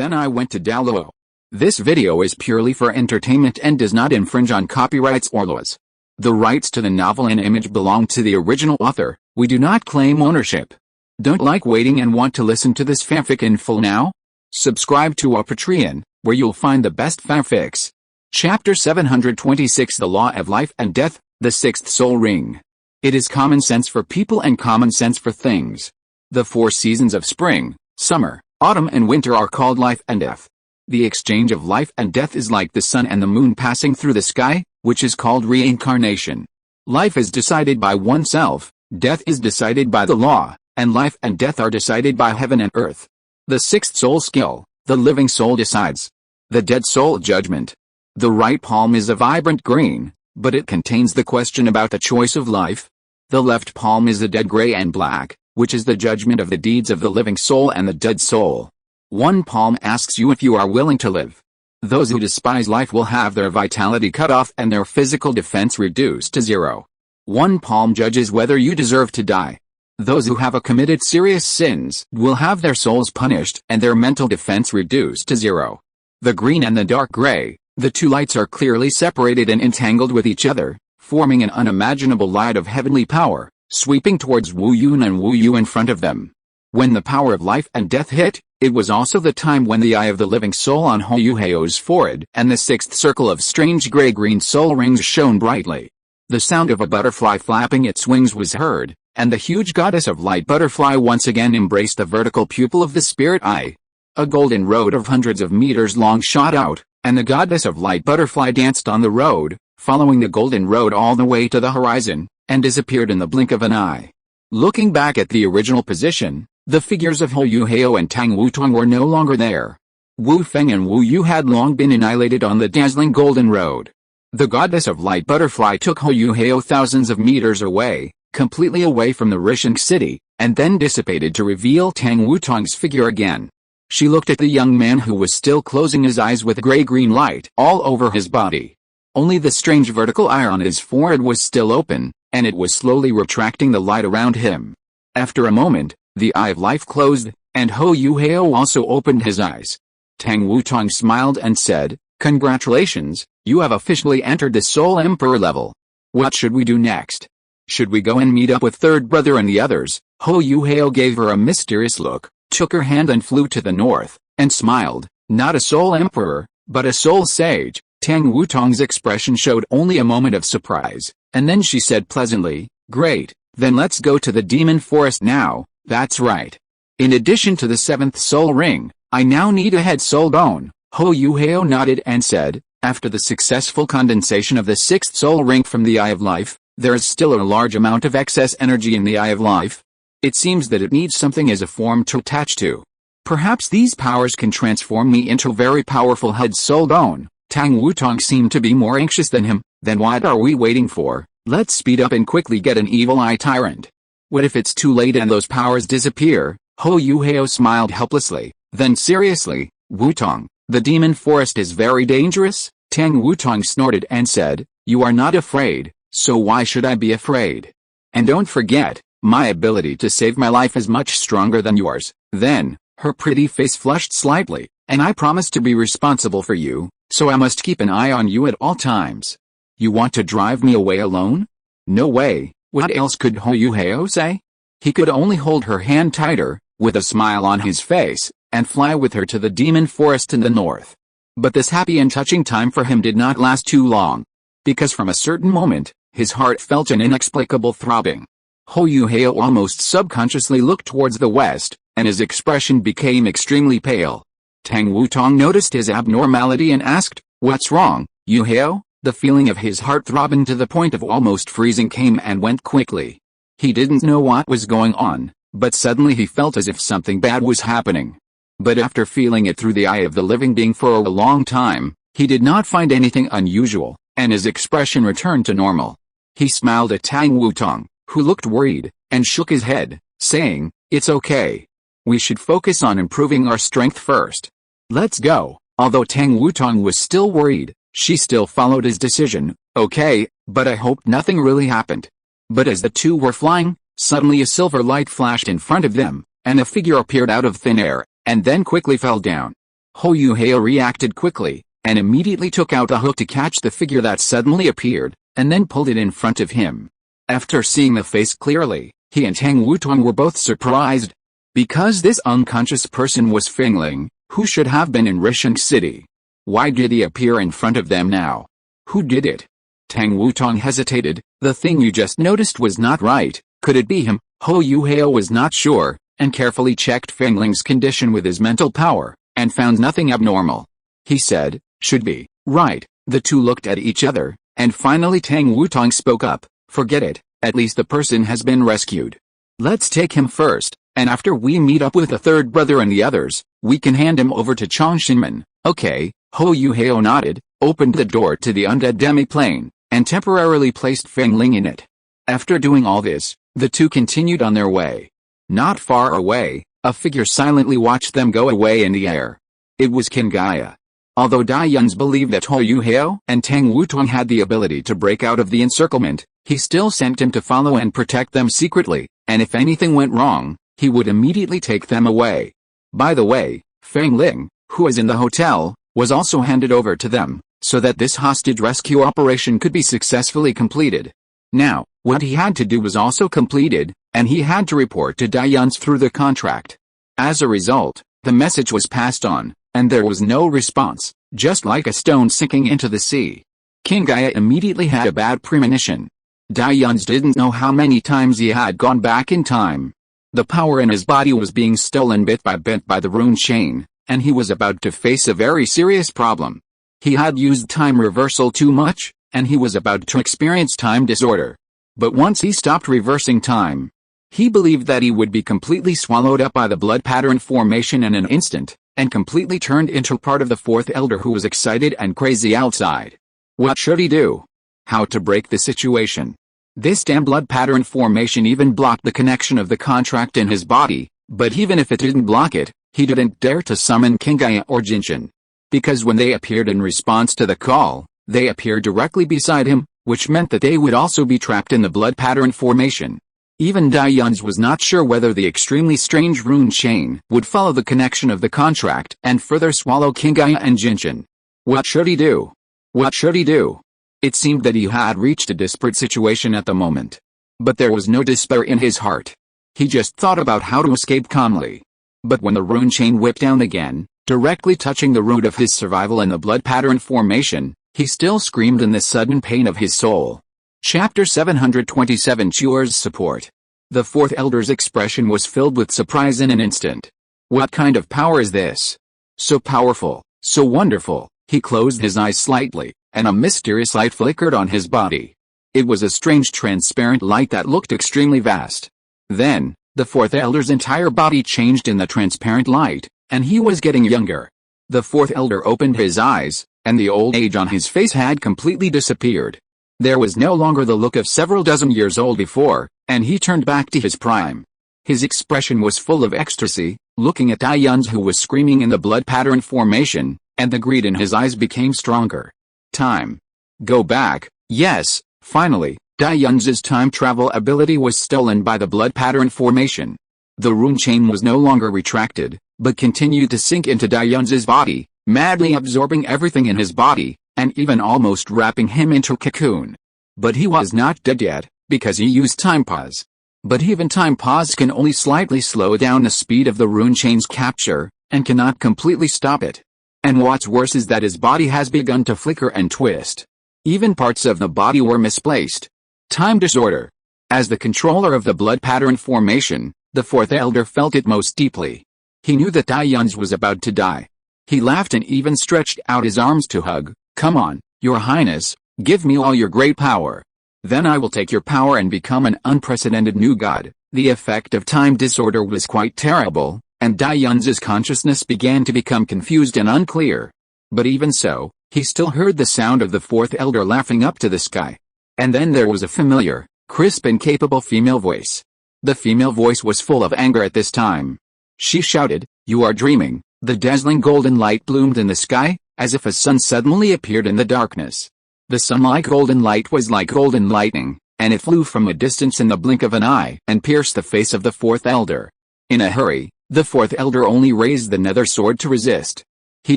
Then I went to Douluo. This video is purely for entertainment and does not infringe on copyrights or laws. The rights to the novel and image belong to the original author. We do not claim ownership. Don't like waiting and want to listen to this fanfic in full now? Subscribe to our Patreon, where you'll find the best fanfics. Chapter 726 The Law of Life and Death, the Sixth Soul Ring. It is common sense for people and common sense for things. The 4 seasons of spring, summer, autumn and winter are called life and death. The exchange of life and death is like the sun and the moon passing through the sky, which is called reincarnation. Life is decided by oneself, death is decided by the law, and life and death are decided by heaven and earth. The sixth soul skill, the living soul decides. The dead soul judgment. The right palm is a vibrant green, but it contains the question about the choice of life. The left palm is a dead gray and black, which is the judgment of the deeds of the living soul and the dead soul. One palm asks you if you are willing to live. Those who despise life will have their vitality cut off and their physical defense reduced to 0. One palm judges whether you deserve to die. Those who have committed serious sins will have their souls punished and their mental defense reduced to 0. The green and the dark gray, the two lights are clearly separated and entangled with each other, forming an unimaginable light of heavenly power, sweeping towards Wu Yun and Wu Yu in front of them. When the power of life and death hit, it was also the time when the eye of the living soul on Ho Yu Hao's forehead and the sixth circle of strange gray-green soul rings shone brightly. The sound of a butterfly flapping its wings was heard, and the huge goddess of light butterfly once again embraced the vertical pupil of the spirit eye. A golden road of hundreds of meters long shot out, and the goddess of light butterfly danced on the road, following the golden road all the way to the horizon, and disappeared in the blink of an eye. Looking back at the original position, the figures of Ho Yu Hao and Tang Wutong were no longer there. Wu Feng and Wu Yu had long been annihilated on the dazzling golden road. The goddess of light butterfly took Ho Yu Hao thousands of meters away, completely away from the Risheng city, and then dissipated to reveal Tang Wutong's figure again. She looked at the young man who was still closing his eyes with gray-green light all over his body. Only the strange vertical eye on his forehead was still open, and it was slowly retracting the light around him. After a moment, the eye of life closed, and Ho Yu Hao also opened his eyes. Tang Wutong smiled and said, "Congratulations, you have officially entered the Soul Emperor level. What should we do next? Should we go and meet up with Third Brother and the others?" Ho Yu Hao gave her a mysterious look, took her hand and flew to the north, and smiled. Not a Soul Emperor, but a Soul Sage. Tang Wutong's expression showed only a moment of surprise, and then she said pleasantly, "Great, then let's go to the Demon Forest now." "That's right. In addition to the 7th soul ring, I now need a head soul bone." Ho Yu Hao nodded and said, "After the successful condensation of the 6th soul ring from the Eye of Life, there is still a large amount of excess energy in the Eye of Life. It seems that it needs something as a form to attach to. Perhaps these powers can transform me into a very powerful head soul bone." Tang Wutong seemed to be more anxious than him. "Then what are we waiting for? Let's speed up and quickly get an evil eye tyrant. What if it's too late and those powers disappear?" Ho Yu Hao smiled helplessly. Then seriously, "Wutong, the demon forest is very dangerous?" Tang Wutong snorted and said, "You are not afraid, so why should I be afraid? And don't forget, my ability to save my life is much stronger than yours." Then, her pretty face flushed slightly, "And I promise to be responsible for you, so I must keep an eye on you at all times. You want to drive me away alone? No way." What else could Ho Yu Hao say? He could only hold her hand tighter, with a smile on his face, and fly with her to the demon forest in the north. But this happy and touching time for him did not last too long. Because from a certain moment, his heart felt an inexplicable throbbing. Ho Yu Hao almost subconsciously looked towards the west, and his expression became extremely pale. Tang Wutong noticed his abnormality and asked, "What's wrong, Yu Hao?" The feeling of his heart throbbing to the point of almost freezing came and went quickly. He didn't know what was going on, but suddenly he felt as if something bad was happening. But after feeling it through the eye of the living being for a long time, he did not find anything unusual, and his expression returned to normal. He smiled at Tang Wutong, who looked worried, and shook his head, saying, "It's okay. We should focus on improving our strength first. Let's go." Although Tang Wutong was still worried, she still followed his decision. "Okay, but I hope nothing really happened." But as the two were flying, suddenly a silver light flashed in front of them, and a figure appeared out of thin air, and then quickly fell down. Hou Yuhao reacted quickly, and immediately took out a hook to catch the figure that suddenly appeared, and then pulled it in front of him. After seeing the face clearly, he and Tang Wutong were both surprised. Because this unconscious person was Feng Ling, who should have been in Risheng City. Why did he appear in front of them now? Who did it? Tang Wutong hesitated. The thing you just noticed was not right. Could it be him? Hou Yuhao was not sure, and carefully checked Feng Ling's condition with his mental power, and found nothing abnormal. He said, should be, right. The two looked at each other, and finally Tang Wutong spoke up, forget it, at least the person has been rescued. Let's take him first, and after we meet up with the third brother and the others, we can hand him over to Changshinmen. Okay. Hou Yuhao nodded, opened the door to the undead demi-plane, and temporarily placed Feng Ling in it. After doing all this, the two continued on their way. Not far away, a figure silently watched them go away in the air. It was Kingaya. Although Daiyuns believed that Hou Yuhao and Tang Wutong had the ability to break out of the encirclement, he still sent him to follow and protect them secretly, and if anything went wrong, he would immediately take them away. By the way, Feng Ling, who is in the hotel, was also handed over to them, so that this hostage rescue operation could be successfully completed. Now, what he had to do was also completed, and he had to report to Daiyuns through the contract. As a result, the message was passed on, and there was no response, just like a stone sinking into the sea. Kingaya immediately had a bad premonition. Daiyuns didn't know how many times he had gone back in time. The power in his body was being stolen bit by bit by the rune chain, and he was about to face a very serious problem. He had used time reversal too much, and he was about to experience time disorder. But once he stopped reversing time, he believed that he would be completely swallowed up by the blood pattern formation in an instant, and completely turned into part of the fourth elder who was excited and crazy outside. What should he do? How to break the situation? This damn blood pattern formation even blocked the connection of the contract in his body, but even if it didn't block it, he didn't dare to summon Kingaya or Jinshin. Because when they appeared in response to the call, they appeared directly beside him, which meant that they would also be trapped in the blood pattern formation. Even Daiyuns was not sure whether the extremely strange rune chain would follow the connection of the contract and further swallow Kingaya and Jinshin. What should he do? What should he do? It seemed that he had reached a desperate situation at the moment. But there was no despair in his heart. He just thought about how to escape calmly. But when the rune chain whipped down again, directly touching the root of his survival in the blood pattern formation, he still screamed in the sudden pain of his soul. Chapter 727 Chuer's Support. The fourth elder's expression was filled with surprise in an instant. What kind of power is this? So powerful, so wonderful. He closed his eyes slightly, and a mysterious light flickered on his body. It was a strange transparent light that looked extremely vast. Then, the fourth elder's entire body changed in the transparent light, and he was getting younger. The fourth elder opened his eyes, and the old age on his face had completely disappeared. There was no longer the look of several dozen years old before, and he turned back to his prime. His expression was full of ecstasy, looking at Daiyuns who was screaming in the blood pattern formation, and the greed in his eyes became stronger. Time. Go back. Yes, finally, Daiyuns' time travel ability was stolen by the blood pattern formation. The rune chain was no longer retracted, but continued to sink into Daiyuns' body, madly absorbing everything in his body, and even almost wrapping him into a cocoon. But he was not dead yet, because he used time pause. But even time pause can only slightly slow down the speed of the rune chain's capture, and cannot completely stop it. And what's worse is that his body has begun to flicker and twist. Even parts of the body were misplaced. Time disorder. As the controller of the blood pattern formation, the fourth elder felt it most deeply. He knew that Daiyuns was about to die. He laughed and even stretched out his arms to hug. Come on, Your Highness, give me all your great power. Then I will take your power and become an unprecedented new god. The effect of time disorder was quite terrible, and Daiyuns' consciousness began to become confused and unclear. But even so, he still heard the sound of the fourth elder laughing up to the sky. And then there was a familiar, crisp and capable female voice. The female voice was full of anger at this time. She shouted, "You are dreaming." The dazzling golden light bloomed in the sky, as if a sun suddenly appeared in the darkness. The sun-like golden light was like golden lightning, and it flew from a distance in the blink of an eye and pierced the face of the fourth elder. In a hurry, the fourth elder only raised the nether sword to resist. He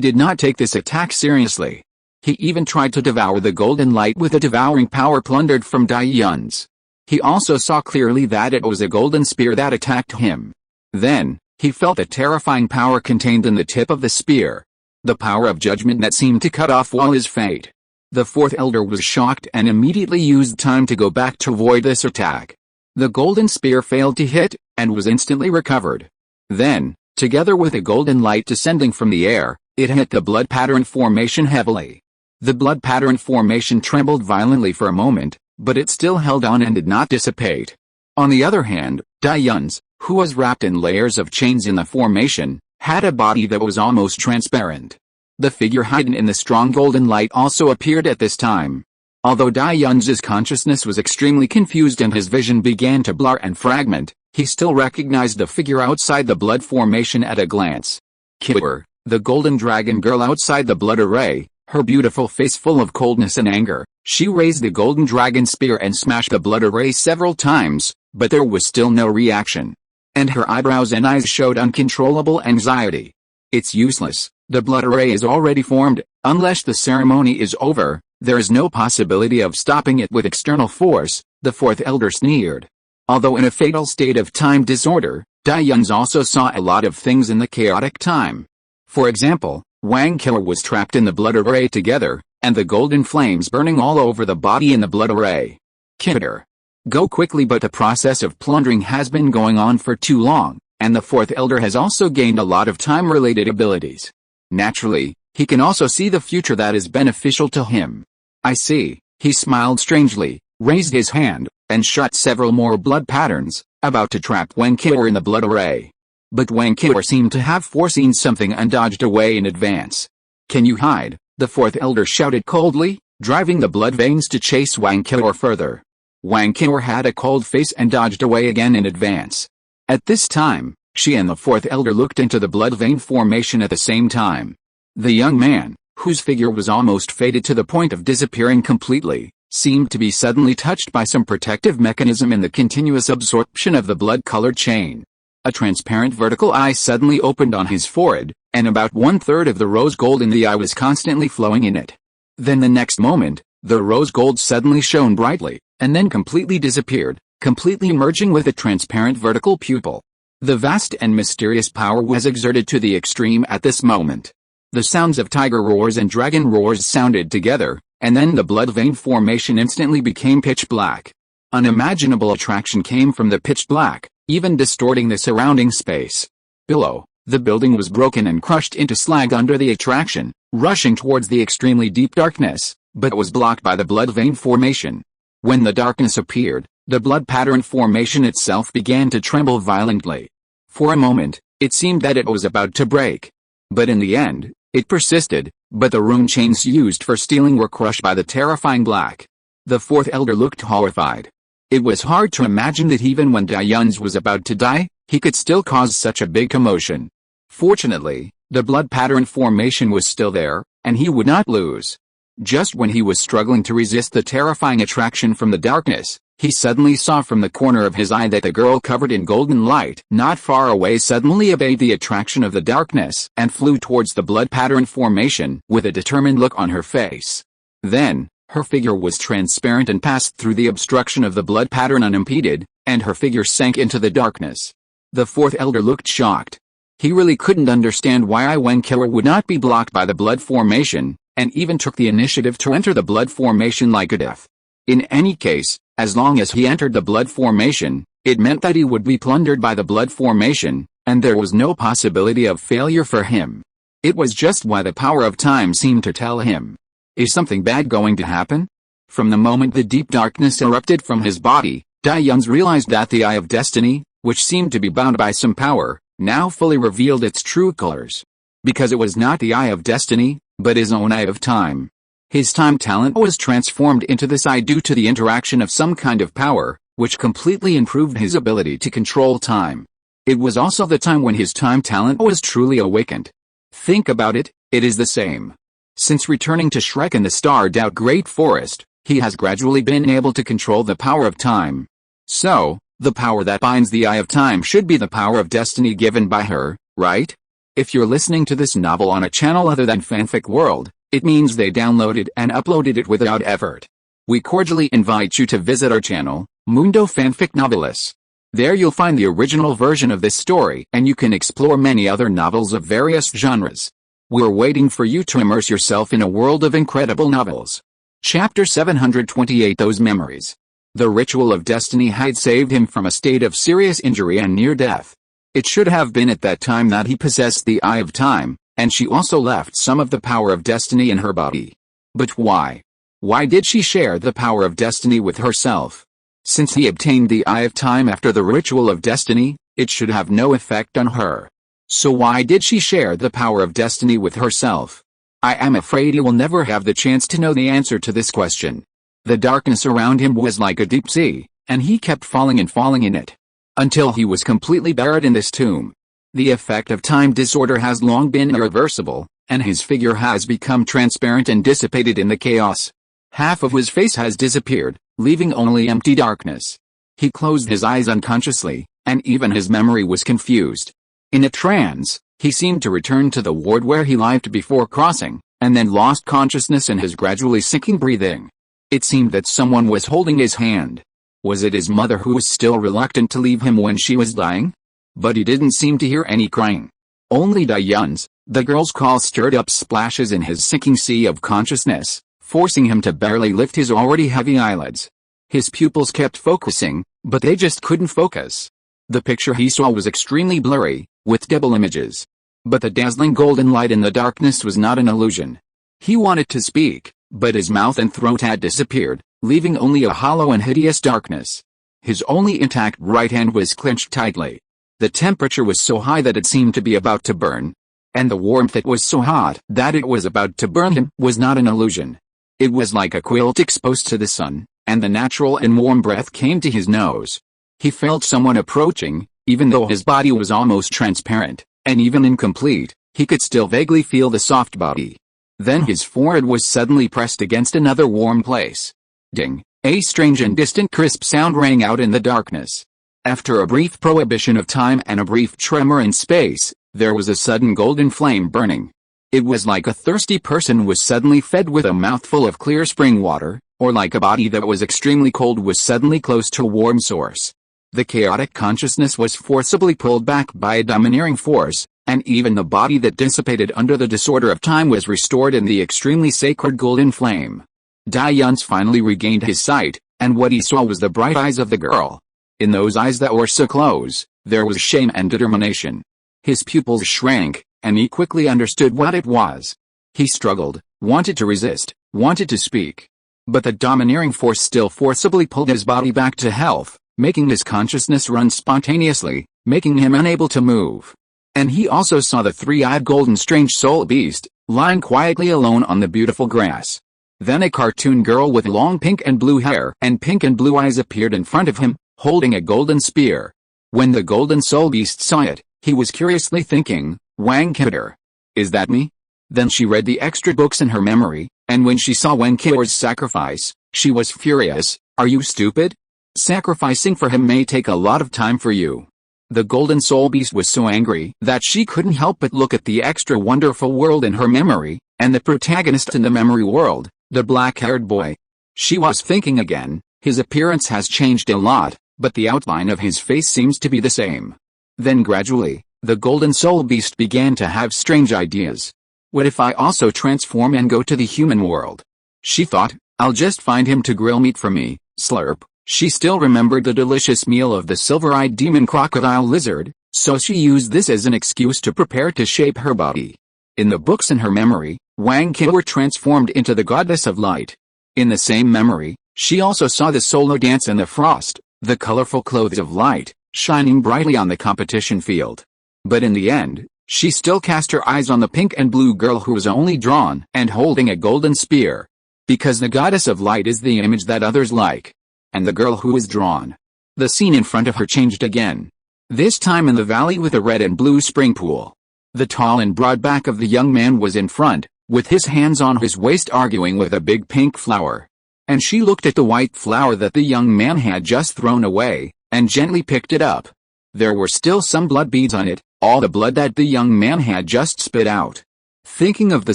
did not take this attack seriously. He even tried to devour the golden light with a devouring power plundered from Dai Yun's. He also saw clearly that it was a golden spear that attacked him. Then, he felt a terrifying power contained in the tip of the spear. The power of judgment that seemed to cut off all his fate. The fourth elder was shocked and immediately used time to go back to avoid this attack. The golden spear failed to hit, and was instantly recovered. Then, together with a golden light descending from the air, it hit the blood pattern formation heavily. The blood pattern formation trembled violently for a moment, but it still held on and did not dissipate. On the other hand, Dai Yun's, who was wrapped in layers of chains in the formation, had a body that was almost transparent. The figure hidden in the strong golden light also appeared at this time. Although Dai Yun's consciousness was extremely confused and his vision began to blur and fragment, he still recognized the figure outside the blood formation at a glance. Killer, the golden dragon girl outside the blood array, her beautiful face full of coldness and anger. She raised the golden dragon spear and smashed the blood array several times, but there was still no reaction. And her eyebrows and eyes showed uncontrollable anxiety. It's useless, the blood array is already formed, unless the ceremony is over, there is no possibility of stopping it with external force, the fourth elder sneered. Although in a fatal state of time disorder, Dai Yun's also saw a lot of things in the chaotic time. For example, Wang Killer was trapped in the blood array together, and the golden flames burning all over the body in the blood array. Killer. Go quickly, but the process of plundering has been going on for too long, and the fourth elder has also gained a lot of time-related abilities. Naturally, he can also see the future that is beneficial to him. I see, he smiled strangely, raised his hand, and shot several more blood patterns, about to trap Wang Killer in the blood array. But Wang Killer seemed to have foreseen something and dodged away in advance. Can you hide? The fourth elder shouted coldly, driving the blood veins to chase Wang Killer further. Wang Killer had a cold face and dodged away again in advance. At this time, she and the fourth elder looked into the blood vein formation at the same time. The young man, whose figure was almost faded to the point of disappearing completely, seemed to be suddenly touched by some protective mechanism in the continuous absorption of the blood-colored chain. A transparent vertical eye suddenly opened on his forehead, and about 1/3 of the rose gold in the eye was constantly flowing in it. Then the next moment, the rose gold suddenly shone brightly, and then completely disappeared, completely merging with a transparent vertical pupil. The vast and mysterious power was exerted to the extreme at this moment. The sounds of tiger roars and dragon roars sounded together, and then the blood vein formation instantly became pitch black. Unimaginable attraction came from the pitch black, even distorting the surrounding space. Below, the building was broken and crushed into slag under the attraction, rushing towards the extremely deep darkness, but was blocked by the blood vein formation. When the darkness appeared, the blood pattern formation itself began to tremble violently. For a moment, it seemed that it was about to break. But in the end, it persisted, but the rune chains used for stealing were crushed by the terrifying black. The fourth elder looked horrified. It was hard to imagine that even when Dai Yun's was about to die, he could still cause such a big commotion. Fortunately, the blood pattern formation was still there, and he would not lose. Just when he was struggling to resist the terrifying attraction from the darkness, he suddenly saw from the corner of his eye that the girl covered in golden light not far away suddenly obeyed the attraction of the darkness and flew towards the blood pattern formation with a determined look on her face. Then, her figure was transparent and passed through the obstruction of the blood pattern unimpeded, and her figure sank into the darkness. The fourth elder looked shocked. He really couldn't understand why Wang Killer would not be blocked by the blood formation, and even took the initiative to enter the blood formation like a death. In any case, as long as he entered the blood formation, it meant that he would be plundered by the blood formation, and there was no possibility of failure for him. It was just why the power of time seemed to tell him. Is something bad going to happen? From the moment the deep darkness erupted from his body, Dai Yun's realized that the Eye of Destiny, which seemed to be bound by some power, now fully revealed its true colors. Because it was not the Eye of Destiny, but his own Eye of Time. His time talent was transformed into this eye due to the interaction of some kind of power, which completely improved his ability to control time. It was also the time when his time talent was truly awakened. Think about it, it is the same. Since returning to Shrek in the starred-out Great Forest, he has gradually been able to control the power of time. So, the power that binds the Eye of Time should be the power of destiny given by her, right? If you're listening to this novel on a channel other than Fanfic World, it means they downloaded and uploaded it without effort. We cordially invite you to visit our channel, Mundo Fanfic Novelis. There you'll find the original version of this story and you can explore many other novels of various genres. We're waiting for you to immerse yourself in a world of incredible novels. Chapter 728 Those Memories. The ritual of destiny had saved him from a state of serious injury and near death. It should have been at that time that he possessed the Eye of Time, and she also left some of the power of destiny in her body. But why? Why did she share the power of destiny with herself? Since he obtained the Eye of Time after the ritual of destiny, it should have no effect on her. So why did she share the power of destiny with herself? I am afraid he will never have the chance to know the answer to this question. The darkness around him was like a deep sea, and he kept falling in it, until he was completely buried in this tomb. The effect of time disorder has long been irreversible, and his figure has become transparent and dissipated in the chaos. Half of his face has disappeared, leaving only empty darkness. He closed his eyes unconsciously, and even his memory was confused. In a trance, he seemed to return to the ward where he lived before crossing, and then lost consciousness in his gradually sinking breathing. It seemed that someone was holding his hand. Was it his mother who was still reluctant to leave him when she was dying? But he didn't seem to hear any crying. Only Diane's, the girl's call, stirred up splashes in his sinking sea of consciousness, forcing him to barely lift his already heavy eyelids. His pupils kept focusing, but they just couldn't focus. The picture he saw was extremely blurry, with double images. But the dazzling golden light in the darkness was not an illusion. He wanted to speak, but his mouth and throat had disappeared, leaving only a hollow and hideous darkness. His only intact right hand was clenched tightly. The temperature was so high that it seemed to be about to burn. And the warmth that was so hot that it was about to burn him was not an illusion. It was like a quilt exposed to the sun, and the natural and warm breath came to his nose. He felt someone approaching, even though his body was almost transparent, and even incomplete, he could still vaguely feel the soft body. Then his forehead was suddenly pressed against another warm place. Ding! A strange and distant crisp sound rang out in the darkness. After a brief prohibition of time and a brief tremor in space, there was a sudden golden flame burning. It was like a thirsty person was suddenly fed with a mouthful of clear spring water, or like a body that was extremely cold was suddenly close to a warm source. The chaotic consciousness was forcibly pulled back by a domineering force, and even the body that dissipated under the disorder of time was restored in the extremely sacred golden flame. Diane finally regained his sight, and what he saw was the bright eyes of the girl. In those eyes that were so close, there was shame and determination. His pupils shrank, and he quickly understood what it was. He struggled, wanted to resist, wanted to speak. But the domineering force still forcibly pulled his body back to health, making his consciousness run spontaneously, making him unable to move. And he also saw the three-eyed golden strange soul beast, lying quietly alone on the beautiful grass. Then a cartoon girl with long pink and blue hair and pink and blue eyes appeared in front of him, holding a golden spear. When the golden soul beast saw it, he was curiously thinking, Wang Kidder. Is that me? Then she read the extra books in her memory, and when she saw Wang Kidder's sacrifice, she was furious. Are you stupid? Sacrificing for him may take a lot of time for you. The golden soul beast was so angry that she couldn't help but look at the extra wonderful world in her memory, and the protagonist in the memory world, the black-haired boy. She was thinking again, his appearance has changed a lot, but the outline of his face seems to be the same. Then gradually, the golden soul beast began to have strange ideas. What if I also transform and go to the human world? She thought, I'll just find him to grill meat for me, slurp. She still remembered the delicious meal of the silver-eyed demon crocodile lizard, so she used this as an excuse to prepare to shape her body. In the books in her memory, Wang Qi were transformed into the goddess of light. In the same memory, she also saw the solo dance in the frost, the colorful clothes of light, shining brightly on the competition field. But in the end, she still cast her eyes on the pink and blue girl who was only drawn and holding a golden spear. Because the goddess of light is the image that others like. And the girl who was drawn. The scene in front of her changed again. This time in the valley with a red and blue spring pool. The tall and broad back of the young man was in front, with his hands on his waist arguing with a big pink flower. And she looked at the white flower that the young man had just thrown away, and gently picked it up. There were still some blood beads on it, all the blood that the young man had just spit out. Thinking of the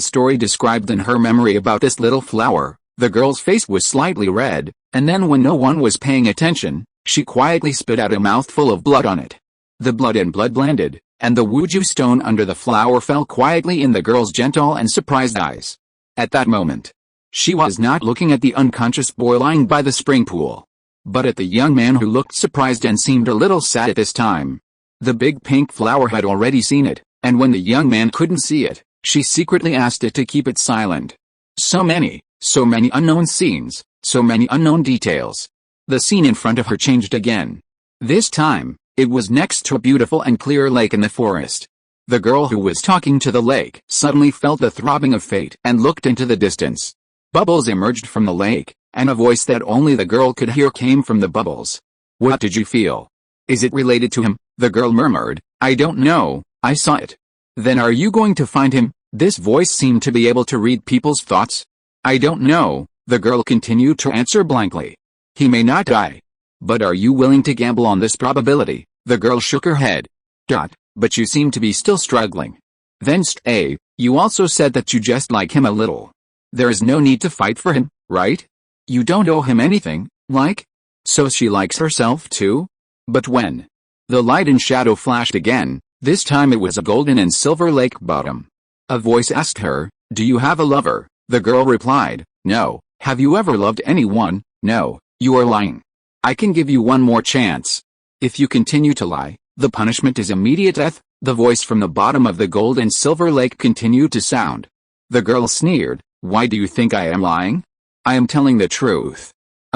story described in her memory about this little flower, the girl's face was slightly red, and then when no one was paying attention, she quietly spit out a mouthful of blood on it. The blood and blood blended, and the wuju stone under the flower fell quietly in the girl's gentle and surprised eyes. At that moment, she was not looking at the unconscious boy lying by the spring pool, but at the young man who looked surprised and seemed a little sad at this time. The big pink flower had already seen it, and when the young man couldn't see it, she secretly asked it to keep it silent. So many unknown scenes, so many unknown details. The scene in front of her changed again. This time, it was next to a beautiful and clear lake in the forest. The girl who was talking to the lake suddenly felt the throbbing of fate and looked into the distance. Bubbles emerged from the lake, and a voice that only the girl could hear came from the bubbles. "What did you feel? Is it related to him?" The girl murmured. "I don't know, I saw it." "Then are you going to find him?" This voice seemed to be able to read people's thoughts. "I don't know," the girl continued to answer blankly. "He may not die. But are you willing to gamble on this probability?" The girl shook her head. But you seem to be still struggling." "Then you also said that you just like him a little. There is no need to fight for him, right? You don't owe him anything, like? So she likes herself too?" But when the light and shadow flashed again, this time it was a golden and silver lake bottom. A voice asked her, "Do you have a lover?" The girl replied, "No." "Have you ever loved anyone?" "No." "You are lying. I can give you one more chance. If you continue to lie, the punishment is immediate death." The voice from the bottom of the gold and silver lake continued to sound. The girl sneered, "Why do you think I am lying? I am telling the truth.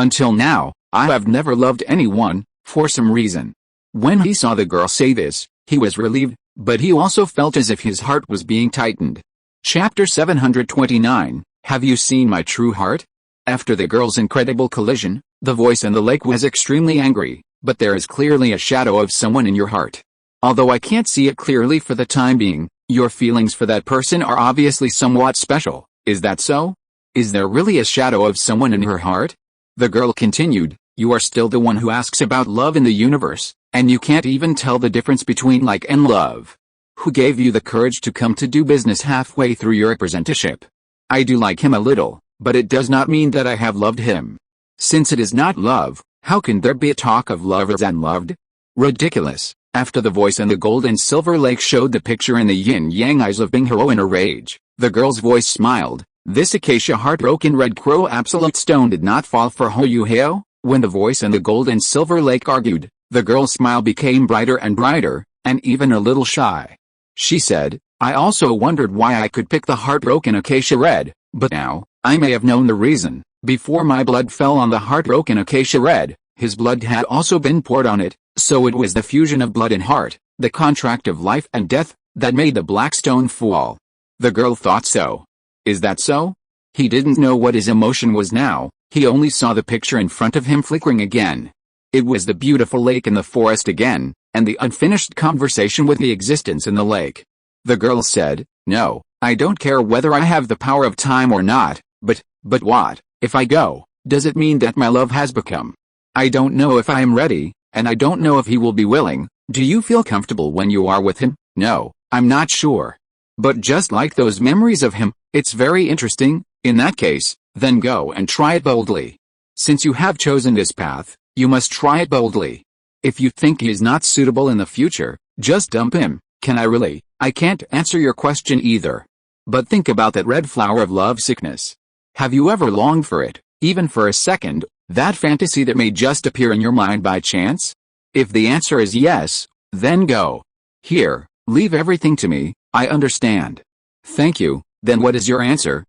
Until now, I have never loved anyone, for some reason." When he saw the girl say this, he was relieved, but he also felt as if his heart was being tightened. Chapter 729, Have you seen my true heart? After the girl's incredible collision, the voice in the lake was extremely angry. "But there is clearly a shadow of someone in your heart. Although I can't see it clearly for the time being, your feelings for that person are obviously somewhat special. Is that so? Is there really a shadow of someone in her heart?" The girl continued, "You are still the one who asks about love in the universe, and you can't even tell the difference between like and love. Who gave you the courage to come to do business halfway through your apprenticeship? I do like him a little, but it does not mean that I have loved him. Since it is not love, how can there be a talk of lovers and loved? Ridiculous." After the voice in the gold and silver lake showed the picture in the yin-yang eyes of Bing Hero in a rage, the girl's voice smiled. "This acacia heartbroken red crow absolute stone did not fall for Ho Yu Heo." When the voice in the gold and silver lake argued, the girl's smile became brighter and brighter, and even a little shy. She said, "I also wondered why I could pick the heartbroken acacia red, but now, I may have known the reason. Before my blood fell on the heartbroken acacia red, his blood had also been poured on it, so it was the fusion of blood and heart, the contract of life and death, that made the black stone fall." The girl thought so. Is that so? He didn't know what his emotion was now, he only saw the picture in front of him flickering again. It was the beautiful lake in the forest again, and the unfinished conversation with the existence in the lake. The girl said, "No, I don't care whether I have the power of time or not, but what, if I go, does it mean that my love has become? I don't know if I am ready, and I don't know if he will be willing. Do you feel comfortable when you are with him?" "No, I'm not sure. But just like those memories of him, it's very interesting." "In that case, then go and try it boldly. Since you have chosen this path, you must try it boldly. If you think he is not suitable in the future, just dump him." "Can I really?" "I can't answer your question either. But think about that red flower of love sickness. Have you ever longed for it, even for a second, that fantasy that may just appear in your mind by chance? If the answer is yes, then go. Here, leave everything to me, I understand." "Thank you, then what is your answer?"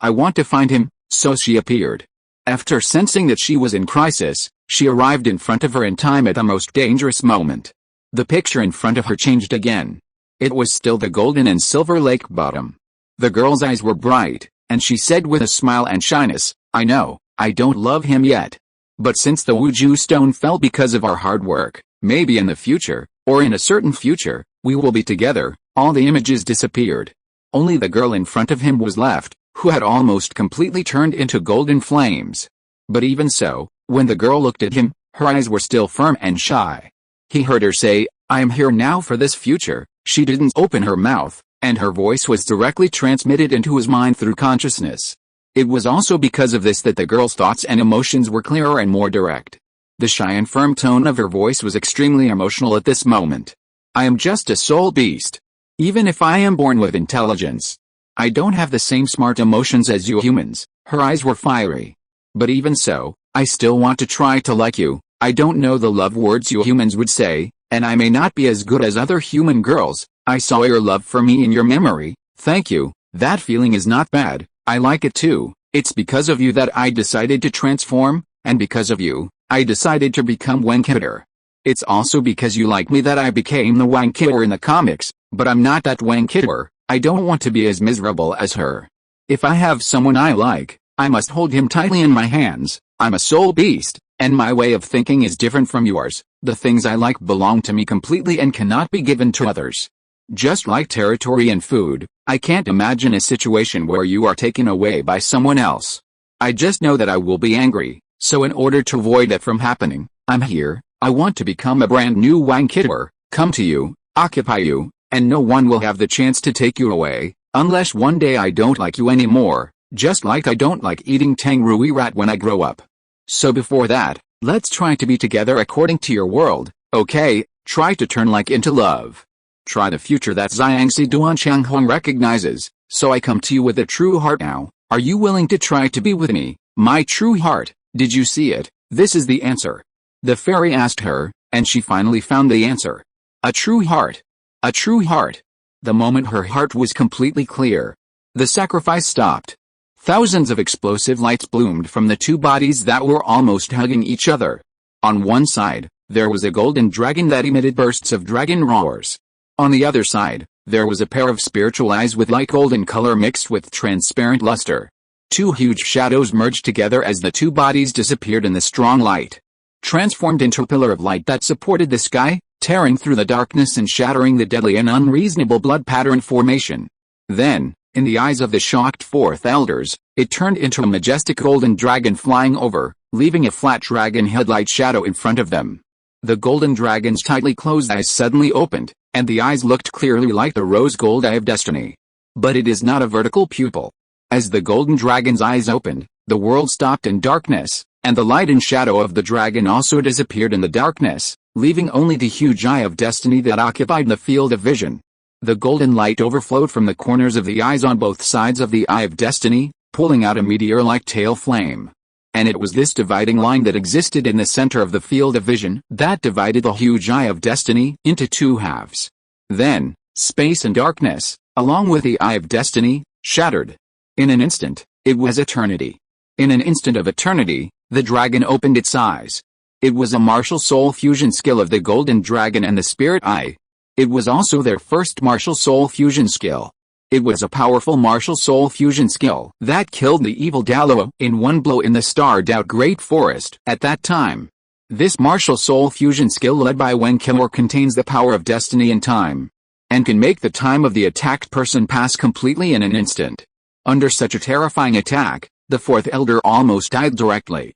I want to find him." So she appeared. After sensing that she was in crisis, she arrived in front of her in time at the most dangerous moment. The picture in front of her changed again. It was still the golden and silver lake bottom. The girl's eyes were bright, and she said with a smile and shyness, "I know, I don't love him yet. But since the Wuju stone fell because of our hard work, maybe in the future, or in a certain future, we will be together." All the images disappeared. Only the girl in front of him was left, who had almost completely turned into golden flames. But even so, when the girl looked at him, her eyes were still firm and shy. He heard her say, "I am here now for this future." She didn't open her mouth, and her voice was directly transmitted into his mind through consciousness. It was also because of this that the girl's thoughts and emotions were clearer and more direct. The shy and firm tone of her voice was extremely emotional at this moment. I am just a soul beast. Even if I am born with intelligence, I don't have the same smart emotions as you humans. Her eyes were fiery. But even so, I still want to try to like you. I don't know the love words you humans would say, and I may not be as good as other human girls. I saw your love for me in your memory. Thank you. That feeling is not bad. I like it too. It's because of you that I decided to transform, and because of you, I decided to become Wankitter. It's also because you like me that I became the Wankitter in the comics, but I'm not that Wankitter. I don't want to be as miserable as her. If I have someone I like, I must hold him tightly in my hands. I'm a soul beast, and my way of thinking is different from yours. The things I like belong to me completely and cannot be given to others. Just like territory and food, I can't imagine a situation where you are taken away by someone else. I just know that I will be angry, so in order to avoid that from happening, I'm here. I want to become a brand new Wankitter, come to you, occupy you, and no one will have the chance to take you away, unless one day I don't like you anymore, just like I don't like eating Tang Rui rat when I grow up. So before that, let's try to be together according to your world, okay? Try to turn like into love. Try the future that Xiangxi Duanchanghuang recognizes, so I come to you with a true heart now. Are you willing to try to be with me, my true heart? Did you see it? This is the answer. The fairy asked her, and she finally found the answer. A true heart. A true heart. The moment her heart was completely clear, the sacrifice stopped. Thousands of explosive lights bloomed from the two bodies that were almost hugging each other. On one side, there was a golden dragon that emitted bursts of dragon roars. On the other side, there was a pair of spiritual eyes with light golden color mixed with transparent luster. Two huge shadows merged together as the two bodies disappeared in the strong light, transformed into a pillar of light that supported the sky, tearing through the darkness and shattering the deadly and unreasonable blood pattern formation. Then, in the eyes of the shocked fourth elders, it turned into a majestic golden dragon flying over, leaving a flat dragon headlight shadow in front of them. The golden dragon's tightly closed eyes suddenly opened, and the eyes looked clearly like the rose gold eye of destiny. But it is not a vertical pupil. As the golden dragon's eyes opened, the world stopped in darkness, and the light and shadow of the dragon also disappeared in the darkness, leaving only the huge eye of destiny that occupied the field of vision. The golden light overflowed from the corners of the eyes on both sides of the eye of destiny, pulling out a meteor-like tail flame. And it was this dividing line that existed in the center of the field of vision that divided the huge eye of destiny into two halves. Then, space and darkness, along with the eye of destiny, shattered. In an instant, it was eternity. In an instant of eternity, the dragon opened its eyes. It was a martial soul fusion skill of the golden dragon and the spirit eye. It was also their first martial soul fusion skill. It was a powerful martial soul fusion skill that killed the evil Douluo in one blow in the starred out Great Forest at that time. This martial soul fusion skill led by Wankitter contains the power of destiny and time, and can make the time of the attacked person pass completely in an instant. Under such a terrifying attack, the fourth elder almost died directly.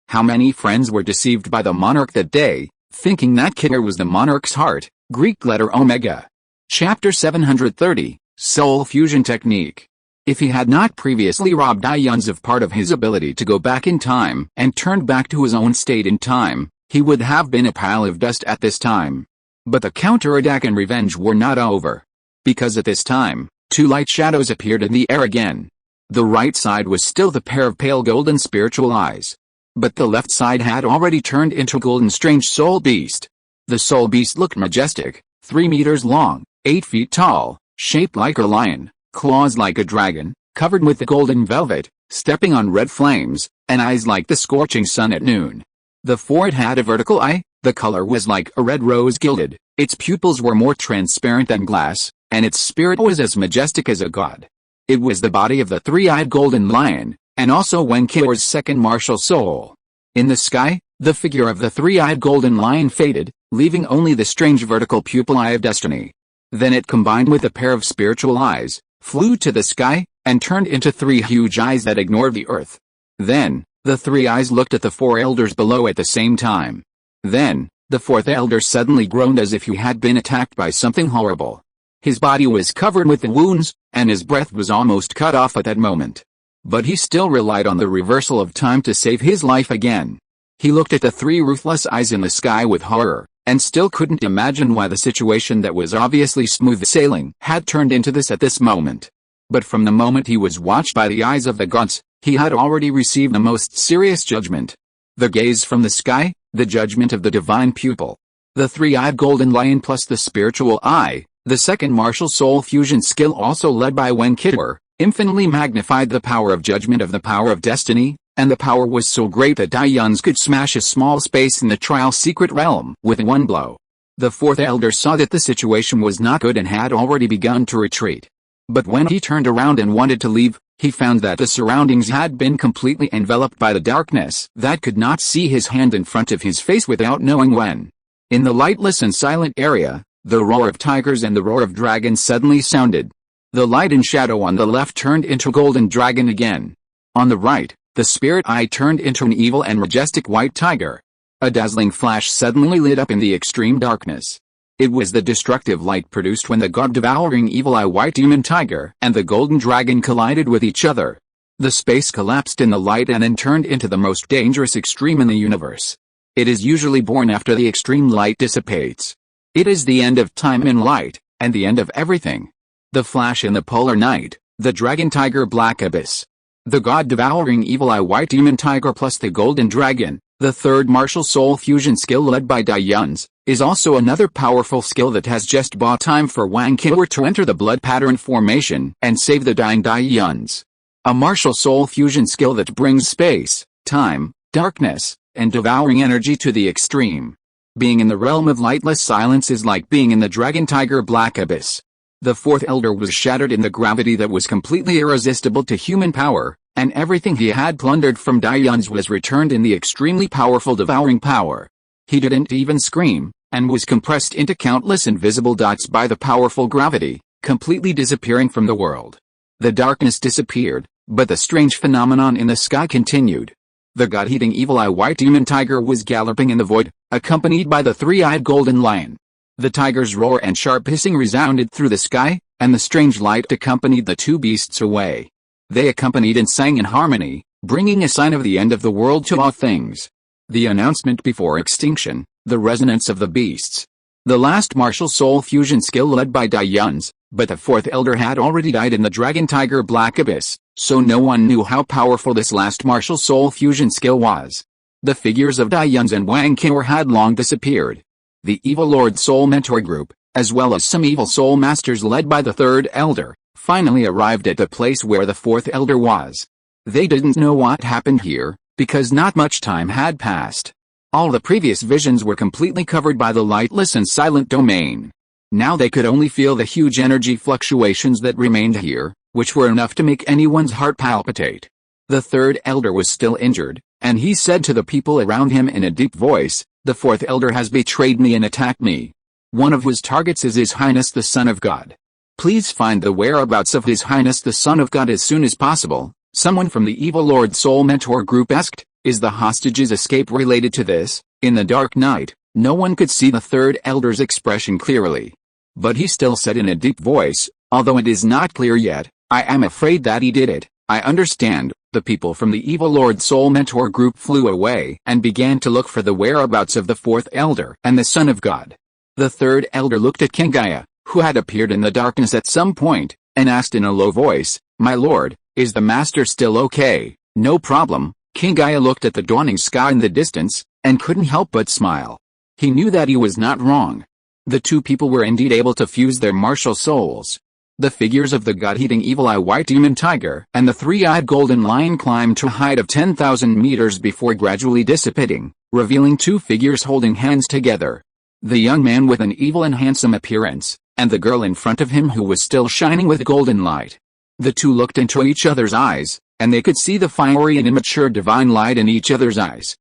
How many friends were deceived by the monarch that day, thinking that Kitter was the monarch's heart? Greek letter Omega. Chapter 730, Soul Fusion Technique. If he had not previously robbed Ions of part of his ability to go back in time and turned back to his own state in time, he would have been a pile of dust at this time. But the counterattack and revenge were not over. Because at this time, two light shadows appeared in the air again. The right side was still the pair of pale golden spiritual eyes. But the left side had already turned into a golden strange soul beast. The soul beast looked majestic, 3 meters long, 8 feet tall, shaped like a lion, claws like a dragon, covered with the golden velvet, stepping on red flames, and eyes like the scorching sun at noon. The forehead had a vertical eye, the color was like a red rose gilded, its pupils were more transparent than glass, and its spirit was as majestic as a god. It was the body of the three-eyed golden lion, and also Wankitter's second martial soul. In the sky, the figure of the three-eyed golden lion faded, leaving only the strange vertical pupil eye of destiny. Then it combined with a pair of spiritual eyes, flew to the sky, and turned into 3 huge eyes that ignored the earth. Then, the 3 eyes looked at the 4 elders below at the same time. Then, The fourth elder suddenly groaned as if he had been attacked by something horrible. His body was covered with wounds, and his breath was almost cut off at that moment. But he still relied on the reversal of time to save his life again. He looked at the three ruthless eyes in the sky with horror, and still couldn't imagine why the situation that was obviously smooth sailing had turned into this at this moment. But from the moment he was watched by the eyes of the gods, he had already received the most serious judgment. The gaze from the sky, the judgment of the divine pupil. The three-eyed golden lion plus the spiritual eye, the second martial soul fusion skill also led by Wen Qitor, infinitely magnified the power of judgment of the power of destiny, and the power was so great that Dai Yuns could smash a small space in the trial secret realm with one blow. The fourth elder saw that the situation was not good and had already begun to retreat. But when he turned around and wanted to leave, he found that the surroundings had been completely enveloped by the darkness that could not see his hand in front of his face without knowing when. In the lightless and silent area, the roar of tigers and the roar of dragons suddenly sounded. The light and shadow on the left turned into golden dragon again. On the right, the spirit eye turned into an evil and majestic white tiger. A dazzling flash suddenly lit up in the extreme darkness. It was the destructive light produced when the god-devouring evil eye white demon tiger and the golden dragon collided with each other. The space collapsed in the light and then turned into the most dangerous extreme in the universe. It is usually born after the extreme light dissipates. It is the end of time in light, and the end of everything. The flash in the polar night, the dragon tiger black abyss. The god-devouring evil eye white demon tiger plus the golden dragon, the third martial soul fusion skill led by Dai Yuns, is also another powerful skill that has just bought time for Wen Qitor to enter the blood pattern formation and save the dying Dai Yuns. A martial soul fusion skill that brings space, time, darkness, and devouring energy to the extreme. Being in the realm of lightless silence is like being in the dragon tiger black abyss. The fourth elder was shattered in the gravity that was completely irresistible to human power, and everything he had plundered from Dai Yuns was returned in the extremely powerful devouring power. He didn't even scream, and was compressed into countless invisible dots by the powerful gravity, completely disappearing from the world. The darkness disappeared, but the strange phenomenon in the sky continued. The god-eating evil eye white demon tiger was galloping in the void, accompanied by the three-eyed golden lion. The tiger's roar and sharp hissing resounded through the sky, and the strange light accompanied the two beasts away. They accompanied and sang in harmony, bringing a sign of the end of the world to all things. The announcement before extinction, the resonance of the beasts. The last martial soul fusion skill led by Dai Yuns, but the fourth elder had already died in the dragon tiger black abyss, so no one knew how powerful this last martial soul fusion skill was. The figures of Dai Yuns and Wen Qitor had long disappeared. The evil Lord Soul Mentor group, as well as some evil soul masters led by the third elder, finally arrived at the place where the fourth elder was. They didn't know what happened here, because not much time had passed. All the previous visions were completely covered by the lightless and silent domain. Now they could only feel the huge energy fluctuations that remained here, which were enough to make anyone's heart palpitate. The third elder was still injured, and he said to the people around him in a deep voice, "The fourth elder has betrayed me and attacked me. One of his targets is His Highness the Son of God. Please find the whereabouts of His Highness the Son of God as soon as possible." Someone from the evil Lord Soul Mentor group asked, "Is the hostage's escape related to this?" In the dark night, no one could see the third elder's expression clearly. But he still said in a deep voice, "Although it is not clear yet, I am afraid that he did it. I understand." The people from the evil Lord Soul Mentor group flew away and began to look for the whereabouts of the fourth elder and the Son of God. The third elder looked at King Gaia, who had appeared in the darkness at some point, and asked in a low voice, "My lord, is the master still okay?" "No problem." King Gaia looked at the dawning sky in the distance, and couldn't help but smile. He knew that he was not wrong. The two people were indeed able to fuse their martial souls. The figures of the god-eating evil eye white demon tiger and the three-eyed golden lion climbed to a height of 10,000 meters before gradually dissipating, revealing two figures holding hands together. The young man with an evil and handsome appearance, and the girl in front of him who was still shining with golden light. The two looked into each other's eyes, and they could see the fiery and immature divine light in each other's eyes.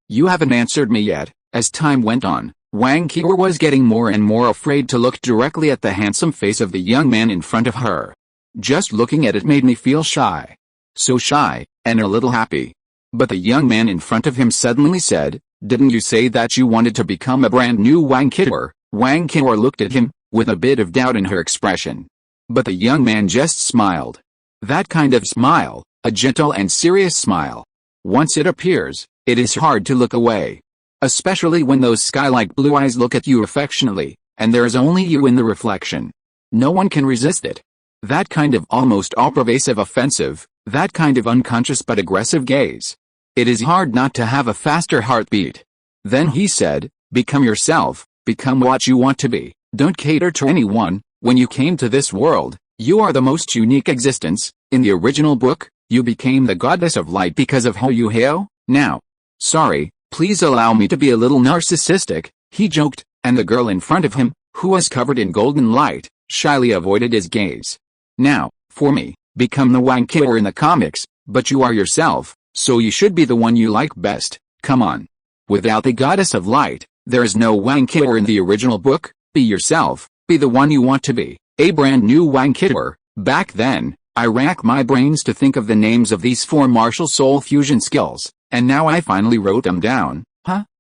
"You haven't answered me yet." As time went on, Wen Qitor was getting more and more afraid to look directly at the handsome face of the young man in front of her. Just looking at it made me feel shy. So shy, and a little happy. But the young man in front of him suddenly said, Didn't you say that you wanted to become a brand new Wang Qiuer? Wang Qiuer looked at him, with a bit of doubt in her expression. But the young man just smiled. That kind of smile, a gentle and serious smile. Once it appears, it is hard to look away. Especially when those sky-like blue eyes look at you affectionately, and there is only you in the reflection. No one can resist it. That kind of almost all-pervasive offensive, that kind of unconscious but aggressive gaze. It is hard not to have a faster heartbeat. Then he said, become yourself, become what you want to be, don't cater to anyone. When you came to this world, you are the most unique existence. In the original book, you became the goddess of light because of Hao Yu Hao. Now, sorry, please allow me to be a little narcissistic, he joked, and the girl in front of him, who was covered in golden light, shyly avoided his gaze. Now, for me, become the Wang Qiuer in the comics, but you are yourself, so you should be the one you like best, come on. Without the goddess of light, there is no Wang Qiuer in the original book. Be yourself, be the one you want to be, a brand new Wang Qiuer. Back then, I racked my brains to think of the names of these 4 martial soul fusion skills, and now I finally wrote them down.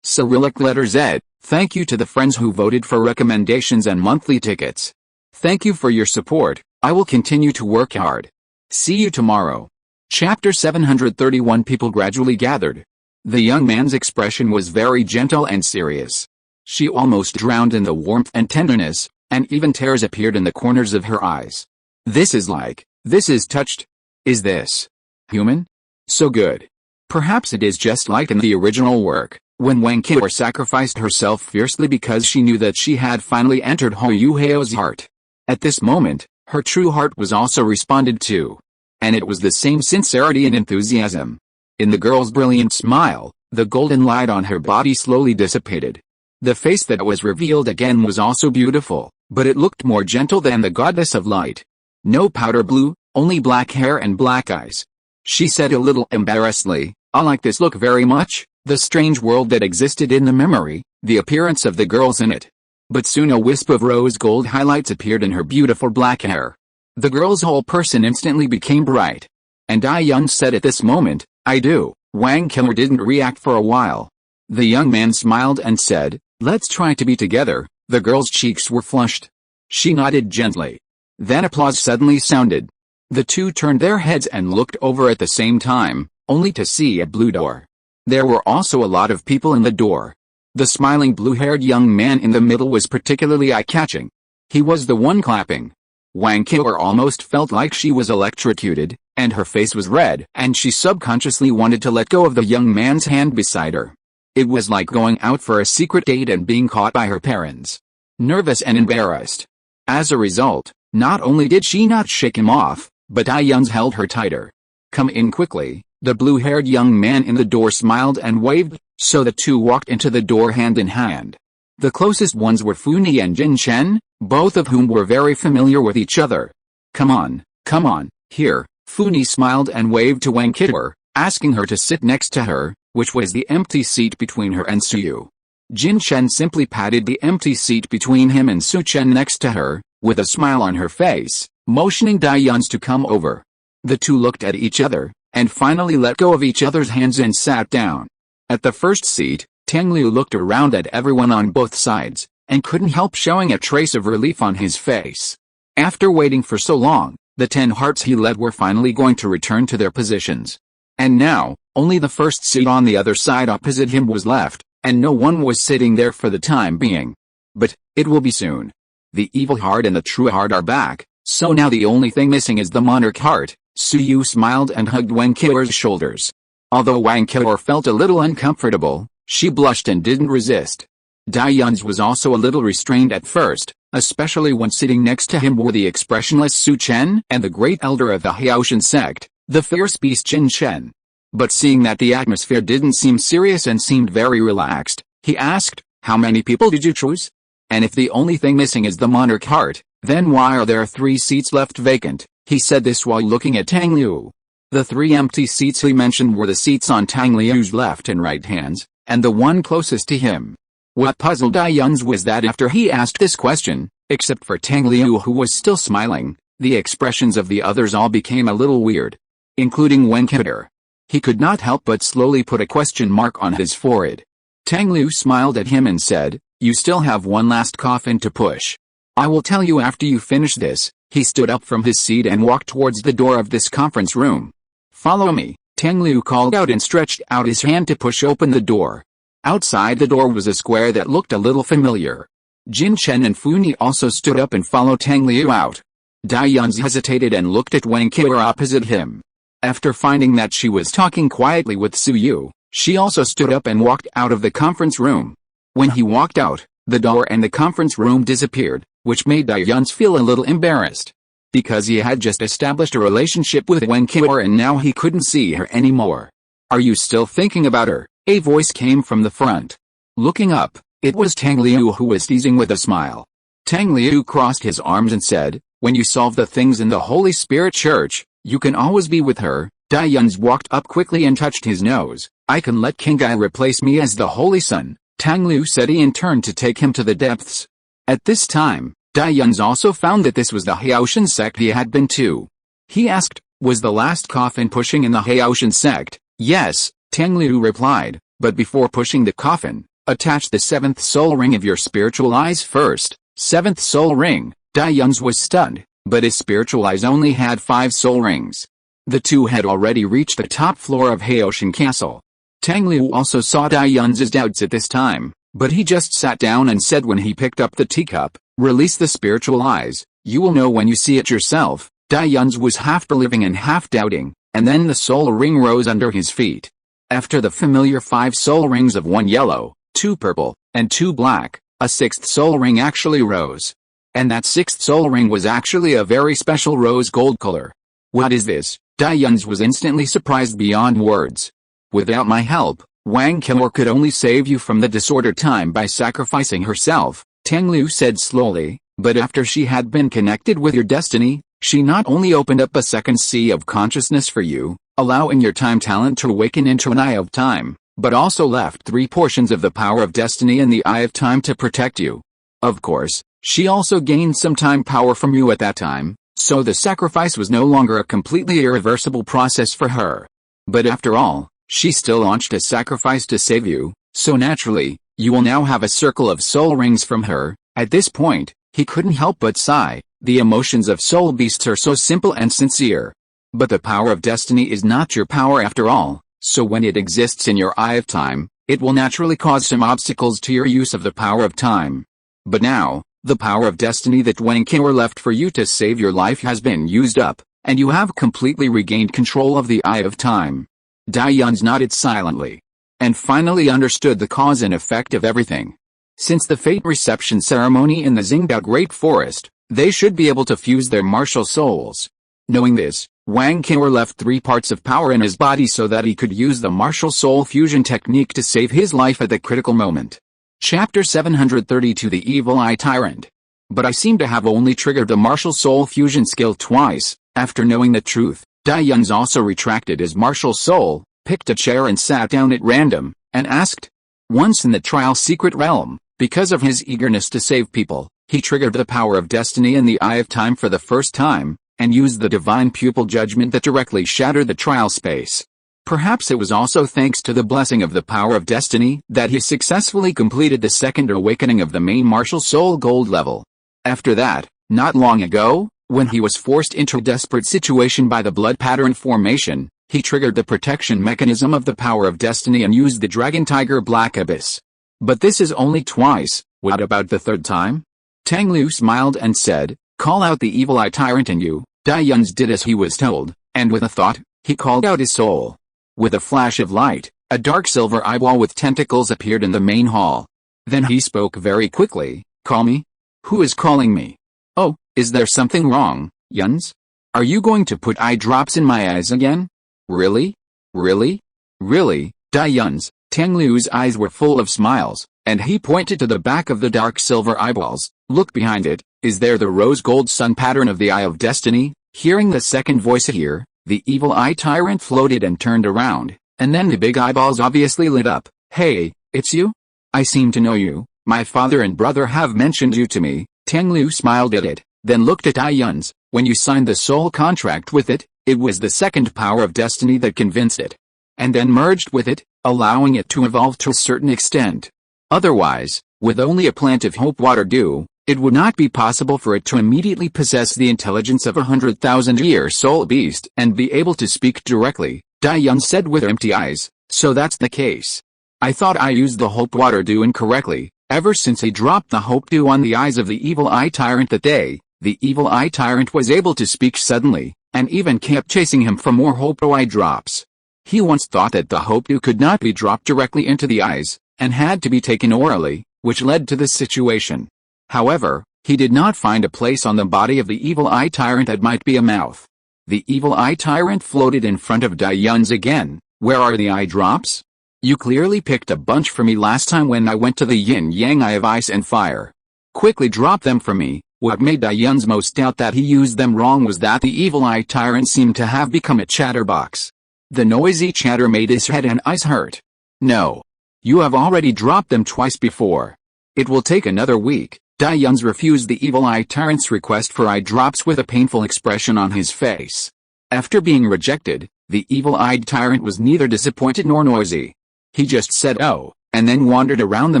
Cyrillic letter Z. Thank you to the friends who voted for recommendations and monthly tickets. Thank you for your support. I will continue to work hard. See you tomorrow. Chapter 731. People gradually gathered. The young man's expression was very gentle and serious. She almost drowned in the warmth and tenderness, and even tears appeared in the corners of her eyes. This is touched. Is this human? So good. Perhaps it is just like in the original work, when Wang Qiuer sacrificed herself fiercely because she knew that she had finally entered Hao Yu Hao's heart. At this moment, her true heart was also responded to. And it was the same sincerity and enthusiasm. In the girl's brilliant smile, the golden light on her body slowly dissipated. The face that was revealed again was also beautiful, but it looked more gentle than the goddess of light. No powder blue, only black hair and black eyes. She said a little embarrassedly, I like this look very much, the strange world that existed in the memory, the appearance of the girls in it. But soon a wisp of rose gold highlights appeared in her beautiful black hair. The girl's whole person instantly became bright. And Dai Yun said at this moment, I do. Wang Qiuer didn't react for a while. The young man smiled and said, let's try to be together. The girl's cheeks were flushed. She nodded gently. Then applause suddenly sounded. The two turned their heads and looked over at the same time, only to see a blue door. There were also a lot of people in the door. The smiling blue-haired young man in the middle was particularly eye-catching. He was the one clapping. Wang Qiuer almost felt like she was electrocuted, and her face was red, and she subconsciously wanted to let go of the young man's hand beside her. It was like going out for a secret date and being caught by her parents. Nervous and embarrassed. As a result, not only did she not shake him off, but Dai Yun held her tighter. Come in quickly, the blue-haired young man in the door smiled and waved, so the two walked into the door hand in hand. The closest ones were Funi and Jin Chen, both of whom were very familiar with each other. Come on, here. Funi smiled and waved to Wang Qiuer, asking her to sit next to her, which was the empty seat between her and Suyu. Jin Chen simply patted the empty seat between him and Su Chen next to her, with a smile on her face, motioning Dai Yun to come over. The two looked at each other, and finally let go of each other's hands and sat down. At the first seat, Tang Liu looked around at everyone on both sides, and couldn't help showing a trace of relief on his face. After waiting for so long, the 10 hearts he led were finally going to return to their positions. And now, only the first seat on the other side opposite him was left, and no one was sitting there for the time being. But, it will be soon. The evil heart and the true heart are back, so now the only thing missing is the monarch heart. Suyu smiled and hugged Wang Qiuer's shoulders. Although Wang Qiuer felt a little uncomfortable, she blushed and didn't resist. Dai Yun's was also a little restrained at first, especially when sitting next to him were the expressionless Su Chen and the great elder of the Haoshan sect, the fierce beast Jin Chen. But seeing that the atmosphere didn't seem serious and seemed very relaxed, he asked, how many people did you choose? And if the only thing missing is the monarch heart, then why are there 3 seats left vacant? He said this while looking at Tang Liu. The 3 empty seats he mentioned were the seats on Tang Liu's left and right hands, and the one closest to him. What puzzled Dai Yun's was that after he asked this question, except for Tang Liu who was still smiling, the expressions of the others all became a little weird. Including Wang Qiuer. He could not help but slowly put a question mark on his forehead. Tang Liu smiled at him and said, "You still have one last coffin to push. I will tell you after you finish this." He stood up from his seat and walked towards the door of this conference room. "Follow me," Tang Liu called out and stretched out his hand to push open the door. Outside the door was a square that looked a little familiar. Jin Chen and Fu Ni also stood up and followed Tang Liu out. Dai Yunzi hesitated and looked at Wang Qiu opposite him. After finding that she was talking quietly with Su Yu, she also stood up and walked out of the conference room. When he walked out, the door and the conference room disappeared, which made Dai Yunzi feel a little embarrassed. Because he had just established a relationship with Wang Qiu and now he couldn't see her anymore. "Are you still thinking about her?" a voice came from the front. Looking up, it was Tang Liu who was teasing with a smile. Tang Liu crossed his arms and said, "When you solve the things in the Holy Spirit Church, you can always be with her." Dai Yunzi walked up quickly and touched his nose. "I can let King Gai replace me as the Holy Son," Tang Liu said in turn to take him to the depths. At this time, Dai Yunzi also found that this was the Haoshan sect he had been to. He asked, "Was the last coffin pushing in the Haoshan sect?" "Yes," Tang Liu replied, "but before pushing the coffin, attach the 7th soul ring of your spiritual eyes first." 7th soul ring. Dai Yunzi was stunned, but his spiritual eyes only had 5 soul rings. The two had already reached the top floor of Haoshan Castle. Tang Liu also saw Dai Yunzi's doubts at this time, but he just sat down and said when he picked up the teacup, "Release the spiritual eyes, you will know when you see it yourself." Dai Yunzi was half believing and half doubting, and then the soul ring rose under his feet. After the familiar 5 soul rings of 1 yellow, 2 purple, and 2 black, a 6th soul ring actually rose. And that 6th soul ring was actually a very special rose gold color. "What is this?" Dai Yunzi was instantly surprised beyond words. "Without my help, Wang Qiu could only save you from the disordered time by sacrificing herself," Tang Liu said slowly, "but after she had been connected with your destiny, she not only opened up a second sea of consciousness for you, allowing your time talent to awaken into an eye of time, but also left 3 portions of the power of destiny in the eye of time to protect you. Of course, she also gained some time power from you at that time, so the sacrifice was no longer a completely irreversible process for her. But after all, she still launched a sacrifice to save you, so naturally, you will now have a circle of soul rings from her." At this point, he couldn't help but sigh. The emotions of soul beasts are so simple and sincere. But the power of destiny is not your power after all, so when it exists in your eye of time, it will naturally cause some obstacles to your use of the power of time. But now, the power of destiny that Wang Qiu left for you to save your life has been used up, and you have completely regained control of the eye of time. Dai Yunzi nodded silently, and finally understood the cause and effect of everything. Since the fate reception ceremony in the Xingdao Great Forest, they should be able to fuse their martial souls. Knowing this, Wang Qiu left 3 parts of power in his body so that he could use the martial soul fusion technique to save his life at the critical moment. Chapter 732 The Evil Eye Tyrant. But I seem to have only triggered the martial soul fusion skill twice. After knowing the truth, Dai Yunzi also retracted his martial soul, picked a chair and sat down at random, and asked. Once in the trial secret realm, because of his eagerness to save people, he triggered the power of destiny in the eye of time for the first time, and used the divine pupil judgment that directly shattered the trial space. Perhaps it was also thanks to the blessing of the power of destiny that he successfully completed the second awakening of the main martial soul gold level. After that, not long ago, when he was forced into a desperate situation by the blood pattern formation, he triggered the protection mechanism of the power of destiny and used the dragon tiger black abyss. But this is only twice. What about the third time? Tang Liu smiled and said, "Call out the evil eye tyrant in you." Dai Yunzi did as he was told, and with a thought, he called out his soul. With a flash of light, a dark silver eyeball with tentacles appeared in the main hall. Then he spoke very quickly, "Call me? Who is calling me? Oh, is there something wrong, Yunzi? Are you going to put eye drops in my eyes again? Really? Really? Really?" Dai Yunzi, Tang Liu's eyes were full of smiles, and he pointed to the back of the dark silver eyeballs. "Look behind it, is there the rose gold sun pattern of the eye of destiny?" Hearing the second voice here, the evil eye tyrant floated and turned around, and then the big eyeballs obviously lit up. "Hey, it's you? I seem to know you. My father and brother have mentioned you to me." Tang Liu smiled at it, then looked at Dai Yunzi. "When you signed the soul contract with it, it was the second power of destiny that convinced it. and then merged with it, allowing it to evolve to a certain extent. Otherwise, with only a plant of hope water dew, it would not be possible for it to immediately possess the intelligence of a 100,000-year soul beast and be able to speak directly, Dayun said with empty eyes. So that's the case. I thought I used the hope water dew incorrectly. Ever since he dropped the hope dew on the eyes of the evil eye tyrant that day, the evil eye tyrant was able to speak suddenly, and even kept chasing him for more hope eye drops. He once thought that the hope dew could not be dropped directly into the eyes, and had to be taken orally, which led to this situation. However, he did not find a place on the body of the evil eye tyrant that might be a mouth. The evil eye tyrant floated in front of Dayun's again. Where are the eye drops? You clearly picked a bunch for me last time when I went to the yin-yang eye of ice and fire. Quickly drop them for me. What made Dayun's most doubt that he used them wrong was that the evil eye tyrant seemed to have become a chatterbox. The noisy chatter made his head and eyes hurt. No. You have already dropped them twice before. It will take another week. Dayun's refused the evil eye tyrant's request for eye drops with a painful expression on his face. After being rejected, the evil-eyed tyrant was neither disappointed nor noisy. He just said oh, and then wandered around the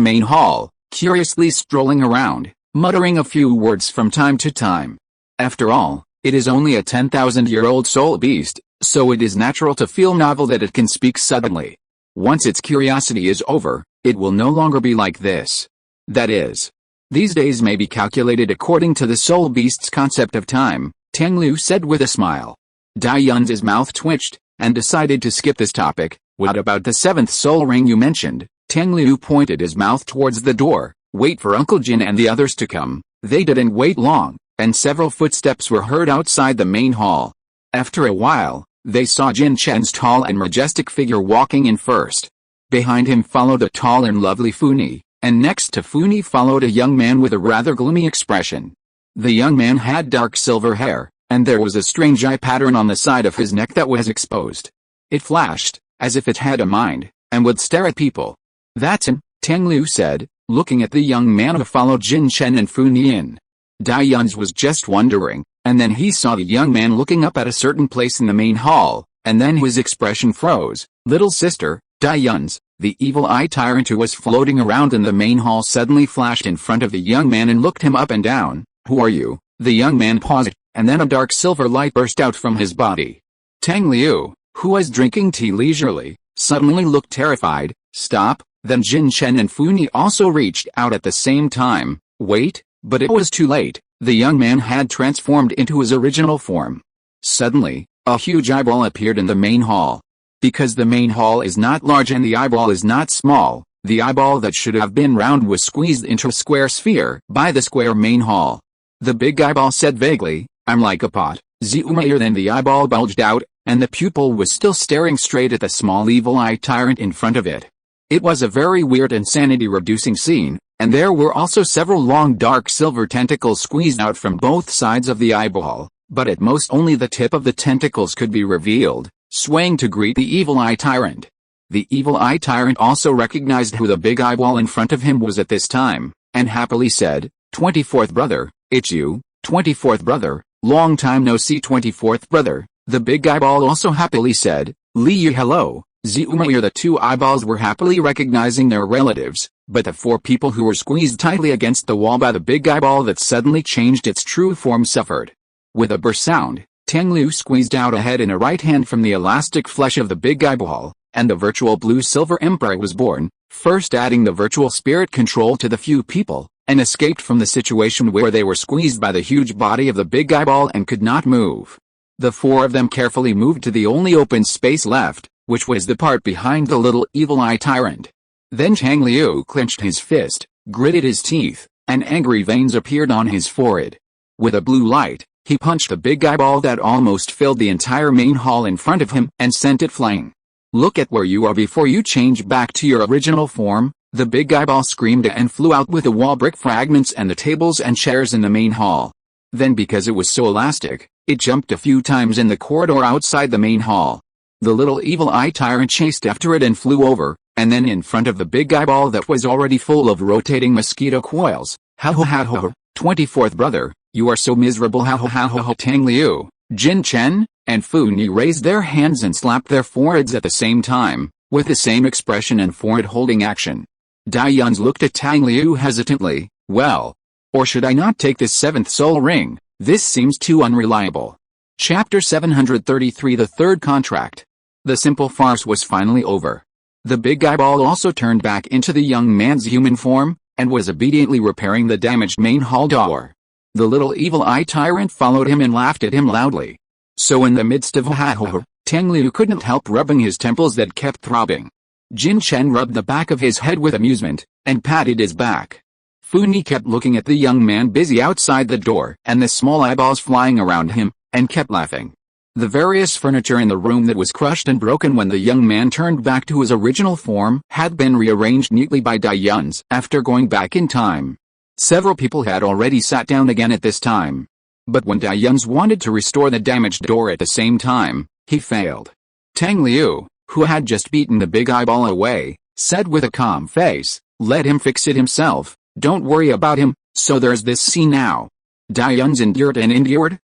main hall, curiously strolling around, muttering a few words from time to time. After all, it is only a 10,000-year-old soul beast, so it is natural to feel novel that it can speak suddenly. Once its curiosity is over, it will no longer be like this. That is, these days may be calculated according to the soul beast's concept of time, Tang Liu said with a smile. Dayun's mouth twitched, and decided to skip this topic. What about the 7th soul ring you mentioned? Tang Liu pointed his mouth towards the door. Wait for Uncle Jin and the others to come. They didn't wait long, and several footsteps were heard outside the main hall. After a while, they saw Jin Chen's tall and majestic figure walking in first. Behind him followed a tall and lovely Funi, and next to Funi followed a young man with a rather gloomy expression. The young man had dark silver hair, and there was a strange eye pattern on the side of his neck that was exposed. It flashed, as if it had a mind, and would stare at people. That's him, Tang Liu said, looking at the young man who followed Jin Chen and Funi in. Dayun's was just wondering, and then he saw the young man looking up at a certain place in the main hall, and then his expression froze. Little sister, Dayun's, the evil eye tyrant who was floating around in the main hall suddenly flashed in front of the young man and looked him up and down. Who are you? The young man paused, and then a dark silver light burst out from his body. Tang Liu, who was drinking tea leisurely, suddenly looked terrified. Stop. Then Jin Chen and Funi also reached out at the same time. Wait, but it was too late. The young man had transformed into his original form. Suddenly, a huge eyeball appeared in the main hall. Because the main hall is not large and the eyeball is not small, the eyeball that should have been round was squeezed into a square sphere by the square main hall. The big eyeball said vaguely, I'm like a pot. Then the eyeball bulged out, and the pupil was still staring straight at the small evil eye tyrant in front of it. It was a very weird insanity-reducing scene, and there were also several long dark silver tentacles squeezed out from both sides of the eyeball, but at most only the tip of the tentacles could be revealed, swaying to greet the evil eye tyrant. The evil eye tyrant also recognized who the big eyeball in front of him was at this time, and happily said, 24th brother, it's you, 24th brother, long time no see 24th brother. The big eyeball also happily said, Liu hello. The two eyeballs were happily recognizing their relatives, but the four people who were squeezed tightly against the wall by the big eyeball that suddenly changed its true form suffered. With a burst sound, Tang Liu squeezed out a head and a right hand from the elastic flesh of the big eyeball, and the virtual blue-silver emperor was born, first adding the virtual spirit control to the few people, and escaped from the situation where they were squeezed by the huge body of the big eyeball and could not move. The four of them carefully moved to the only open space left, which was the part behind the little evil eye tyrant. Then Tang Liu clenched his fist, gritted his teeth, and angry veins appeared on his forehead. With a blue light, he punched the big eyeball that almost filled the entire main hall in front of him and sent it flying. Look at where you are before you change back to your original form, the big eyeball screamed and flew out with the wall brick fragments and the tables and chairs in the main hall. Then because it was so elastic, it jumped a few times in the corridor outside the main hall. The little evil eye tyrant chased after it and flew over, and then in front of the big eyeball that was already full of rotating mosquito coils. Ha ha ha ha, 24th brother, you are so miserable. Ha ha ha ha. Tang Liu, Jin Chen, and Fu Ni raised their hands and slapped their foreheads at the same time, with the same expression and forehead-holding action. Dai Yuns looked at Tang Liu hesitantly. Well, or should I not take this seventh soul ring? This seems too unreliable. Chapter 733 The Third Contract. The simple farce was finally over. The big eyeball also turned back into the young man's human form, and was obediently repairing the damaged main hall door. The little evil eye tyrant followed him and laughed at him loudly. So in the midst of ha-ha-ha, Tang Liu couldn't help rubbing his temples that kept throbbing. Jin Chen rubbed the back of his head with amusement, and patted his back. Fu Ni kept looking at the young man busy outside the door and the small eyeballs flying around him, and kept laughing. The various furniture in the room that was crushed and broken when the young man turned back to his original form had been rearranged neatly by Dai Yuns after going back in time. Several people had already sat down again at this time. But when Dai Yuns wanted to restore the damaged door at the same time, he failed. Tang Liu, who had just beaten the big eyeball away, said with a calm face, "Let him fix it himself, don't worry about him, so there's this scene now." Dai Yuns endured,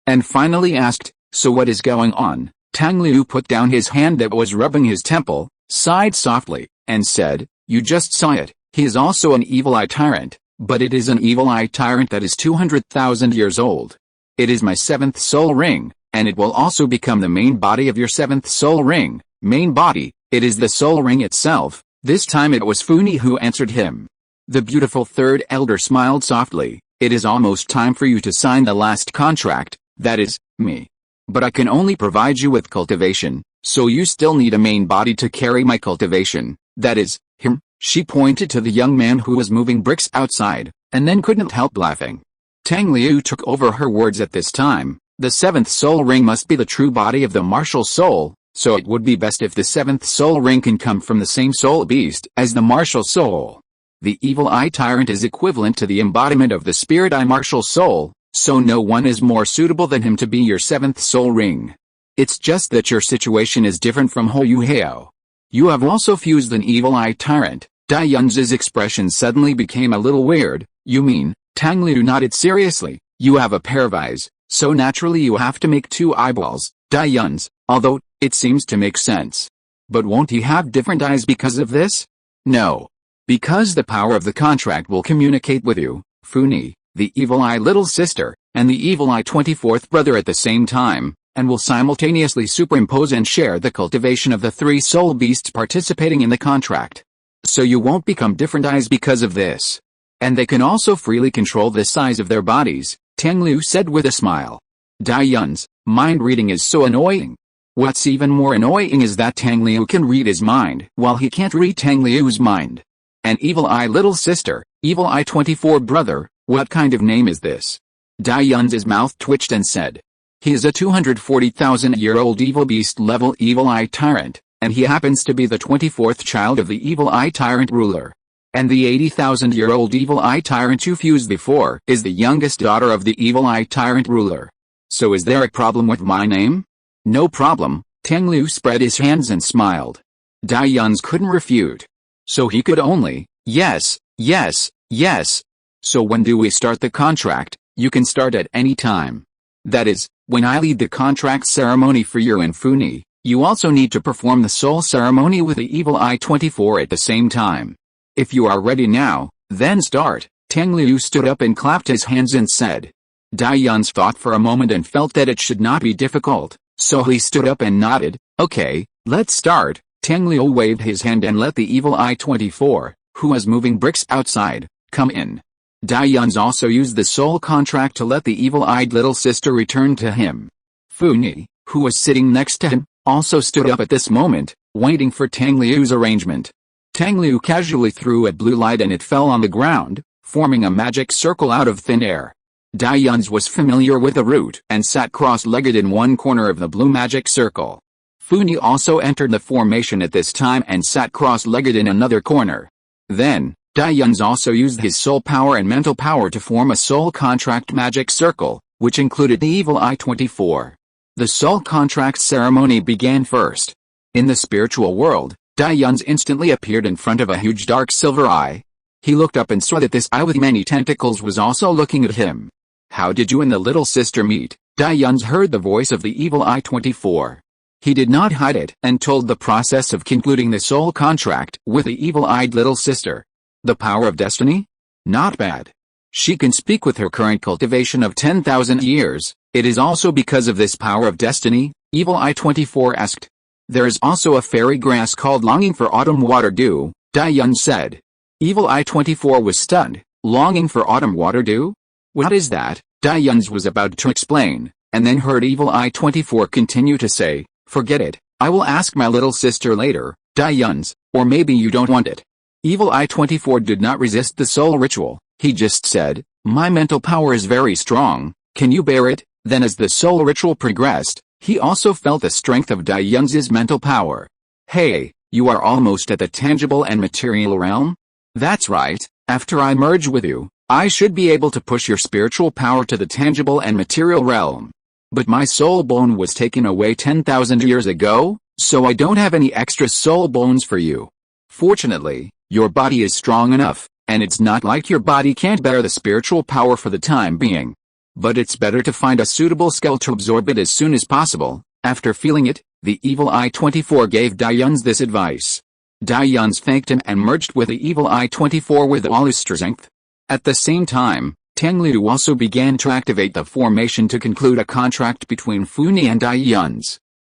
and finally asked, "So what is going on?" Tang Liu put down his hand that was rubbing his temple, sighed softly, and said, "You just saw it, he is also an evil eye tyrant, but it is an evil eye tyrant that is 200,000 years old. It is my seventh soul ring, and it will also become the main body of your seventh soul ring." Main body, it is the soul ring itself. This time it was Fu Ni who answered him. The beautiful third elder smiled softly. "It is almost time for you to sign the last contract, that is, me. But I can only provide you with cultivation, so you still need a main body to carry my cultivation, that is, him." She pointed to the young man who was moving bricks outside, and then couldn't help laughing. Tang Liu took over her words at this time. The seventh soul ring must be the true body of the martial soul, so it would be best if the seventh soul ring can come from the same soul beast as the martial soul. The evil eye tyrant is equivalent to the embodiment of the spirit eye martial soul, so no one is more suitable than him to be your seventh soul ring. It's just that your situation is different from Hou Hao. You have also fused an evil eye tyrant. Dai Yuns's expression suddenly became a little weird. "You mean?" Tang Liu nodded seriously. "You have a pair of eyes, so naturally you have to make two eyeballs." Dai Yuns, although it seems to make sense. "But won't he have different eyes because of this?" "No. Because the power of the contract will communicate with you, Fu Ni, the evil eye little sister, and the evil eye 24th brother at the same time, and will simultaneously superimpose and share the cultivation of the three soul beasts participating in the contract. So you won't become different eyes because of this. And they can also freely control the size of their bodies," Tang Liu said with a smile. Dai Yuns, mind reading is so annoying. What's even more annoying is that Tang Liu can read his mind while he can't read Tang Liu's mind. An evil eye little sister, evil eye 24 brother, what kind of name is this? Dai Yuns's mouth twitched and said. He is a 240,000-year-old evil beast level evil eye tyrant, and he happens to be the 24th child of the evil eye tyrant ruler. And the 80,000-year-old evil eye tyrant you fused before is the youngest daughter of the evil eye tyrant ruler. So is there a problem with my name? No problem, Tang Liu spread his hands and smiled. Dai Yuns couldn't refute. So he could only, yes, yes, yes. So when do we start the contract? You can start at any time. That is, when I lead the contract ceremony for you and Fu Ni, you also need to perform the soul ceremony with the evil eye 24 at the same time. If you are ready now, then start. Tang Liu stood up and clapped his hands and said. Dai Yuns thought for a moment and felt that it should not be difficult, so he stood up and nodded. Okay, let's start. Tang Liu waved his hand and let the evil eye 24, who was moving bricks outside, come in. Dai Yuns also used the soul contract to let the evil-eyed little sister return to him. Fu Ni, who was sitting next to him, also stood up at this moment, waiting for Tang Liu's arrangement. Tang Liu casually threw a blue light and it fell on the ground, forming a magic circle out of thin air. Dai Yuns was familiar with the route and sat cross-legged in one corner of the blue magic circle. Fu Ni also entered the formation at this time and sat cross-legged in another corner. Then, Dai Yuns also used his soul power and mental power to form a soul contract magic circle, which included the evil eye 24. The soul contract ceremony began first. In the spiritual world, Dai Yuns instantly appeared in front of a huge dark silver eye. He looked up and saw that this eye with many tentacles was also looking at him. How did you and the little sister meet? Yun's heard the voice of the evil eye 24. He did not hide it and told the process of concluding the soul contract with the evil-eyed little sister. The power of destiny? Not bad. She can speak with her current cultivation of 10,000 years. It is also because of this power of destiny, evil eye 24 asked. There is also a fairy grass called longing for autumn water dew, Yun said. Evil eye 24 was stunned. Longing for autumn water dew? What is that? Yun was about to explain, and then heard evil eye 24 continue to say, forget it, I will ask my little sister later, Yun, or maybe you don't want it. Evil eye 24 did not resist the soul ritual, he just said, my mental power is very strong, can you bear it? Then as the soul ritual progressed, he also felt the strength of Yun's mental power. Hey, you are almost at the tangible and material realm? That's right, after I merge with you, I should be able to push your spiritual power to the tangible and material realm. But my soul bone was taken away 10,000 years ago, so I don't have any extra soul bones for you. Fortunately, your body is strong enough, and it's not like your body can't bear the spiritual power for the time being. But it's better to find a suitable skull to absorb it as soon as possible. After feeling it, the evil eye 24 gave Yun this advice. Yun thanked him and merged with the evil eye 24 with all his strength. At the same time, Tang Liu also began to activate the formation to conclude a contract between Funi and Yun.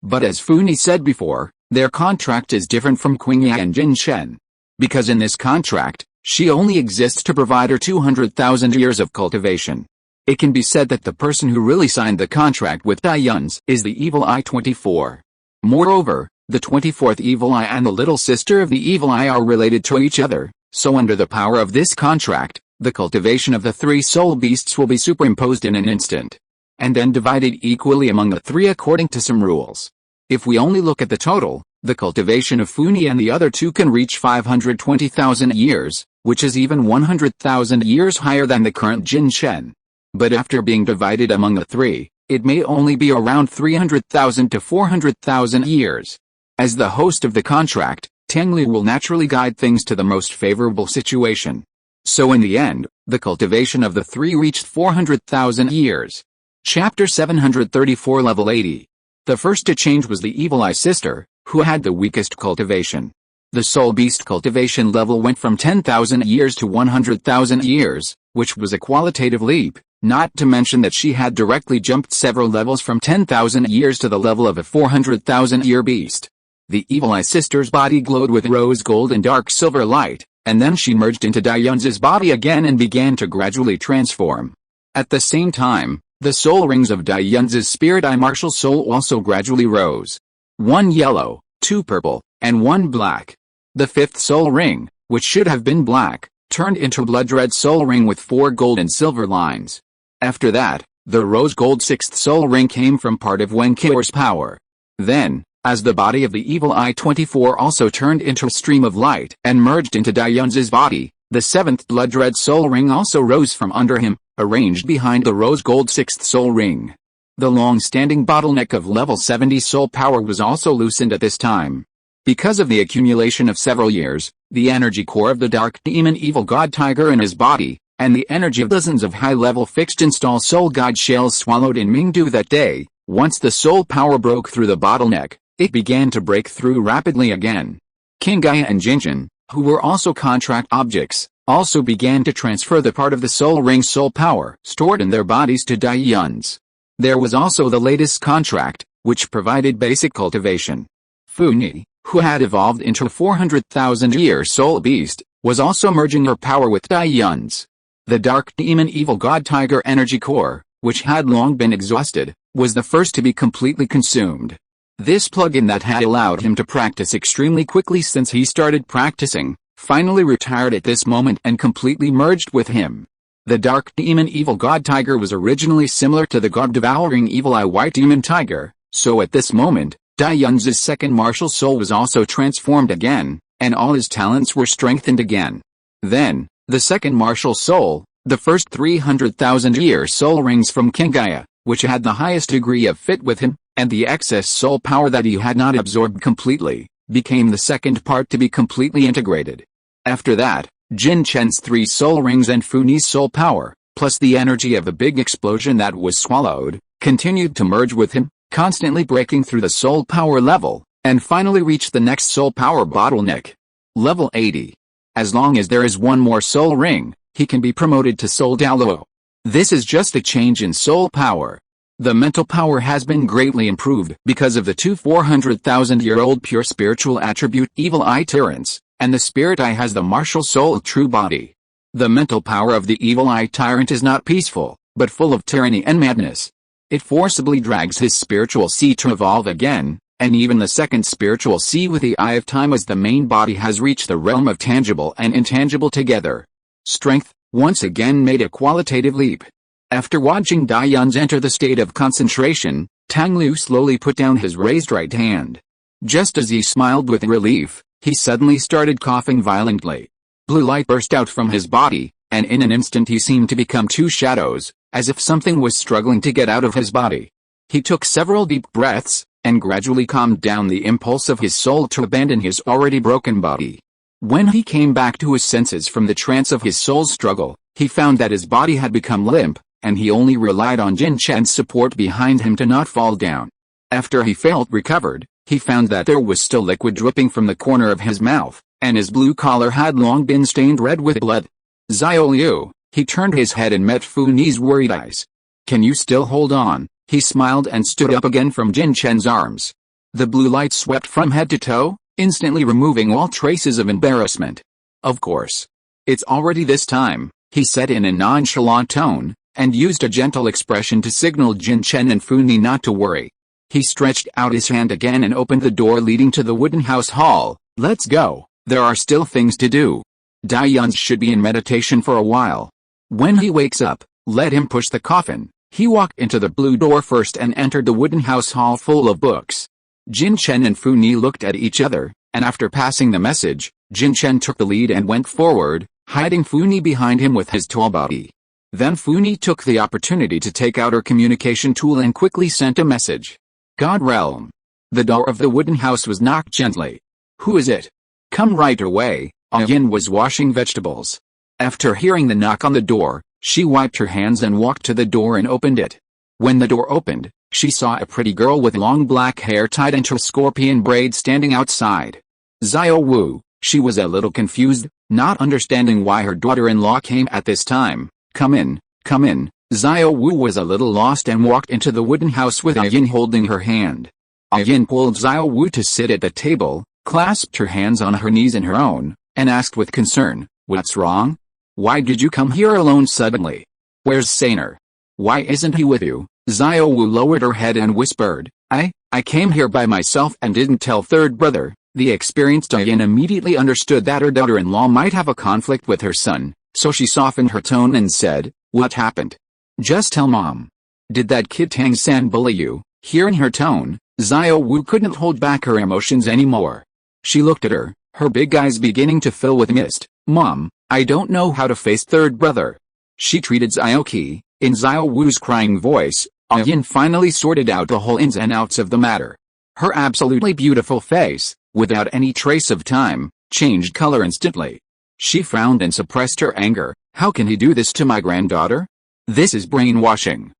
But as Funi said before, their contract is different from Qingya and Jin Shen. Because in this contract, she only exists to provide her 200,000 years of cultivation. It can be said that the person who really signed the contract with Yun is the evil eye 24. Moreover, the 24th evil eye and the little sister of the evil eye are related to each other, so under the power of this contract, the cultivation of the three soul beasts will be superimposed in an instant, and then divided equally among the three according to some rules. If we only look at the total, the cultivation of Funi and the other two can reach 520,000 years, which is even 100,000 years higher than the current Jin Shen. But after being divided among the three, it may only be around 300,000 to 400,000 years. As the host of the contract, Tang Liu will naturally guide things to the most favorable situation. So in the end, the cultivation of the three reached 400,000 years. Chapter 734 Level 80. The first to change was the evil eye sister, who had the weakest cultivation. The soul beast cultivation level went from 10,000 years to 100,000 years, which was a qualitative leap, not to mention that she had directly jumped several levels from 10,000 years to the level of a 400,000-year beast. The evil eye sister's body glowed with rose gold and dark silver light, and then she merged into Yun's body again and began to gradually transform. At the same time, the soul rings of Yun's spirit eye martial soul also gradually rose. 1 yellow, 2 purple, and 1 black. The fifth soul ring, which should have been black, turned into blood red soul ring with 4 gold and silver lines. After that, the rose gold sixth soul ring came from part of Wenqior's power. Then, as the body of the evil eye 24 also turned into a stream of light and merged into Yun's body, the seventh blood red soul ring also rose from under him, arranged behind the rose gold sixth soul ring. The long-standing bottleneck of level 70 soul power was also loosened at this time. Because of the accumulation of several years, the energy core of the dark demon evil god tiger in his body, and the energy of dozens of high-level fixed-install soul god shells swallowed in Mingdu that day, once the soul power broke through the bottleneck, it began to break through rapidly again. Qingya and Jinjin, who were also contract objects, also began to transfer the part of the soul ring soul power stored in their bodies to Yun's. There was also the latest contract, which provided basic cultivation. Funi, who had evolved into a 400,000-year soul beast, was also merging her power with Yun's. The dark demon evil god tiger energy core, which had long been exhausted, was the first to be completely consumed. This plug-in that had allowed him to practice extremely quickly since he started practicing, finally retired at this moment and completely merged with him. The dark demon evil god tiger was originally similar to the god-devouring evil eye white demon tiger, so at this moment, Yun's second martial soul was also transformed again, and all his talents were strengthened again. Then, the second martial soul, the first 300,000-year soul rings from Qingya, which had the highest degree of fit with him, and the excess soul power that he had not absorbed completely, became the second part to be completely integrated. After that, Jin Chen's 3 soul rings and Funi's soul power, plus the energy of the big explosion that was swallowed, continued to merge with him, constantly breaking through the soul power level, and finally reached the next soul power bottleneck. Level 80. As long as there is one more soul ring, he can be promoted to soul Douluo. This is just a change in soul power. The mental power has been greatly improved because of the two 400,000-year-old pure spiritual attribute evil eye tyrants, and the spirit eye has the martial soul true body. The mental power of the evil eye tyrant is not peaceful, but full of tyranny and madness. It forcibly drags his spiritual sea to evolve again, and even the second spiritual sea with the eye of time as the main body has reached the realm of tangible and intangible together. Strength, once again made a qualitative leap. After watching Daiyans enter the state of concentration, Tang Liu slowly put down his raised right hand. Just as he smiled with relief, he suddenly started coughing violently. Blue light burst out from his body, and in an instant he seemed to become two shadows, as if something was struggling to get out of his body. He took several deep breaths, and gradually calmed down the impulse of his soul to abandon his already broken body. When he came back to his senses from the trance of his soul's struggle, he found that his body had become limp, and he only relied on Jin Chen's support behind him to not fall down. After he felt recovered, he found that there was still liquid dripping from the corner of his mouth, and his blue collar had long been stained red with blood. Xiao Liu, he turned his head and met Fu Ni's worried eyes. Can you still hold on? He smiled and stood up again from Jin Chen's arms. The blue light swept from head to toe, instantly removing all traces of embarrassment. Of course. It's already this time, he said in a nonchalant tone, and used a gentle expression to signal Jin Chen and Fu Ni not to worry. He stretched out his hand again and opened the door leading to the wooden house hall. Let's go, there are still things to do. Daiyans should be in meditation for a while. When he wakes up, let him push the coffin. He walked into the blue door first and entered the wooden house hall full of books. Jin Chen and Fu Ni looked at each other, and after passing the message, Jin Chen took the lead and went forward, hiding Fu Ni behind him with his tall body. Then Fu Ni took the opportunity to take out her communication tool and quickly sent a message. God realm. The door of the wooden house was knocked gently. Who is it? Come right away. Yin was washing vegetables. After hearing the knock on the door, she wiped her hands and walked to the door and opened it. When the door opened, she saw a pretty girl with long black hair tied into a scorpion braid standing outside. Xiao Wu, she was a little confused, not understanding why her daughter-in-law came at this time. Come in, come in. Xiao Wu was a little lost and walked into the wooden house with Yin holding her hand. Yin pulled Xiao Wu to sit at the table, clasped her hands on her knees in her own, and asked with concern, "What's wrong? Why did you come here alone suddenly? Where's Saner? Why isn't he with you?" Xiao Wu lowered her head and whispered, I came here by myself and didn't tell third brother." The experienced Yin immediately understood that her daughter-in-law might have a conflict with her son, so she softened her tone and said, "What happened? Just tell mom. Did that kid Tang San bully you?" Hearing her tone, Xiao Wu couldn't hold back her emotions anymore. She looked at her, her big eyes beginning to fill with mist. "Mom, I don't know how to face third brother." She treated Xiaoqi. In Xiao Wu's crying voice, Yin finally sorted out the whole ins and outs of the matter. Her absolutely beautiful face, without any trace of time, changed color instantly. She frowned and suppressed her anger. How can he do this to my granddaughter? This is brainwashing.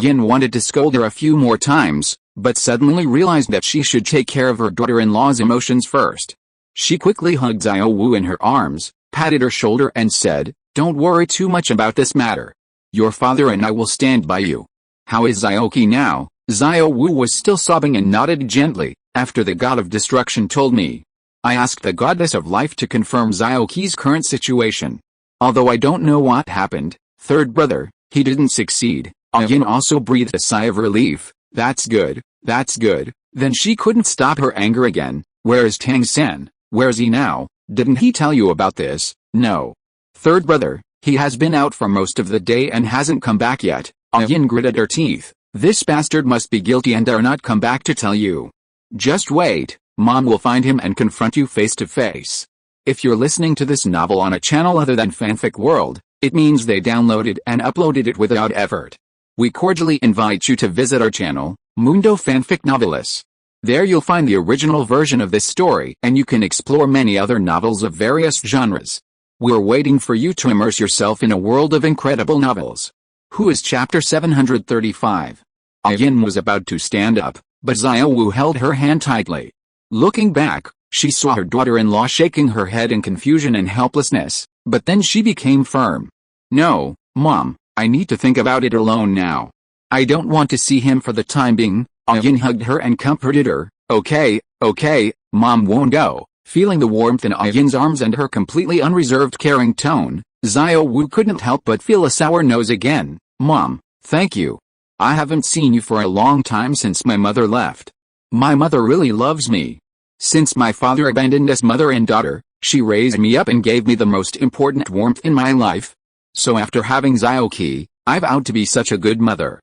Yin wanted to scold her a few more times, but suddenly realized that she should take care of her daughter-in-law's emotions first. She quickly hugged Xiao Wu in her arms, patted her shoulder and said, "Don't worry too much about this matter. Your father and I will stand by you." How is Xiaoqi now? Xiao Wu was still sobbing and nodded gently. After the god of destruction told me. I asked the goddess of life to confirm Xiaoqi's current situation. Although I don't know what happened, third brother, he didn't succeed. Yin also breathed a sigh of relief. That's good, that's good. Then she couldn't stop her anger again. Where is Tang San? Where's he now? Didn't he tell you about this? No. Third brother, he has been out for most of the day and hasn't come back yet. Yin gritted her teeth. This bastard must be guilty and dare not come back to tell you. Just wait, mom will find him and confront you face to face. If you're listening to this novel on a channel other than Fanfic World, it means they downloaded and uploaded it without effort. We cordially invite you to visit our channel, Mundo Fanfic Novelis. There you'll find the original version of this story and you can explore many other novels of various genres. We're waiting for you to immerse yourself in a world of incredible novels. Who is chapter 735? Yin was about to stand up, but Xiao Wu held her hand tightly. Looking back, she saw her daughter-in-law shaking her head in confusion and helplessness, but then she became firm. No, Mom, I need to think about it alone now. I don't want to see him for the time being. Yin hugged her and comforted her. Okay, Mom won't go. Feeling the warmth in Yin's arms and her completely unreserved caring tone, Xiao Wu couldn't help but feel a sour nose again. Mom, thank you. I haven't seen you for a long time since my mother left. My mother really loves me. Since my father abandoned us mother and daughter, she raised me up and gave me the most important warmth in my life. So after having Xiao Qi, I vowed to be such a good mother.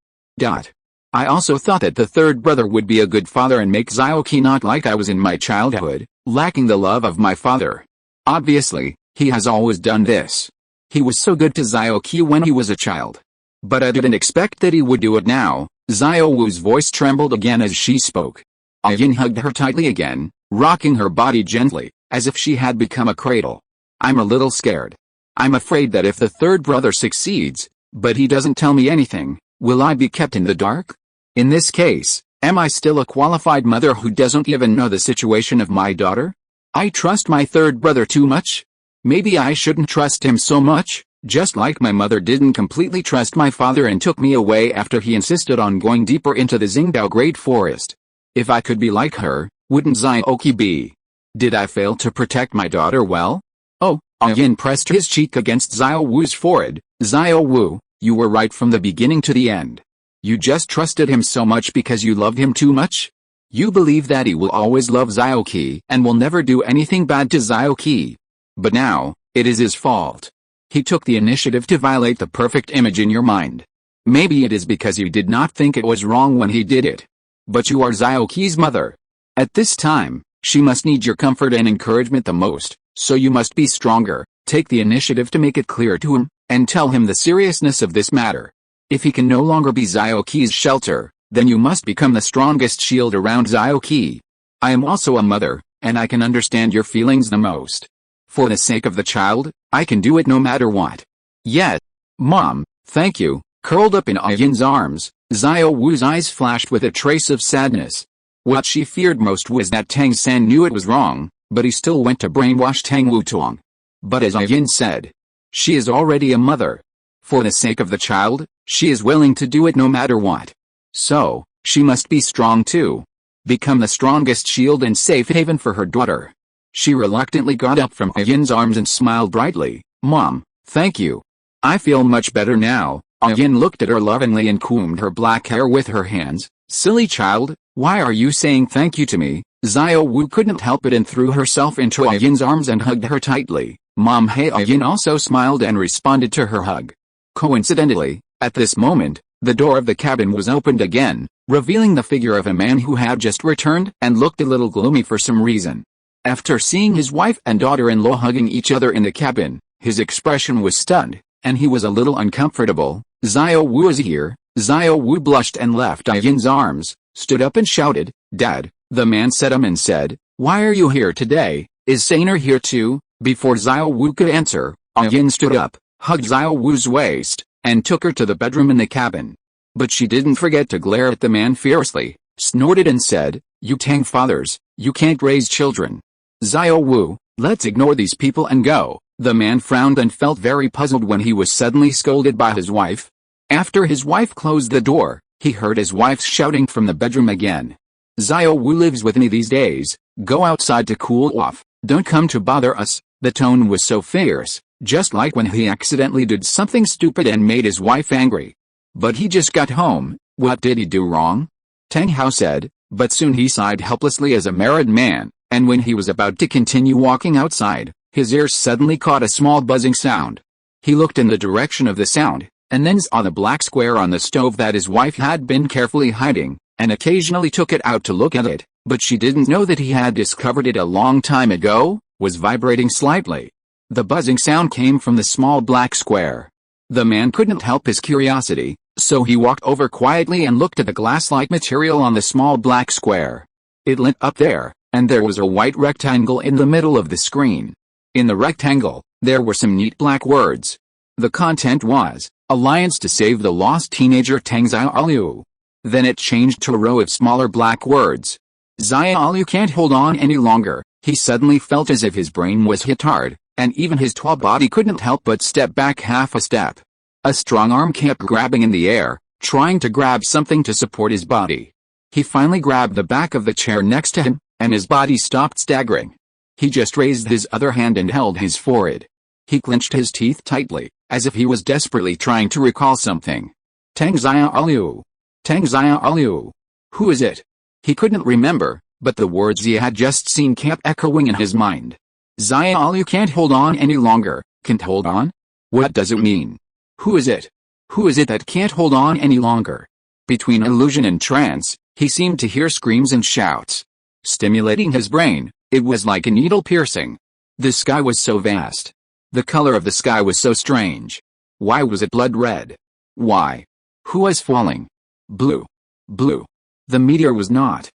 I also thought that the third brother would be a good father and make Xiao Qi not like I was in my childhood, lacking the love of my father. Obviously, he has always done this. He was so good to Xiao Qi when he was a child. But I didn't expect that he would do it now. Xiao Wu's voice trembled again as she spoke. Yin hugged her tightly again, rocking her body gently, as if she had become a cradle. I'm a little scared. I'm afraid that if the third brother succeeds, but he doesn't tell me anything, will I be kept in the dark? In this case, am I still a qualified mother who doesn't even know the situation of my daughter? I trust my third brother too much? Maybe I shouldn't trust him so much, just like my mother didn't completely trust my father and took me away after he insisted on going deeper into the Xingdao Great Forest. If I could be like her, wouldn't Xiao Qi be? Did I fail to protect my daughter well? Oh, Yin pressed his cheek against Xiao Wu's forehead. Xiao Wu, you were right from the beginning to the end. You just trusted him so much because you loved him too much? You believe that he will always love Xiao Qi and will never do anything bad to Xiao Qi. But now, it is his fault. He took the initiative to violate the perfect image in your mind. Maybe it is because you did not think it was wrong when he did it. But you are Xiao Qi's mother. At this time, she must need your comfort and encouragement the most, so you must be stronger, take the initiative to make it clear to him, and tell him the seriousness of this matter. If he can no longer be Xiao Qi's shelter, then you must become the strongest shield around Xiao Qi. I am also a mother, and I can understand your feelings the most. For the sake of the child, I can do it no matter what. Yes, Mom, thank you. Curled up in Yin's arms, Xiao Wu's eyes flashed with a trace of sadness. What she feared most was that Tang San knew it was wrong, but he still went to brainwash Tang Wutong. But as Yin said, she is already a mother. For the sake of the child, she is willing to do it no matter what. So, she must be strong too. Become the strongest shield and safe haven for her daughter. She reluctantly got up from Yin's arms and smiled brightly. Mom, thank you. I feel much better now. Yin looked at her lovingly and combed her black hair with her hands. Silly child, why are you saying thank you to me? Xiao Wu couldn't help it and threw herself into Yin's arms and hugged her tightly. Mom Yin also smiled and responded to her hug. Coincidentally, at this moment, the door of the cabin was opened again, revealing the figure of a man who had just returned and looked a little gloomy for some reason. After seeing his wife and daughter-in-law hugging each other in the cabin, his expression was stunned, and he was a little uncomfortable. Xiao Wu is here. Xiao Wu blushed and left Yin's arms, stood up and shouted, Dad. The man said and said, why are you here today? Is Sainer here too? Before Xiao Wu could answer, Yin stood up, hugged Xiao Wu's waist, and took her to the bedroom in the cabin. But she didn't forget to glare at the man fiercely, snorted and said, you Tang fathers, you can't raise children. Xiao Wu, let's ignore these people and go. The man frowned and felt very puzzled when he was suddenly scolded by his wife. After his wife closed the door, he heard his wife shouting from the bedroom again. Xiao Wu lives with me these days, go outside to cool off, don't come to bother us. The tone was so fierce, just like when he accidentally did something stupid and made his wife angry. But he just got home, what did he do wrong? Tang Hao said, but soon he sighed helplessly as a married man, and when he was about to continue walking outside, his ears suddenly caught a small buzzing sound. He looked in the direction of the sound, and then saw the black square on the stove that his wife had been carefully hiding, and occasionally took it out to look at it, but she didn't know that he had discovered it a long time ago, was vibrating slightly. The buzzing sound came from the small black square. The man couldn't help his curiosity, so he walked over quietly and looked at the glass-like material on the small black square. It lit up there, and there was a white rectangle in the middle of the screen. In the rectangle, there were some neat black words. The content was, Alliance to save the lost teenager Tang Liu. Then it changed to a row of smaller black words. Liu can't hold on any longer. He suddenly felt as if his brain was hit hard, and even his tall body couldn't help but step back half a step. A strong arm kept grabbing in the air, trying to grab something to support his body. He finally grabbed the back of the chair next to him, and his body stopped staggering. He just raised his other hand and held his forehead. He clenched his teeth tightly, as if he was desperately trying to recall something. Tang Liu. Tang Liu. Who is it? He couldn't remember, but the words he had just seen kept echoing in his mind. Liu can't hold on any longer. Can't hold on? What does it mean? Who is it? Who is it that can't hold on any longer? Between illusion and trance, he seemed to hear screams and shouts. Stimulating his brain, it was like a needle piercing. The sky was so vast. The color of the sky was so strange. Why was it blood red? Why? Who was falling? Blue. Blue. The meteor was not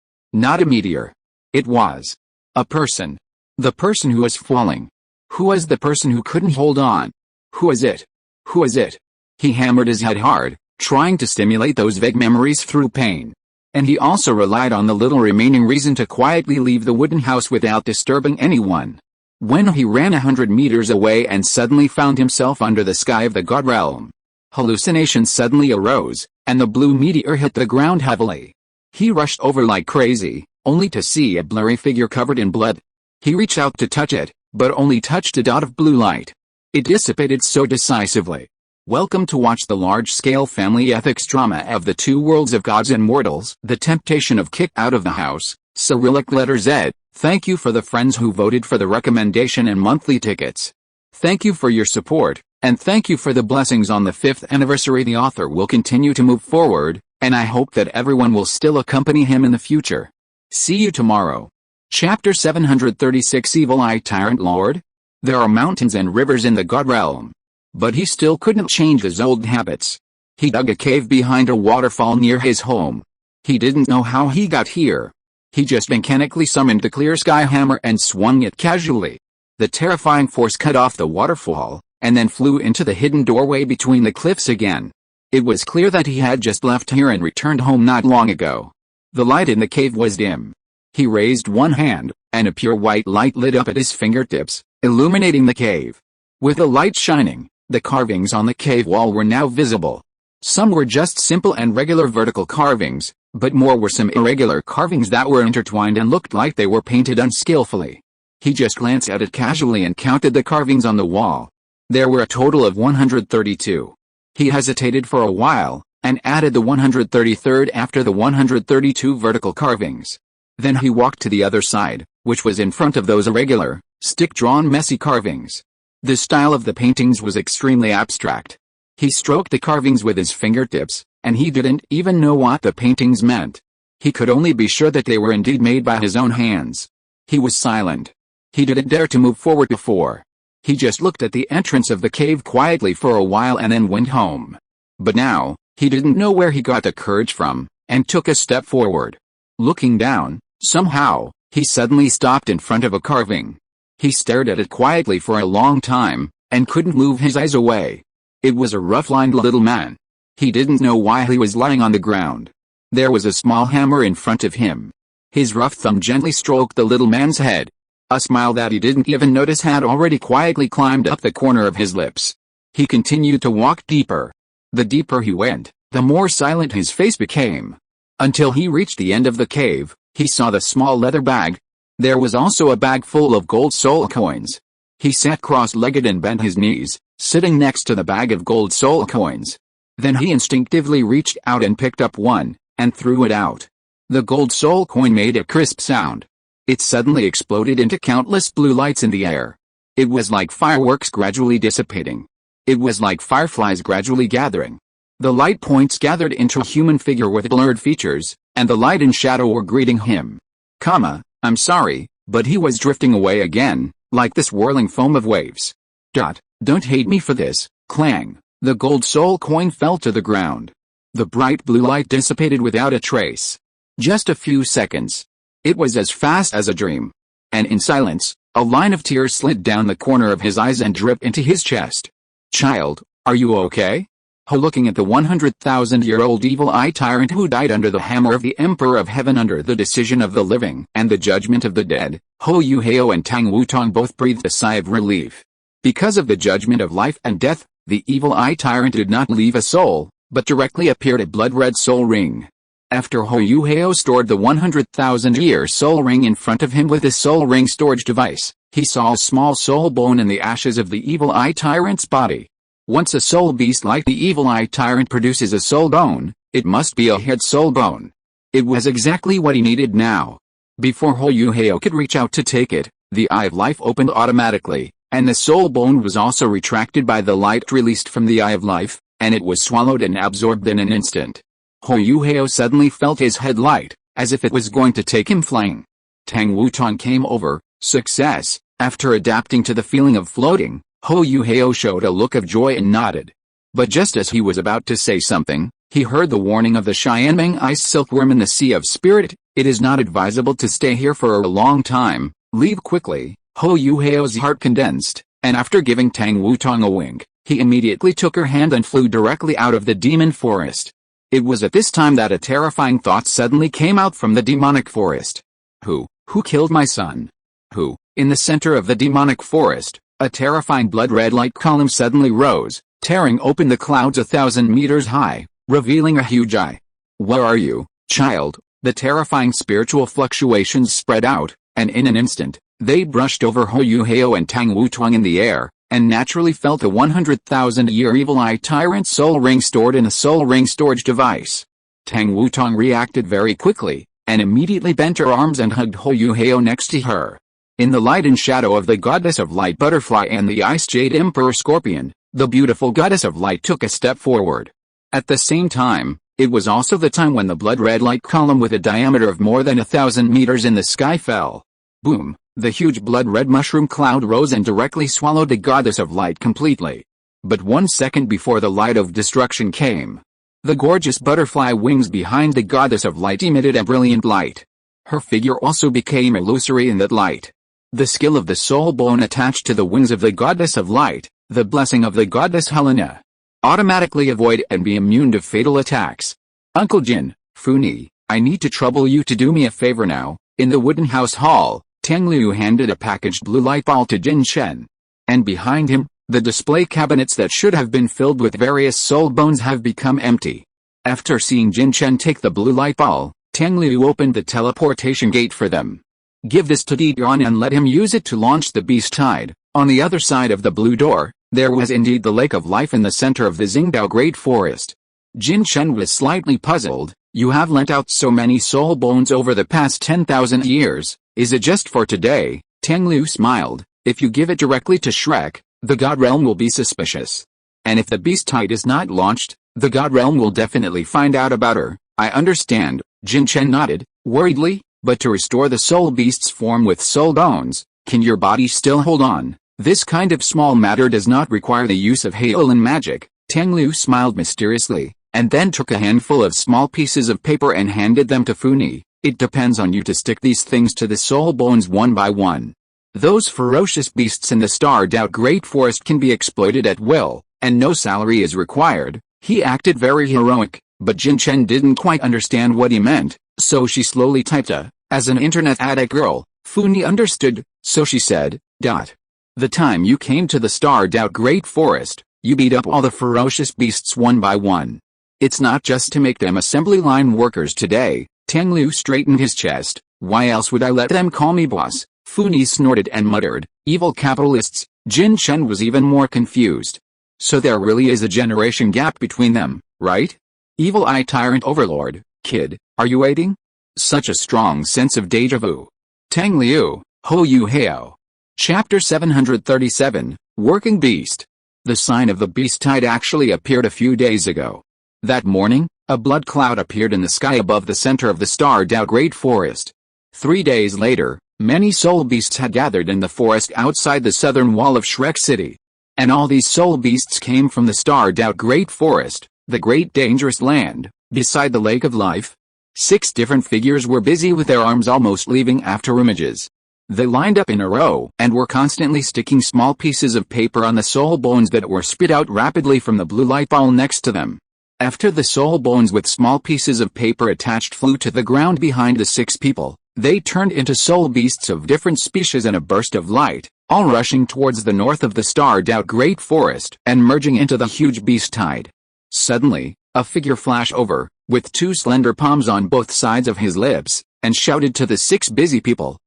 a meteor. It was a person. The person who was falling. Who was the person who couldn't hold on? Who is it? Who is it? He hammered his head hard, trying to stimulate those vague memories through pain. And he also relied on the little remaining reason to quietly leave the wooden house without disturbing anyone. When he ran 100 meters away and suddenly found himself under the sky of the God realm, hallucinations suddenly arose, and the blue meteor hit the ground heavily. He rushed over like crazy, only to see a blurry figure covered in blood. He reached out to touch it, but only touched a dot of blue light. It dissipated so decisively. Welcome to watch the large-scale family ethics drama of the two worlds of gods and mortals. The temptation of kick out of the house, Cyrillic letter Z. Thank you for the friends who voted for the recommendation and monthly tickets. Thank you for your support, and thank you for the blessings on the 5th anniversary. The author will continue to move forward, and I hope that everyone will still accompany him in the future. See you tomorrow. Chapter 736 Evil Eye Tyrant Lord. There are mountains and rivers in the God realm. But he still couldn't change his old habits. He dug a cave behind a waterfall near his home. He didn't know how he got here. He just mechanically summoned the clear sky hammer and swung it casually. The terrifying force cut off the waterfall, and then flew into the hidden doorway between the cliffs again. It was clear that he had just left here and returned home not long ago. The light in the cave was dim. He raised one hand, and a pure white light lit up at his fingertips, illuminating the cave. With the light shining, the carvings on the cave wall were now visible. Some were just simple and regular vertical carvings, but more were some irregular carvings that were intertwined and looked like they were painted unskillfully. He just glanced at it casually and counted the carvings on the wall. There were a total of 132. He hesitated for a while, and added the 133rd after the 132 vertical carvings. Then he walked to the other side, which was in front of those irregular, stick-drawn messy carvings. The style of the paintings was extremely abstract. He stroked the carvings with his fingertips, and he didn't even know what the paintings meant. He could only be sure that they were indeed made by his own hands. He was silent. He didn't dare to move forward before. He just looked at the entrance of the cave quietly for a while and then went home. But now, he didn't know where he got the courage from, and took a step forward. Looking down, somehow, he suddenly stopped in front of a carving. He stared at it quietly for a long time, and couldn't move his eyes away. It was a rough-lined little man. He didn't know why he was lying on the ground. There was a small hammer in front of him. His rough thumb gently stroked the little man's head. A smile that he didn't even notice had already quietly climbed up the corner of his lips. He continued to walk deeper. The deeper he went, the more silent his face became. Until he reached the end of the cave, he saw the small leather bag. There was also a bag full of gold soul coins. He sat cross-legged and bent his knees, sitting next to the bag of gold soul coins. Then he instinctively reached out and picked up one, and threw it out. The gold soul coin made a crisp sound. It suddenly exploded into countless blue lights in the air. It was like fireworks gradually dissipating. It was like fireflies gradually gathering. The light points gathered into a human figure with blurred features, and the light and shadow were greeting him. I'm sorry, but he was drifting away again, like this whirling foam of waves. Don't hate me for this, clang. The gold soul coin fell to the ground. The bright blue light dissipated without a trace. Just a few seconds. It was as fast as a dream. And in silence, a line of tears slid down the corner of his eyes and dripped into his chest. Child, are you okay? Looking at the 100,000-year-old evil-eye tyrant who died under the hammer of the Emperor of Heaven under the decision of the living and the judgment of the dead, Yu Hao and Tang Wutong both breathed a sigh of relief. Because of the judgment of life and death, the evil-eye tyrant did not leave a soul, but directly appeared a blood-red soul ring. After Yu Hao stored the 100,000-year soul ring in front of him with his soul ring storage device, he saw a small soul bone in the ashes of the evil-eye tyrant's body. Once a soul beast like the evil-eye tyrant produces a soul bone, it must be a head soul bone. It was exactly what he needed now. Before Yu Hao could reach out to take it, the Eye of Life opened automatically, and the soul bone was also retracted by the light released from the Eye of Life, and it was swallowed and absorbed in an instant. Yu Hao suddenly felt his head light, as if it was going to take him flying. Tang Wutong came over. Success. After adapting to the feeling of floating, Yu Hao showed a look of joy and nodded. But just as he was about to say something, he heard the warning of the Xianmeng ice silkworm in the Sea of Spirit. It is not advisable to stay here for a long time. Leave quickly. Yu Hao's heart condensed, and after giving Tang Wutong a wink, he immediately took her hand and flew directly out of the demon forest. It was at this time that a terrifying thought suddenly came out from the demonic forest. Who killed my son? Who? In the center of the demonic forest, a terrifying blood-red light column suddenly rose, tearing open the clouds 1,000 meters high, revealing a huge eye. Where are you, child? The terrifying spiritual fluctuations spread out, and in an instant, they brushed over Yu Hao and Tang Wutong in the air, and naturally felt the 100,000-year evil-eye tyrant soul ring stored in a soul ring storage device. Tang Wutong reacted very quickly, and immediately bent her arms and hugged Yu Hao next to her. In the light and shadow of the goddess of light butterfly and the ice jade emperor scorpion, the beautiful goddess of light took a step forward. At the same time, it was also the time when the blood-red light column with a diameter of more than 1,000 meters in the sky fell. Boom! The huge blood-red mushroom cloud rose and directly swallowed the goddess of light completely. But 1 second before the light of destruction came, the gorgeous butterfly wings behind the goddess of light emitted a brilliant light. Her figure also became illusory in that light. The skill of the soul bone attached to the wings of the goddess of light, the blessing of the goddess Helena. Automatically avoid and be immune to fatal attacks. Uncle Jin, Funi, I need to trouble you to do me a favor now. In the wooden house hall, Tang Liu handed a packaged blue light ball to Jin Shen. And behind him, the display cabinets that should have been filled with various soul bones have become empty. After seeing Jin Shen take the blue light ball, Tang Liu opened the teleportation gate for them. Give this to Didion and let him use it to launch the beast tide. On the other side of the blue door, there was indeed the lake of life in the center of the Xingdao Great Forest. Jin Shen was slightly puzzled. You have lent out so many soul bones over the past 10,000 years, is it just for today? Tang Liu smiled. If you give it directly to Shrek, the God Realm will be suspicious. And if the beast tide is not launched, the God Realm will definitely find out about her. I understand, Jin Shen nodded, worriedly, but to restore the soul beast's form with soul bones, can your body still hold on? This kind of small matter does not require the use of Heolan magic. Tang Liu smiled mysteriously, and then took a handful of small pieces of paper and handed them to Funi. It depends on you to stick these things to the soul bones one by one. Those ferocious beasts in the starred out Great Forest can be exploited at will, and no salary is required. He acted very heroic, but Jin Shen didn't quite understand what he meant, so she slowly typed as an internet addict girl. Funi understood, so she said, The time you came to the starred out Great Forest, you beat up all the ferocious beasts one by one. It's not just to make them assembly line workers today. Tang Liu straightened his chest. Why else would I let them call me boss? Funi snorted and muttered, evil capitalists. Jin Shen was even more confused. So there really is a generation gap between them, right? Evil eye tyrant overlord, kid, are you waiting? Such a strong sense of deja vu. Tang Liu, Yu Hao. Chapter 737, Working Beast. The sign of the beast tide actually appeared a few days ago. That morning, a blood cloud appeared in the sky above the center of the starred out Great Forest. 3 days later, many soul beasts had gathered in the forest outside the southern wall of Shrek City. And all these soul beasts came from the starred out Great Forest, the great dangerous land, beside the Lake of Life. 6 different figures were busy with their arms almost leaving after images. They lined up in a row and were constantly sticking small pieces of paper on the soul bones that were spit out rapidly from the blue light ball next to them. After the soul bones with small pieces of paper attached flew to the ground behind the 6 people, they turned into soul beasts of different species in a burst of light, all rushing towards the north of the starred-out great forest and merging into the huge beast tide. Suddenly, a figure flashed over, with 2 slender palms on both sides of his lips, and shouted to the 6 busy people,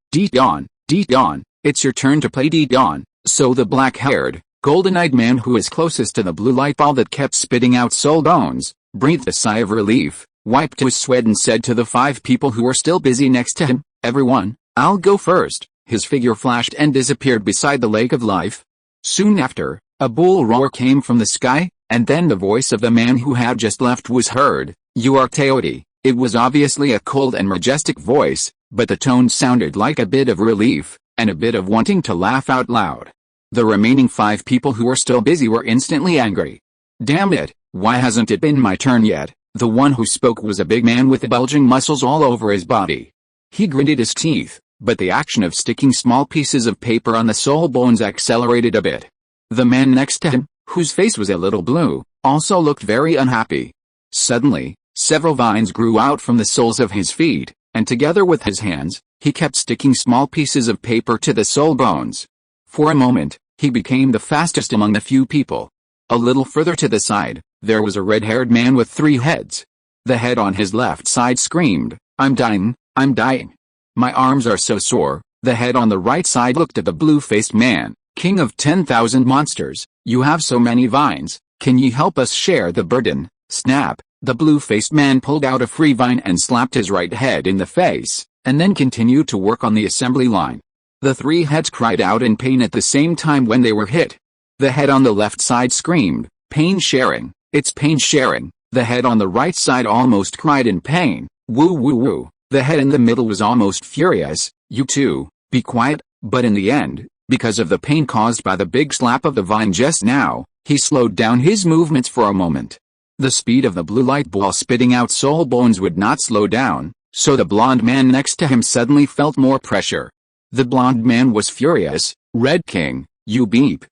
Deon, it's your turn to play Deon." So the black-haired, golden-eyed man who was closest to the blue light ball that kept spitting out soul bones, breathed a sigh of relief, wiped his sweat and said to the 5 people who were still busy next to him, "Everyone, I'll go first." His figure flashed and disappeared beside the lake of life. Soon after, a bull roar came from the sky, and then the voice of the man who had just left was heard, "You are Teoti." It was obviously a cold and majestic voice, but the tone sounded like a bit of relief, and a bit of wanting to laugh out loud. The remaining 5 people who were still busy were instantly angry. "Damn it, why hasn't it been my turn yet?" The one who spoke was a big man with bulging muscles all over his body. He gritted his teeth, but the action of sticking small pieces of paper on the soul bones accelerated a bit. The man next to him, whose face was a little blue, also looked very unhappy. Suddenly, several vines grew out from the soles of his feet, and together with his hands, he kept sticking small pieces of paper to the soul bones. For a moment, he became the fastest among the few people. A little further to the side, there was a red-haired man with 3 heads. The head on his left side screamed, I'm dying, my arms are so sore." The head on the right side looked at the blue-faced man, "King of 10,000 monsters, you have so many vines, can you help us share the burden?" Snap, the blue-faced man pulled out a free vine and slapped his right head in the face, and then continued to work on the assembly line. The 3 heads cried out in pain at the same time when they were hit. The head on the left side screamed, "Pain sharing, it's pain sharing." The head on the right side almost cried in pain, "Woo woo woo." The head in the middle was almost furious, "You two, be quiet," but in the end, because of the pain caused by the big slap of the vine just now, he slowed down his movements for a moment. The speed of the blue light ball spitting out soul bones would not slow down, so the blonde man next to him suddenly felt more pressure. The blonde man was furious, "Red King, you beep,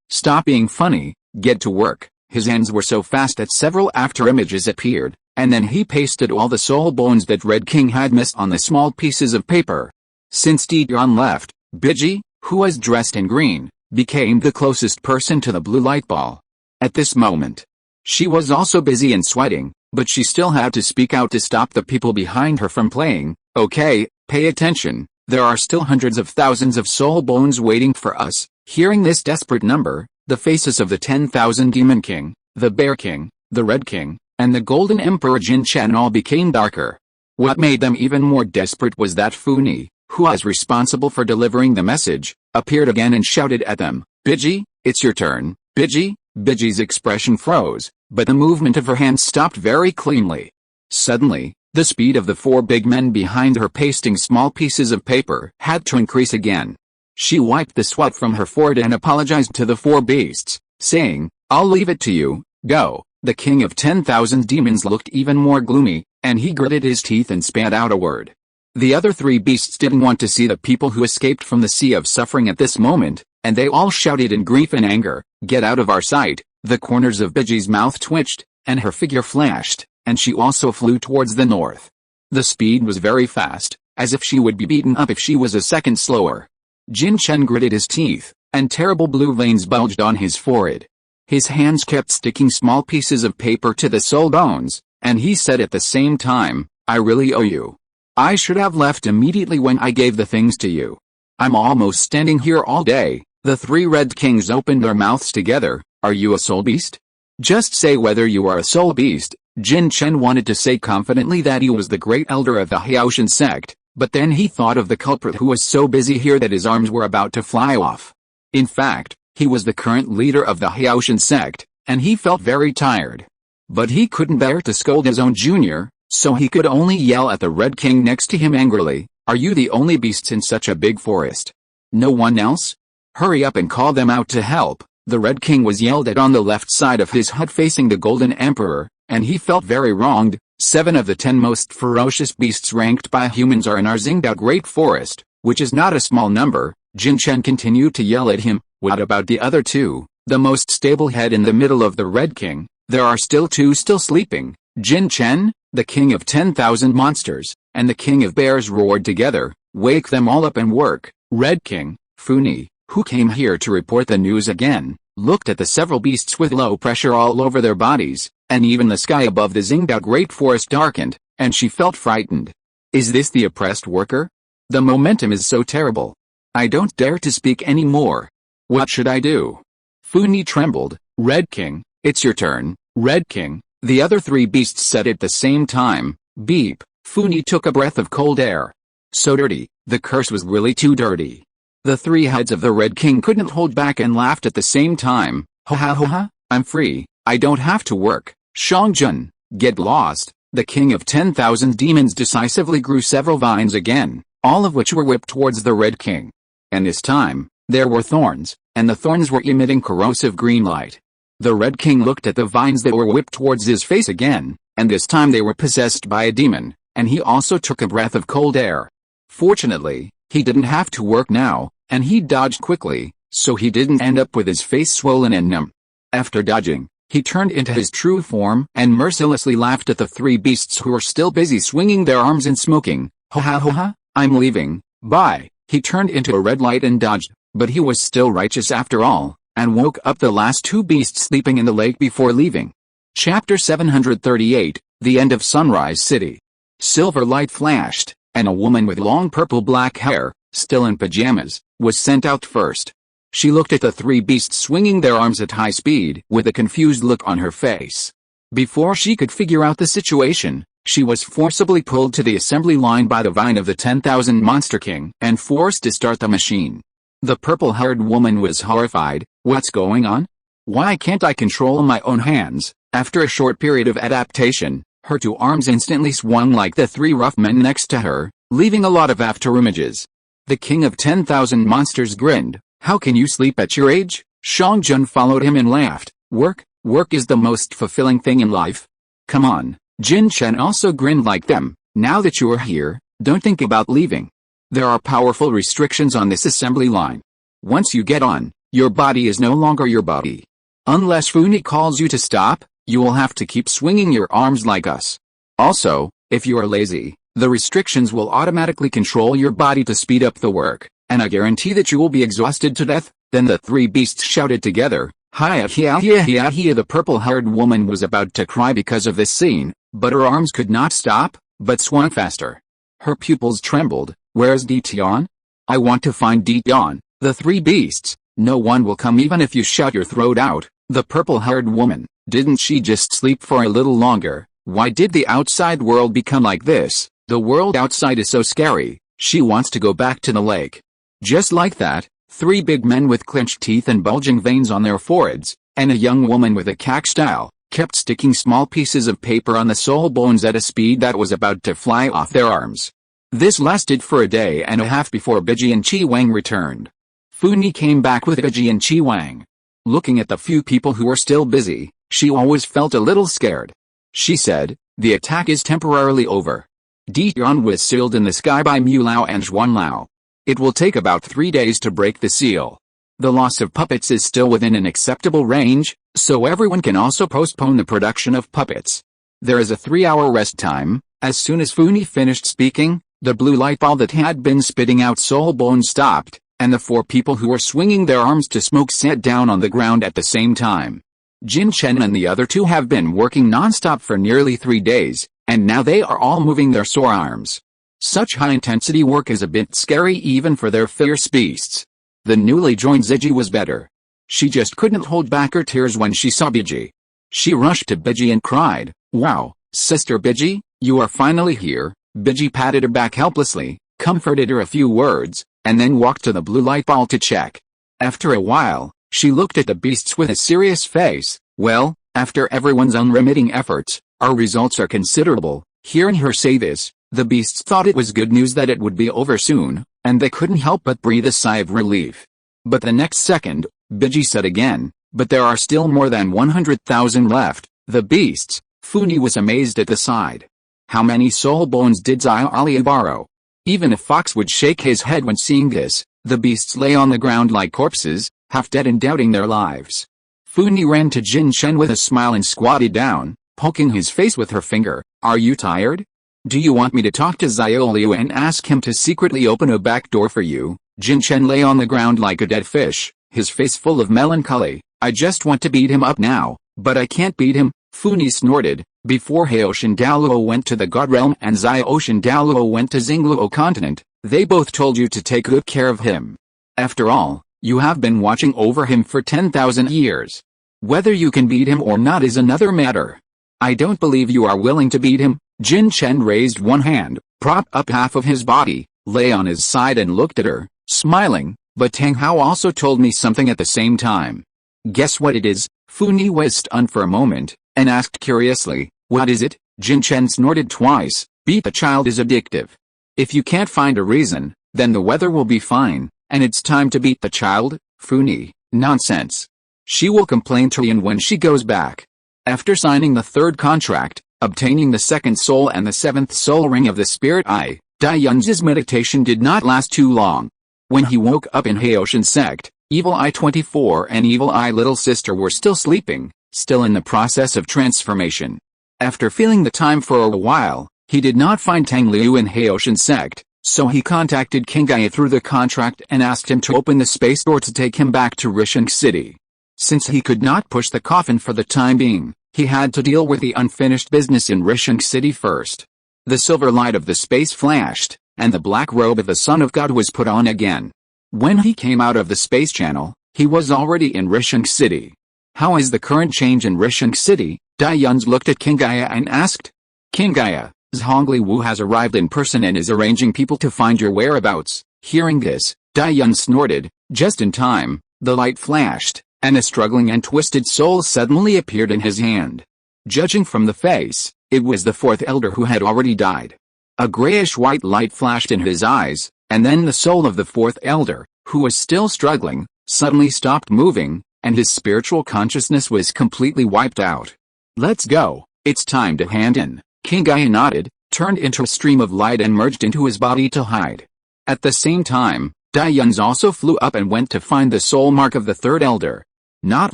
stop being funny, get to work." His hands were so fast that several after images appeared, and then he pasted all the soul bones that Red King had missed on the small pieces of paper. Since Deon left, Biji, who was dressed in green, became the closest person to the blue light ball. At this moment, she was also busy and sweating, but she still had to speak out to stop the people behind her from playing. "Okay, pay attention, there are still hundreds of thousands of soul bones waiting for us." Hearing this desperate number, the faces of the 10,000 Demon King, the Bear King, the Red King, and the Golden Emperor Jin Chen all became darker. What made them even more desperate was that Funi, who was responsible for delivering the message, appeared again and shouted at them, "Biji, it's your turn, Biji." Biji's expression froze, but the movement of her hands stopped very cleanly. Suddenly, the speed of the 4 big men behind her pasting small pieces of paper had to increase again. She wiped the sweat from her forehead and apologized to the 4 beasts, saying, "I'll leave it to you, go." The king of 10,000 demons looked even more gloomy, and he gritted his teeth and spat out a word. The other 3 beasts didn't want to see the people who escaped from the sea of suffering at this moment, and they all shouted in grief and anger, "Get out of our sight." The corners of Biji's mouth twitched, and her figure flashed, and she also flew towards the north. The speed was very fast, as if she would be beaten up if she was a second slower. Jin Chen gritted his teeth, and terrible blue veins bulged on his forehead. His hands kept sticking small pieces of paper to the soul bones, and he said at the same time, "I really owe you. I should have left immediately when I gave the things to you. I'm almost standing here all day." The 3 Red Kings opened their mouths together. "Are you a soul beast? Just say whether you are a soul beast." Jin Chen wanted to say confidently that he was the great elder of the Haoshan sect, but then he thought of the culprit who was so busy here that his arms were about to fly off. In fact, he was the current leader of the Haoshan sect, and he felt very tired. But he couldn't bear to scold his own junior, so he could only yell at the Red King next to him angrily, "Are you the only beasts in such a big forest? No one else? Hurry up and call them out to help." The Red King was yelled at on the left side of his hut facing the Golden Emperor, and he felt very wronged. 7 of the 10 most ferocious beasts ranked by humans are in our zinged out great forest, which is not a small number. Jin Chen continued to yell at him. What about the other two? The most stable head in the middle of the Red King. There are still two still sleeping. Jin Chen, the king of 10,000 monsters, and the king of bears roared together. Wake them all up and work. Red King, Funi, who came here to report the news again, looked at the several beasts with low pressure all over their bodies, and even the sky above the Xingdao Great Forest darkened, and she felt frightened. Is this the oppressed worker? The momentum is so terrible. I don't dare to speak anymore. What should I do? Funi trembled. Red King, it's your turn. Red King, the other three beasts said at the same time. Beep. Funi took a breath of cold air. So dirty, the curse was really too dirty. The three heads of the Red King couldn't hold back and laughed at the same time. Ha ha ha ha, I'm free, I don't have to work. Shangjun, get lost. The king of 10,000 demons decisively grew several vines again, all of which were whipped towards the Red King. And this time, there were thorns, and the thorns were emitting corrosive green light. The Red King looked at the vines that were whipped towards his face again, and this time they were possessed by a demon, and he also took a breath of cold air. Fortunately, he didn't have to work now, and he dodged quickly, so he didn't end up with his face swollen and numb. After dodging, he turned into his true form and mercilessly laughed at the three beasts who were still busy swinging their arms and smoking. Ha ha ha ha, I'm leaving, bye. He turned into a red light and dodged, but he was still righteous after all, and woke up the last two beasts sleeping in the lake before leaving. Chapter 738, The End of Sunrise City. Silver light flashed, and a woman with long purple-black hair, still in pajamas, was sent out first. She looked at the three beasts swinging their arms at high speed with a confused look on her face. Before she could figure out the situation, she was forcibly pulled to the assembly line by the vine of the 10,000 Monster King and forced to start the machine. The purple-haired woman was horrified. What's going on? Why can't I control my own hands? After a short period of adaptation, her two arms instantly swung like the three rough men next to her, leaving a lot of afterimages. The king of 10,000 monsters grinned. How can you sleep at your age? Shangjun followed him and laughed. Work is the most fulfilling thing in life. Come on. Jin Chen also grinned like them. Now that you are here, don't think about leaving. There are powerful restrictions on this assembly line. Once you get on, your body is no longer your body. Unless Funi calls you to stop, you will have to keep swinging your arms like us. Also, if you are lazy, the restrictions will automatically control your body to speed up the work, and I guarantee that you will be exhausted to death. Then the three beasts shouted together. Hiya hiya hiya hiya hiya. The purple-haired woman was about to cry because of this scene, but her arms could not stop, but swung faster. Her pupils trembled. Where's Dition? I want to find Dition. The three beasts. No one will come even if you shout your throat out. The purple-haired woman. Didn't she just sleep for a little longer? Why did the outside world become like this? The world outside is so scary. She wants to go back to the lake. Just like that, three big men with clenched teeth and bulging veins on their foreheads, and a young woman with a cack style, kept sticking small pieces of paper on the soul bones at a speed that was about to fly off their arms. This lasted for a day and a half before Biji and Chi Wang returned. Funi came back with Biji and Chi Wang. Looking at the few people who were still busy, she always felt a little scared. She said, the attack is temporarily over. Dition was sealed in the sky by Mu Lao and Zhuan Lao. It will take about 3 days to break the seal. The loss of puppets is still within an acceptable range, so everyone can also postpone the production of puppets. There is a 3-hour rest time. As soon as Funi finished speaking, the blue light ball that had been spitting out soul bones stopped, and the 4 people who were swinging their arms to smoke sat down on the ground at the same time. Jin Chen and the other 2 have been working non-stop for nearly 3 days, and now they are all moving their sore arms. Such high-intensity work is a bit scary even for their fierce beasts. The newly joined Ziji was better. She just couldn't hold back her tears when she saw Biji. She rushed to Biji and cried, "Wow, Sister Biji, you are finally here." Biji patted her back helplessly, comforted her a few words, and then walked to the blue light ball to check. After a while, she looked at the beasts with a serious face. Well, after everyone's unremitting efforts, our results are considerable. Hearing her say this, the beasts thought it was good news that it would be over soon, and they couldn't help but breathe a sigh of relief. But the next second, Biji said again, but there are still more than 100,000 left. The beasts. Funi was amazed at the side. How many soul bones did Zai Ali borrow? Even a fox would shake his head when seeing this. The beasts lay on the ground like corpses, half dead and doubting their lives. Fu Ni ran to Jin Chen with a smile and squatted down, poking his face with her finger. Are you tired? Do you want me to talk to Tang Liu and ask him to secretly open a back door for you? Jin Chen lay on the ground like a dead fish, his face full of melancholy. I just want to beat him up now, but I can't beat him, Fu Ni snorted. Before Haoshan Douluo went to the God Realm and Xiaoshan Douluo went to Xingluo continent, they both told you to take good care of him. After all, you have been watching over him for 10,000 years. Whether you can beat him or not is another matter. I don't believe you are willing to beat him. Jin Chen raised one hand, propped up half of his body, lay on his side and looked at her, smiling, but Tang Hao also told me something at the same time. Guess what it is? Fu Ni was stunned for a moment, and asked curiously, what is it? Jin Chen snorted twice. Beat the child is addictive. If you can't find a reason, then the weather will be fine, and it's time to beat the child? Fu Ni, nonsense. She will complain to Ian when she goes back. After signing the third contract, obtaining the second soul and the seventh soul ring of the spirit eye, Dai Yun's meditation did not last too long. When he woke up in Haoshan sect, Evil Eye 24 and Evil Eye Little Sister were still sleeping, still in the process of transformation. After feeling the time for a while, he did not find Tang Liu in Haoshan sect, so he contacted King Gaia through the contract and asked him to open the space door to take him back to Risheng City. Since he could not push the coffin for the time being, he had to deal with the unfinished business in Risheng City first. The silver light of the space flashed, and the black robe of the Son of God was put on again. When he came out of the space channel, he was already in Risheng City. How is the current change in Risheng City? Dai Yuns looked at King Gaia and asked. King Gaia, Zhongli Wu has arrived in person and is arranging people to find your whereabouts. Hearing this, Dai Yun snorted. Just in time, the light flashed, and a struggling and twisted soul suddenly appeared in his hand. Judging from the face, it was the fourth elder who had already died. A grayish-white light flashed in his eyes, and then the soul of the fourth elder, who was still struggling, suddenly stopped moving, and his spiritual consciousness was completely wiped out. Let's go, it's time to hand in. King Gaia nodded, turned into a stream of light and merged into his body to hide. At the same time, Dai Yuns also flew up and went to find the soul mark of the third elder. Not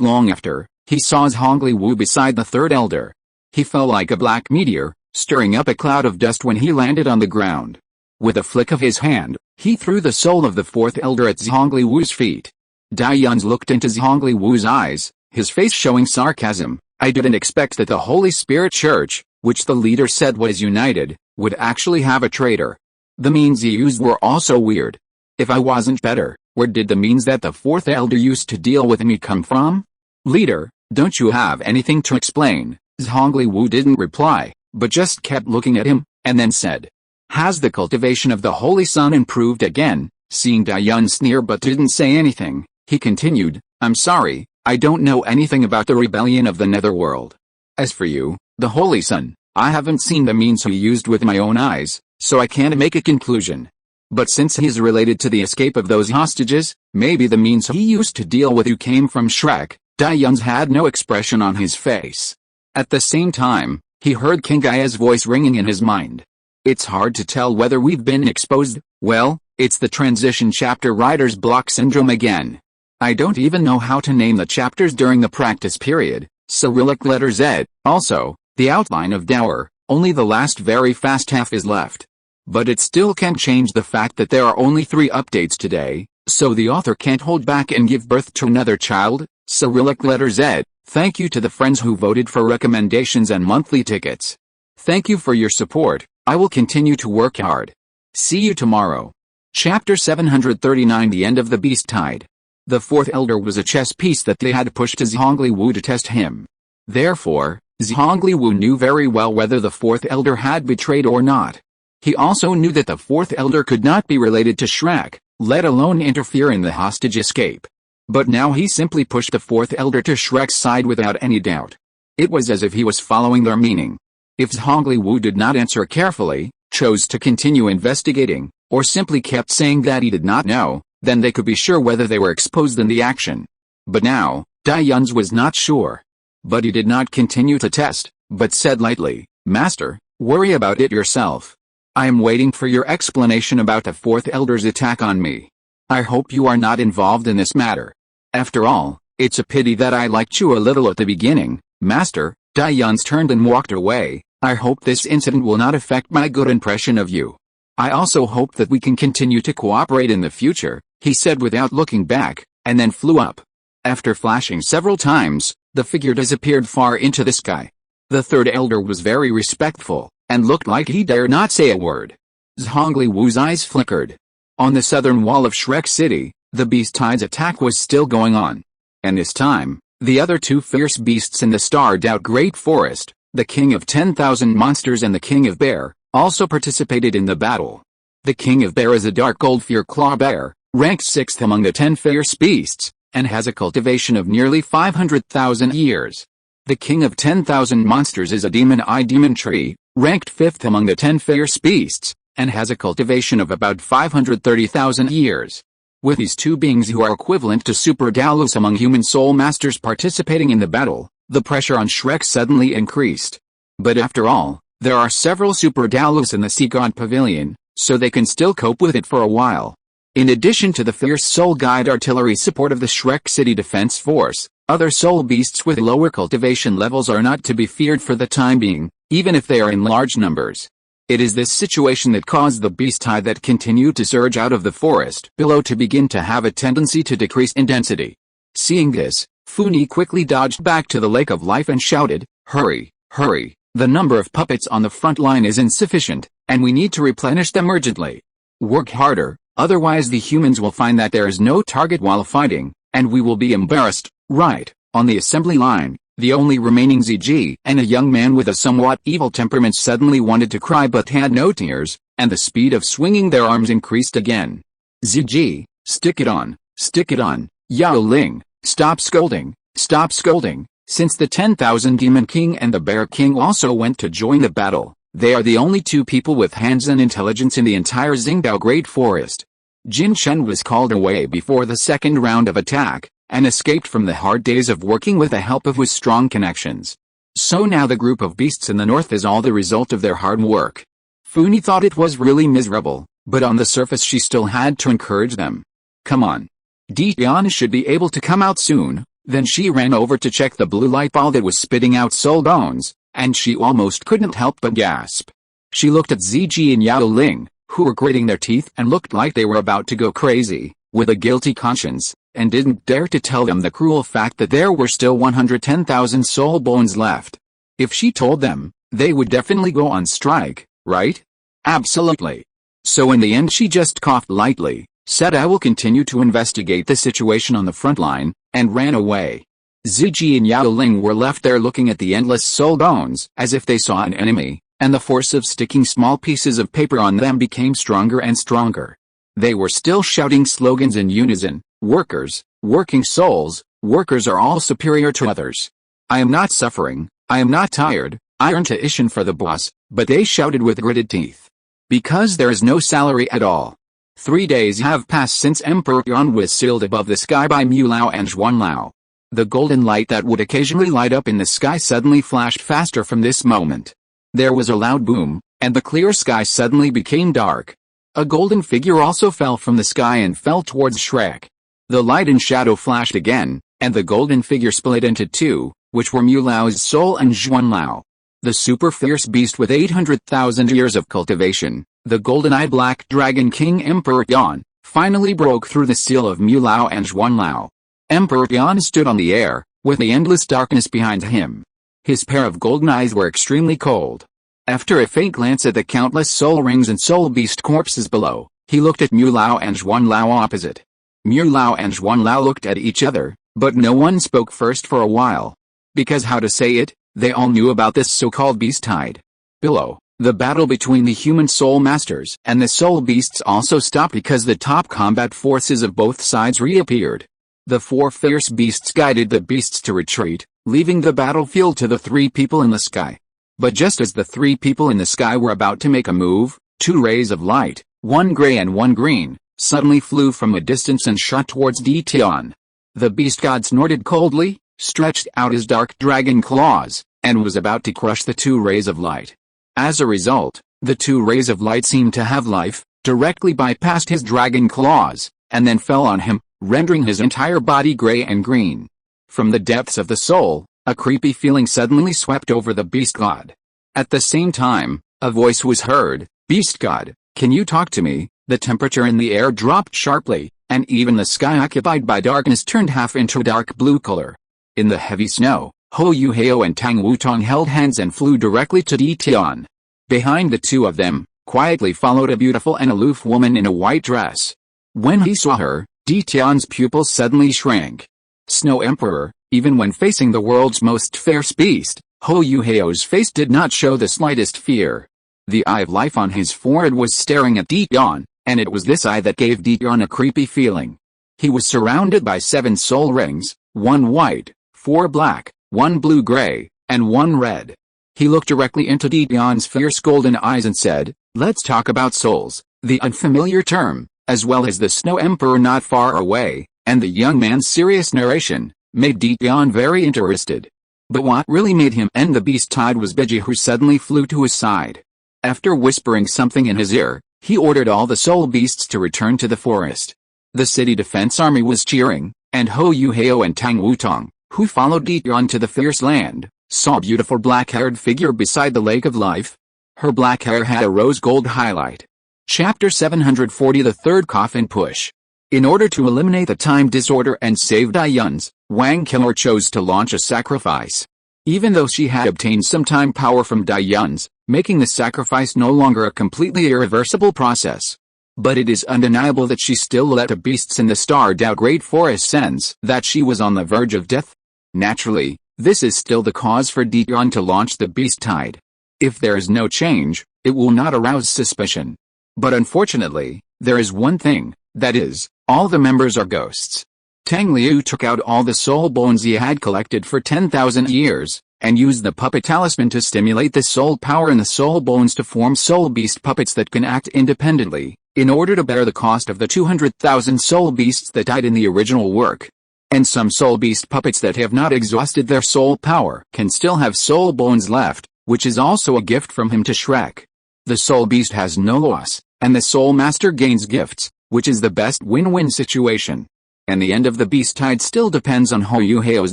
long after, he saw Zhongli Wu beside the third elder. He fell like a black meteor, stirring up a cloud of dust when he landed on the ground. With a flick of his hand, he threw the soul of the fourth elder at Zhongli Wu's feet. Dai Yuns looked into Zhongli Wu's eyes, his face showing sarcasm. I didn't expect that the Holy Spirit Church, which the leader said was united, would actually have a traitor. The means he used were also weird. If I wasn't better, where did the means that the fourth elder used to deal with me come from? Leader, don't you have anything to explain? Zhongli Wu didn't reply, but just kept looking at him, and then said, has the cultivation of the Holy Sun improved again? Seeing Dai Yun sneer but didn't say anything, he continued, I'm sorry, I don't know anything about the rebellion of the Netherworld. As for you, the Holy Sun, I haven't seen the means he used with my own eyes, so I can't make a conclusion. But since he's related to the escape of those hostages, maybe the means he used to deal with you came from Shrek. Dai Yuns had no expression on his face. At the same time, he heard King Gaia's voice ringing in his mind. It's hard to tell whether we've been exposed. Well, it's the transition chapter writer's block syndrome again. I don't even know how to name the chapters during the practice period. Cyrillic letter Z. Also, the outline of Dower, only the last very fast half is left. But it still can't change the fact that there are only 3 updates today, so the author can't hold back and give birth to another child. Cyrillic letter Z. Thank you to the friends who voted for recommendations and monthly tickets. Thank you for your support. I will continue to work hard. See you tomorrow. Chapter 739 The End of the Beast Tide. The fourth elder was a chess piece that they had pushed to Zhongli Wu to test him. Therefore, Zhongli Wu knew very well whether the fourth elder had betrayed or not. He also knew that the fourth elder could not be related to Shrek, let alone interfere in the hostage escape. But now he simply pushed the fourth elder to Shrek's side without any doubt. It was as if he was following their meaning. If Zhongli Wu did not answer carefully, chose to continue investigating, or simply kept saying that he did not know, then they could be sure whether they were exposed in the action. But now, Dai Yuns was not sure. But he did not continue to test, but said lightly, Master, worry about it yourself. I am waiting for your explanation about the fourth elder's attack on me. I hope you are not involved in this matter. After all, it's a pity that I liked you a little at the beginning, Master. Daiyans turned and walked away. I hope this incident will not affect my good impression of you. I also hope that we can continue to cooperate in the future, he said without looking back, and then flew up. After flashing several times, the figure disappeared far into the sky. The third elder was very respectful, and looked like he dared not say a word. Zhongli Wu's eyes flickered. On the southern wall of Shrek City, the beast tide's attack was still going on. And this time, the other two fierce beasts in the starred-out Great Forest, the King of 10,000 Monsters and the King of Bear, also participated in the battle. The King of Bear is a dark gold fear claw bear, ranked 6th among the 10 fierce beasts, and has a cultivation of nearly 500,000 years. The King of 10,000 Monsters is a demon-eye demon tree, ranked 5th among the 10 fierce beasts, and has a cultivation of about 530,000 years. With these two beings who are equivalent to super Douluos among human soul masters participating in the battle, the pressure on Shrek suddenly increased. But after all, there are several super Douluos in the Sea God Pavilion, so they can still cope with it for a while. In addition to the fierce soul guide artillery support of the Shrek City Defense Force, other soul beasts with lower cultivation levels are not to be feared for the time being, even if they are in large numbers. It is this situation that caused the beast tide that continued to surge out of the forest below to begin to have a tendency to decrease in density. Seeing this, Funi quickly dodged back to the Lake of Life and shouted, "Hurry, hurry, the number of puppets on the front line is insufficient, and we need to replenish them urgently. Work harder, otherwise the humans will find that there is no target while fighting, and we will be embarrassed." Right, on the assembly line, the only remaining ZG and a young man with a somewhat evil temperament suddenly wanted to cry but had no tears, and the speed of swinging their arms increased again. ZG, stick it on, Yao Ling, stop scolding, stop scolding. Since the 10,000 Demon King and the Bear King also went to join the battle, they are the only two people with hands and intelligence in the entire Xingdao Great Forest. Jin Chen was called away before the second round of attack, and escaped from the hard days of working with the help of his strong connections. So now the group of beasts in the north is all the result of their hard work. Funi thought it was really miserable, but on the surface she still had to encourage them. Come on. Dian should be able to come out soon. Then she ran over to check the blue light ball that was spitting out soul bones, and she almost couldn't help but gasp. She looked at ZG and Yao Ling, who were gritting their teeth and looked like they were about to go crazy, with a guilty conscience, and didn't dare to tell them the cruel fact that there were still 110,000 soul bones left. If she told them, they would definitely go on strike, right? Absolutely. So in the end she just coughed lightly, said I will continue to investigate the situation on the front line, and ran away. Ziji and Yao Ling were left there looking at the endless soul bones as if they saw an enemy, and the force of sticking small pieces of paper on them became stronger and stronger. They were still shouting slogans in unison. Workers, working souls, workers are all superior to others. I am not suffering, I am not tired, iron to Ishin for the boss, but they shouted with gritted teeth. Because there is no salary at all. 3 days have passed since Emperor Yuan was sealed above the sky by Mu Lao and Zhuan Lao. The golden light that would occasionally light up in the sky suddenly flashed faster from this moment. There was a loud boom, and the clear sky suddenly became dark. A golden figure also fell from the sky and fell towards Shrek. The light and shadow flashed again, and the golden figure split into two, which were Mu Lao's soul and Zhuan Lao. The super fierce beast with 800,000 years of cultivation, the golden-eyed black dragon king Emperor Yan, finally broke through the seal of Mu Lao and Zhuan Lao. Emperor Yan stood on the air, with the endless darkness behind him. His pair of golden eyes were extremely cold. After a faint glance at the countless soul rings and soul beast corpses below, he looked at Mu Lao and Zhuan Lao opposite. Mu Lao and Zhuan Lao looked at each other, but no one spoke first for a while. Because how to say it, they all knew about this so-called beast tide. Below, the battle between the human soul masters and the soul beasts also stopped because the top combat forces of both sides reappeared. The 4 fierce beasts guided the beasts to retreat, leaving the battlefield to the 3 people in the sky. But just as the 3 people in the sky were about to make a move, 2 rays of light, one gray and one green, suddenly flew from a distance and shot towards Tian. The beast god snorted coldly, stretched out his dark dragon claws, and was about to crush the 2 rays of light. As a result, The two rays of light seemed to have life, directly bypassed his dragon claws, and then fell on him, rendering his entire body gray and green. From the depths of the soul, a creepy feeling suddenly swept over the beast god. At the same time, a voice was heard, "Beast god, can you talk to me?" The temperature in the air dropped sharply, and even the sky occupied by darkness turned half into a dark blue color. In the heavy snow, Hou Yuhao and Tang Wutong held hands and flew directly to Di Tian. Behind the two of them, quietly followed a beautiful and aloof woman in a white dress. When he saw her, Di Tian's pupils suddenly shrank. Snow Emperor, even when facing the world's most fierce beast, Hou Yuhao's face did not show the slightest fear. The eye of life on his forehead was staring at Di Tian, and it was this eye that gave Di Tian a creepy feeling. He was surrounded by 7 soul rings, 1 white, 4 black, 1 blue-gray, and 1 red. He looked directly into Di Tian's fierce golden eyes and said, "Let's talk about souls," the unfamiliar term, as well as the Snow Emperor not far away, and the young man's serious narration, made Di Tian very interested. But what really made him end the beast tide was Beji, who suddenly flew to his side. After whispering something in his ear, he ordered all the soul beasts to return to the forest. The city defense army was cheering, and Hou Yuhao and Tang Wutong, who followed Di Tian to the fierce land, saw a beautiful black-haired figure beside the lake of life. Her black hair had a rose gold highlight. Chapter 740, The Third Coffin Push. In order to eliminate the time disorder and save Dian's, Wang Killer chose to launch a sacrifice. Even though she had obtained some time power from Dian's, making the sacrifice no longer a completely irreversible process. But it is undeniable that she still let the beasts in the starred-out Great Forest sense that she was on the verge of death. Naturally, this is still the cause for Di Tian to launch the beast tide. If there is no change, it will not arouse suspicion. But unfortunately, there is one thing, that is, all the members are ghosts. Tang Liu took out all the soul bones he had collected for 10,000 years, and used the puppet talisman to stimulate the soul power in the soul bones to form soul beast puppets that can act independently, in order to bear the cost of the 200,000 soul beasts that died in the original work. And some soul beast puppets that have not exhausted their soul power can still have soul bones left, which is also a gift from him to Shrek. The soul beast has no loss, and the soul master gains gifts, which is the best win-win situation. And the end of the beast tide still depends on Hou Yuhao's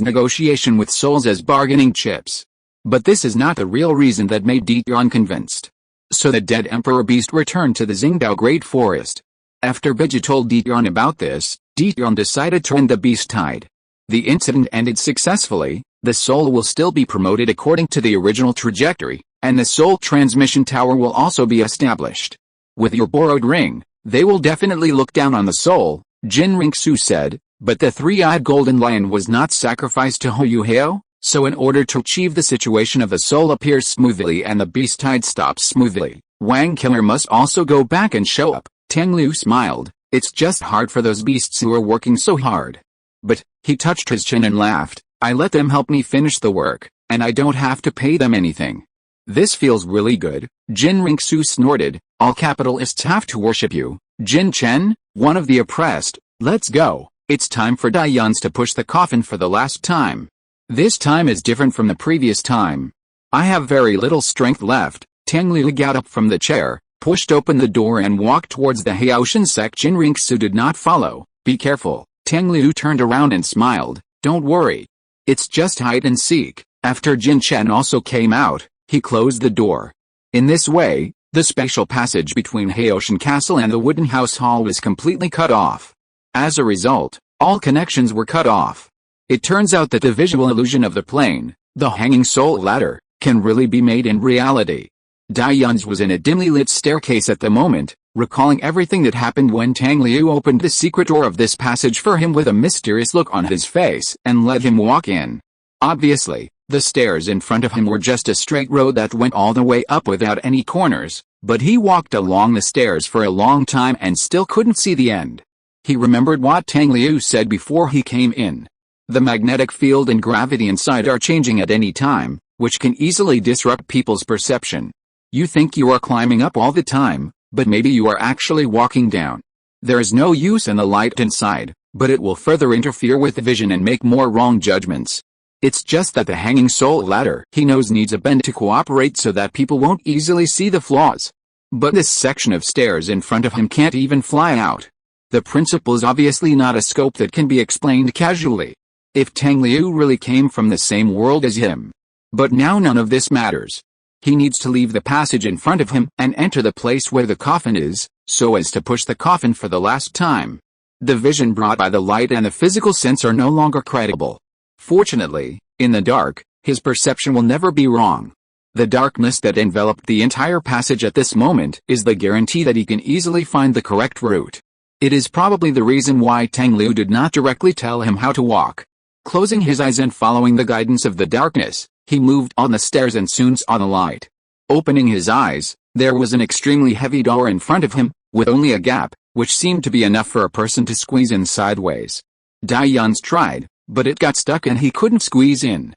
negotiation with souls as bargaining chips. But this is not the real reason that made Di Tian convinced. So the dead Emperor Beast returned to the Xingdao Great Forest. After Beji told Di Tian about this, Di Tian decided to end the beast tide. The incident ended successfully, the soul will still be promoted according to the original trajectory, and the soul transmission tower will also be established. With your borrowed ring, they will definitely look down on the soul, Jin Ringsu said, but the 3-eyed golden lion was not sacrificed to Hou Yuhao, so in order to achieve the situation of the soul appears smoothly and the beast tide stops smoothly, Wang Killer must also go back and show up. Tang Liu smiled, it's just hard for those beasts who are working so hard. But, he touched his chin and laughed, I let them help me finish the work, and I don't have to pay them anything. This feels really good, Jin Ringsu snorted, all capitalists have to worship you. Jin Chen, one of the oppressed, let's go, it's time for Dian's to push the coffin for the last time. This time is different from the previous time. I have very little strength left. Tang Liu got up from the chair, pushed open the door and walked towards the Haoshan sect. Jin Ringsu did not follow. Be careful. Tang Liu turned around and smiled, don't worry. It's just hide and seek. After Jin Chen also came out, he closed the door. In this way, the special passage between Haoshan Castle and the wooden house hall was completely cut off. As a result, all connections were cut off. It turns out that the visual illusion of the plane, the hanging soul ladder, can really be made in reality. Dian's was in a dimly lit staircase at the moment, recalling everything that happened when Tang Liu opened the secret door of this passage for him with a mysterious look on his face and let him walk in. Obviously, the stairs in front of him were just a straight road that went all the way up without any corners, but he walked along the stairs for a long time and still couldn't see the end. He remembered what Tang Liu said before he came in. The magnetic field and gravity inside are changing at any time, which can easily disrupt people's perception. You think you are climbing up all the time, but maybe you are actually walking down. There is no use in the light inside, but it will further interfere with the vision and make more wrong judgments. It's just that the hanging soul ladder he knows needs a bend to cooperate so that people won't easily see the flaws. But this section of stairs in front of him can't even fly out. The principle is obviously not a scope that can be explained casually. If Tang Liu really came from the same world as him. But now none of this matters. He needs to leave the passage in front of him and enter the place where the coffin is, so as to push the coffin for the last time. The vision brought by the light and the physical sense are no longer credible. Fortunately, in the dark, his perception will never be wrong. The darkness that enveloped the entire passage at this moment is the guarantee that he can easily find the correct route. It is probably the reason why Tang Liu did not directly tell him how to walk. Closing his eyes and following the guidance of the darkness, he moved on the stairs and soon saw the light. Opening his eyes, there was an extremely heavy door in front of him, with only a gap, which seemed to be enough for a person to squeeze in sideways. Dai-Yun's tried, but it got stuck and he couldn't squeeze in.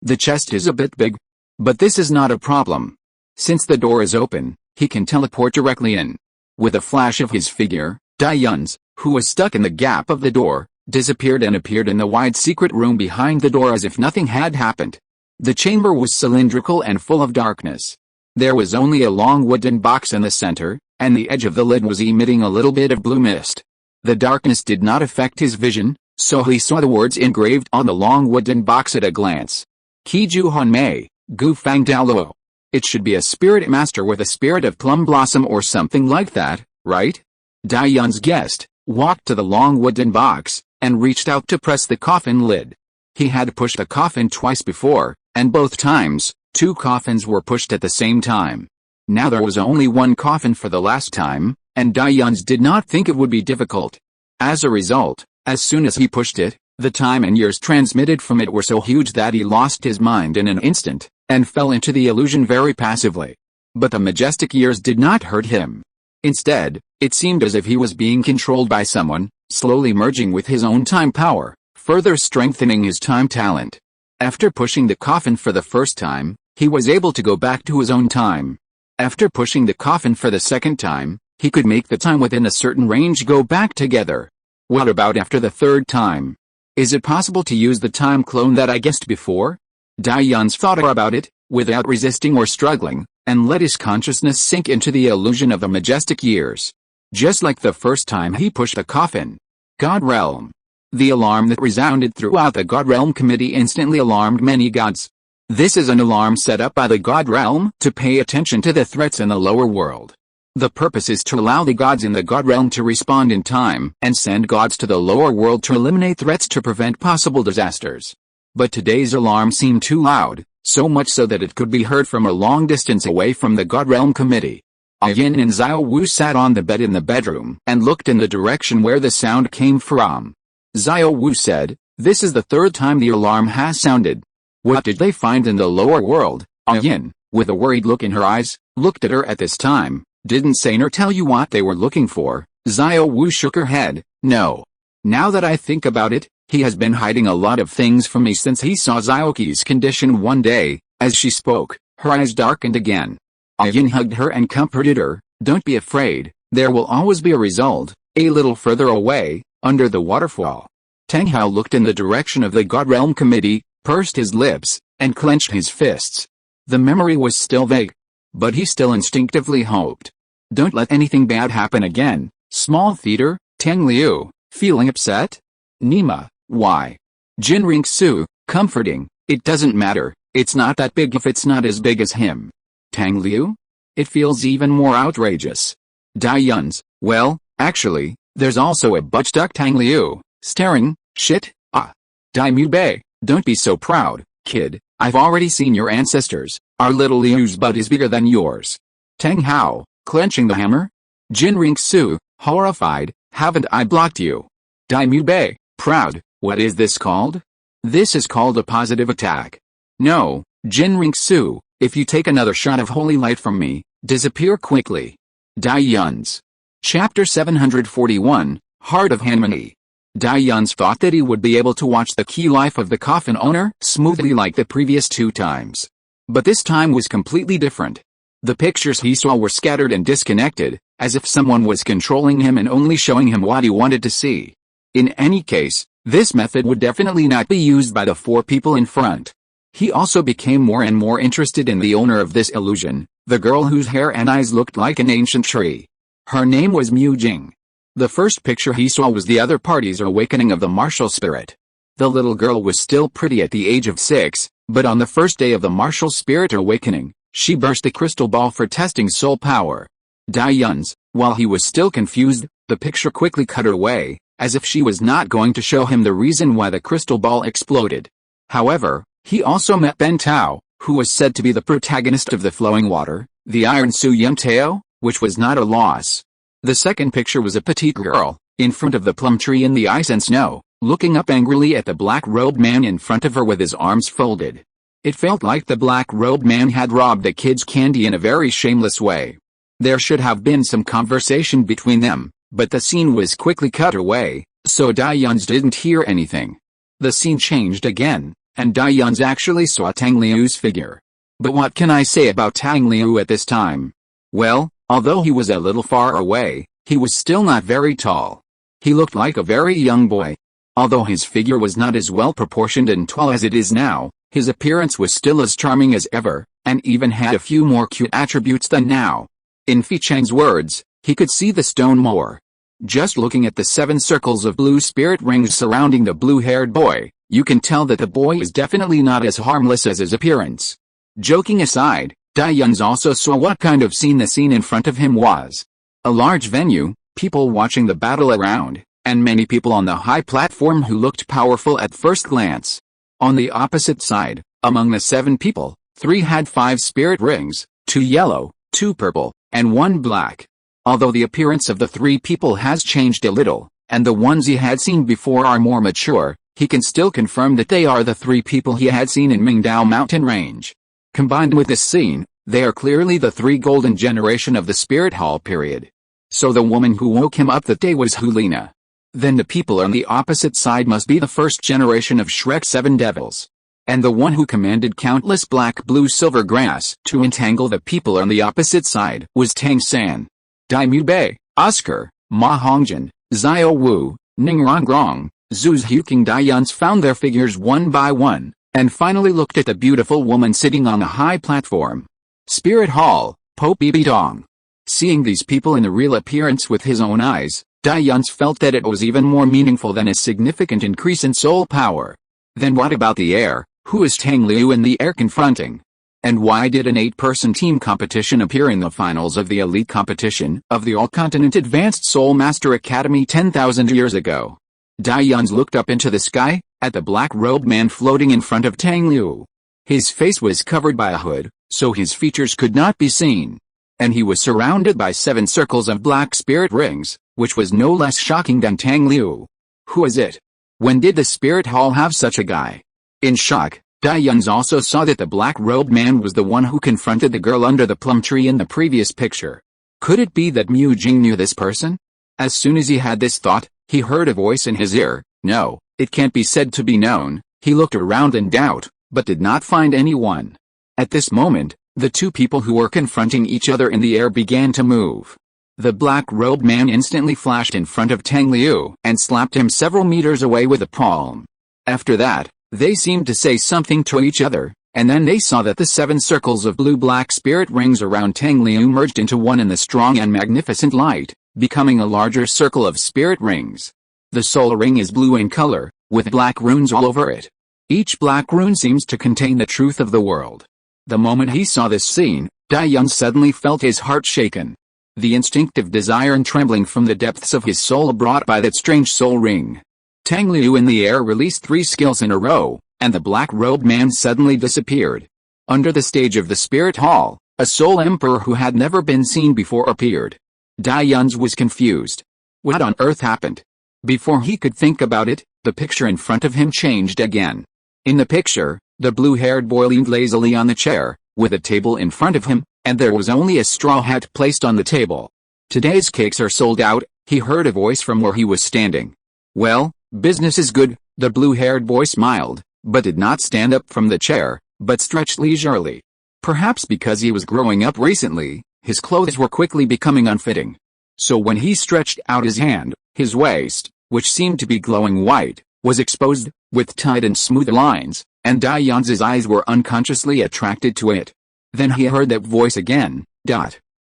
The chest is a bit big. But this is not a problem. Since the door is open, he can teleport directly in. With a flash of his figure, Dai-Yun's, who was stuck in the gap of the door, disappeared and appeared in the wide secret room behind the door as if nothing had happened. The chamber was cylindrical and full of darkness. There was only a long wooden box in the center, and the edge of the lid was emitting a little bit of blue mist. The darkness did not affect his vision, so he saw the words engraved on the long wooden box at a glance. Qiju Hanmei, Gu Fang Douluo. It should be a spirit master with a spirit of plum blossom or something like that, right? Dai-Yun's guest walked to the long wooden box and reached out to press the coffin lid. He had pushed the coffin twice before, and both times, two coffins were pushed at the same time. Now there was only one coffin for the last time, and Dai-Yun's did not think it would be difficult. As a result, as soon as he pushed it, the time and years transmitted from it were so huge that he lost his mind in an instant, and fell into the illusion very passively. But the majestic years did not hurt him. Instead, it seemed as if he was being controlled by someone, slowly merging with his own time power, further strengthening his time talent. After pushing the coffin for the first time, he was able to go back to his own time. After pushing the coffin for the second time, he could make the time within a certain range go back together. What about after the third time? Is it possible to use the time clone that I guessed before? Dai-Yun's thought about it, without resisting or struggling, and let his consciousness sink into the illusion of the majestic years. Just like the first time he pushed the coffin. God Realm. The alarm that resounded throughout the God Realm Committee instantly alarmed many gods. This is an alarm set up by the God Realm to pay attention to the threats in the lower world. The purpose is to allow the gods in the God Realm to respond in time and send gods to the lower world to eliminate threats to prevent possible disasters. But today's alarm seemed too loud, so much so that it could be heard from a long distance away from the God Realm Committee. Yin and Xiao Wu sat on the bed in the bedroom and looked in the direction where the sound came from. Xiao Wu said, "This is the third time the alarm has sounded. What did they find in the lower world?" Yin, with a worried look in her eyes, looked at her at this time. "Didn't Sainer tell you what they were looking for?" Xiao Wu shook her head. "No. Now that I think about it, he has been hiding a lot of things from me since he saw Xiaoqi's condition one day." As she spoke, her eyes darkened again. Yin hugged her and comforted her. "Don't be afraid, there will always be a result." A little further away, under the waterfall, Tang Hao looked in the direction of the God Realm Committee, pursed his lips, and clenched his fists. The memory was still vague, but he still instinctively hoped. "Don't let anything bad happen again." Small theater, Tang Liu, feeling upset? Nima, why? Jinring Su, comforting, "It doesn't matter, it's not that big if it's not as big as him." Tang Liu? It feels even more outrageous. Dai-Yun's, "Well, actually, there's also a butt-stuck Tang Liu, staring, shit, ah. Dai Mu Bei, don't be so proud, kid, I've already seen your ancestors, our little Liu's butt is bigger than yours." Tang Hao, clenching the hammer? Jinring Su, horrified, "Haven't I blocked you?" Dai Mu Bei, proud, "What is this called?" "This is called a positive attack." "No, Jinring Su, if you take another shot of holy light from me, disappear quickly." Dai-Yun's. Chapter 741, Heart of Harmony. Dai-Yun's thought that he would be able to watch the key life of the coffin owner smoothly like the previous two times. But this time was completely different. The pictures he saw were scattered and disconnected, as if someone was controlling him and only showing him what he wanted to see. In any case, this method would definitely not be used by the four people in front. He also became more and more interested in the owner of this illusion, the girl whose hair and eyes looked like an ancient tree. Her name was Mu Jing. The first picture he saw was the other party's awakening of the martial spirit. The little girl was still pretty at the age of 6, but on the first day of the martial spirit awakening, she burst a crystal ball for testing soul power. Dai Yun's, while he was still confused, the picture quickly cut away, as if she was not going to show him the reason why the crystal ball exploded. However, he also met Ben Tao, who was said to be the protagonist of the flowing water, the Iron Su Yun Tao, which was not a loss. The second picture was a petite girl, in front of the plum tree in the ice and snow, looking up angrily at the black-robed man in front of her with his arms folded. It felt like the black-robed man had robbed a kid's candy in a very shameless way. There should have been some conversation between them, but the scene was quickly cut away, so Dai Yun's didn't hear anything. The scene changed again, and Dai Yun's actually saw Tang Liu's figure. But what can I say about Tang Liu at this time? Well, although he was a little far away, he was still not very tall. He looked like a very young boy. Although his figure was not as well proportioned and tall as it is now, his appearance was still as charming as ever, and even had a few more cute attributes than now. In Fi Cheng's words, he could see the stone more. Just looking at the 7 circles of blue spirit rings surrounding the blue-haired boy, you can tell that the boy is definitely not as harmless as his appearance. Joking aside, Dai Yun's also saw what kind of scene the scene in front of him was. A large venue, people watching the battle around, and many people on the high platform who looked powerful at first glance. On the opposite side, among the 7 people, 3 had 5 spirit rings, 2 yellow, 2 purple, and 1 black. Although the appearance of the 3 people has changed a little, and the ones he had seen before are more mature, he can still confirm that they are the 3 people he had seen in Mingdao mountain range. Combined with this scene, they are clearly the 3 golden generation of the Spirit Hall period. So the woman who woke him up that day was Hulina. Then the people on the opposite side must be the first generation of Shrek's 7 devils. And the one who commanded countless black blue silver grass to entangle the people on the opposite side was Tang San. Dai Mu Bei, Oscar, Ma Hongjin, Xiao Wu, Ning Rongrong, Zhu's Huking Dai Yun's found their figures one by one, and finally looked at the beautiful woman sitting on a high platform. Spirit Hall, Po Bibi Dong. Seeing these people in the real appearance with his own eyes, Dai Yun's felt that it was even more meaningful than a significant increase in soul power. Then what about the heir? Who is Tang Liu in the air confronting? And why did an 8-person team competition appear in the finals of the elite competition of the All-Continent Advanced Soul Master Academy 10,000 years ago? Dai Yun's looked up into the sky, at the black-robed man floating in front of Tang Liu. His face was covered by a hood, so his features could not be seen. And he was surrounded by 7 circles of black spirit rings, which was no less shocking than Tang Liu. Who is it? When did the Spirit Hall have such a guy? In shock, Dai Yun's also saw that the black-robed man was the one who confronted the girl under the plum tree in the previous picture. Could it be that Mu Jing knew this person? As soon as he had this thought, he heard a voice in his ear. No, it can't be said to be known. He looked around in doubt, but did not find anyone. At this moment, the 2 people who were confronting each other in the air began to move. The black-robed man instantly flashed in front of Tang Liu and slapped him several meters away with a palm. After that, they seemed to say something to each other, and then they saw that the 7 circles of blue-black spirit rings around Tang Liu merged into one in the strong and magnificent light, becoming a larger circle of spirit rings. The soul ring is blue in color, with black runes all over it. Each black rune seems to contain the truth of the world. The moment he saw this scene, Dai Yun suddenly felt his heart shaken. The instinctive desire and trembling from the depths of his soul brought by that strange soul ring. Tang Liu in the air released 3 skills in a row, and the black-robed man suddenly disappeared. Under the stage of the Spirit Hall, a soul emperor who had never been seen before appeared. Dai Yun's was confused. What on earth happened? Before he could think about it, the picture in front of him changed again. In the picture, the blue-haired boy leaned lazily on the chair, with a table in front of him, and there was only a straw hat placed on the table. Today's cakes are sold out, he heard a voice from where he was standing. Well, business is good, the blue-haired boy smiled, but did not stand up from the chair, but stretched leisurely. Perhaps because he was growing up recently, his clothes were quickly becoming unfitting. So when he stretched out his hand, his waist, which seemed to be glowing white, was exposed, with tight and smooth lines, and Dai Yun's eyes were unconsciously attracted to it. Then he heard that voice again.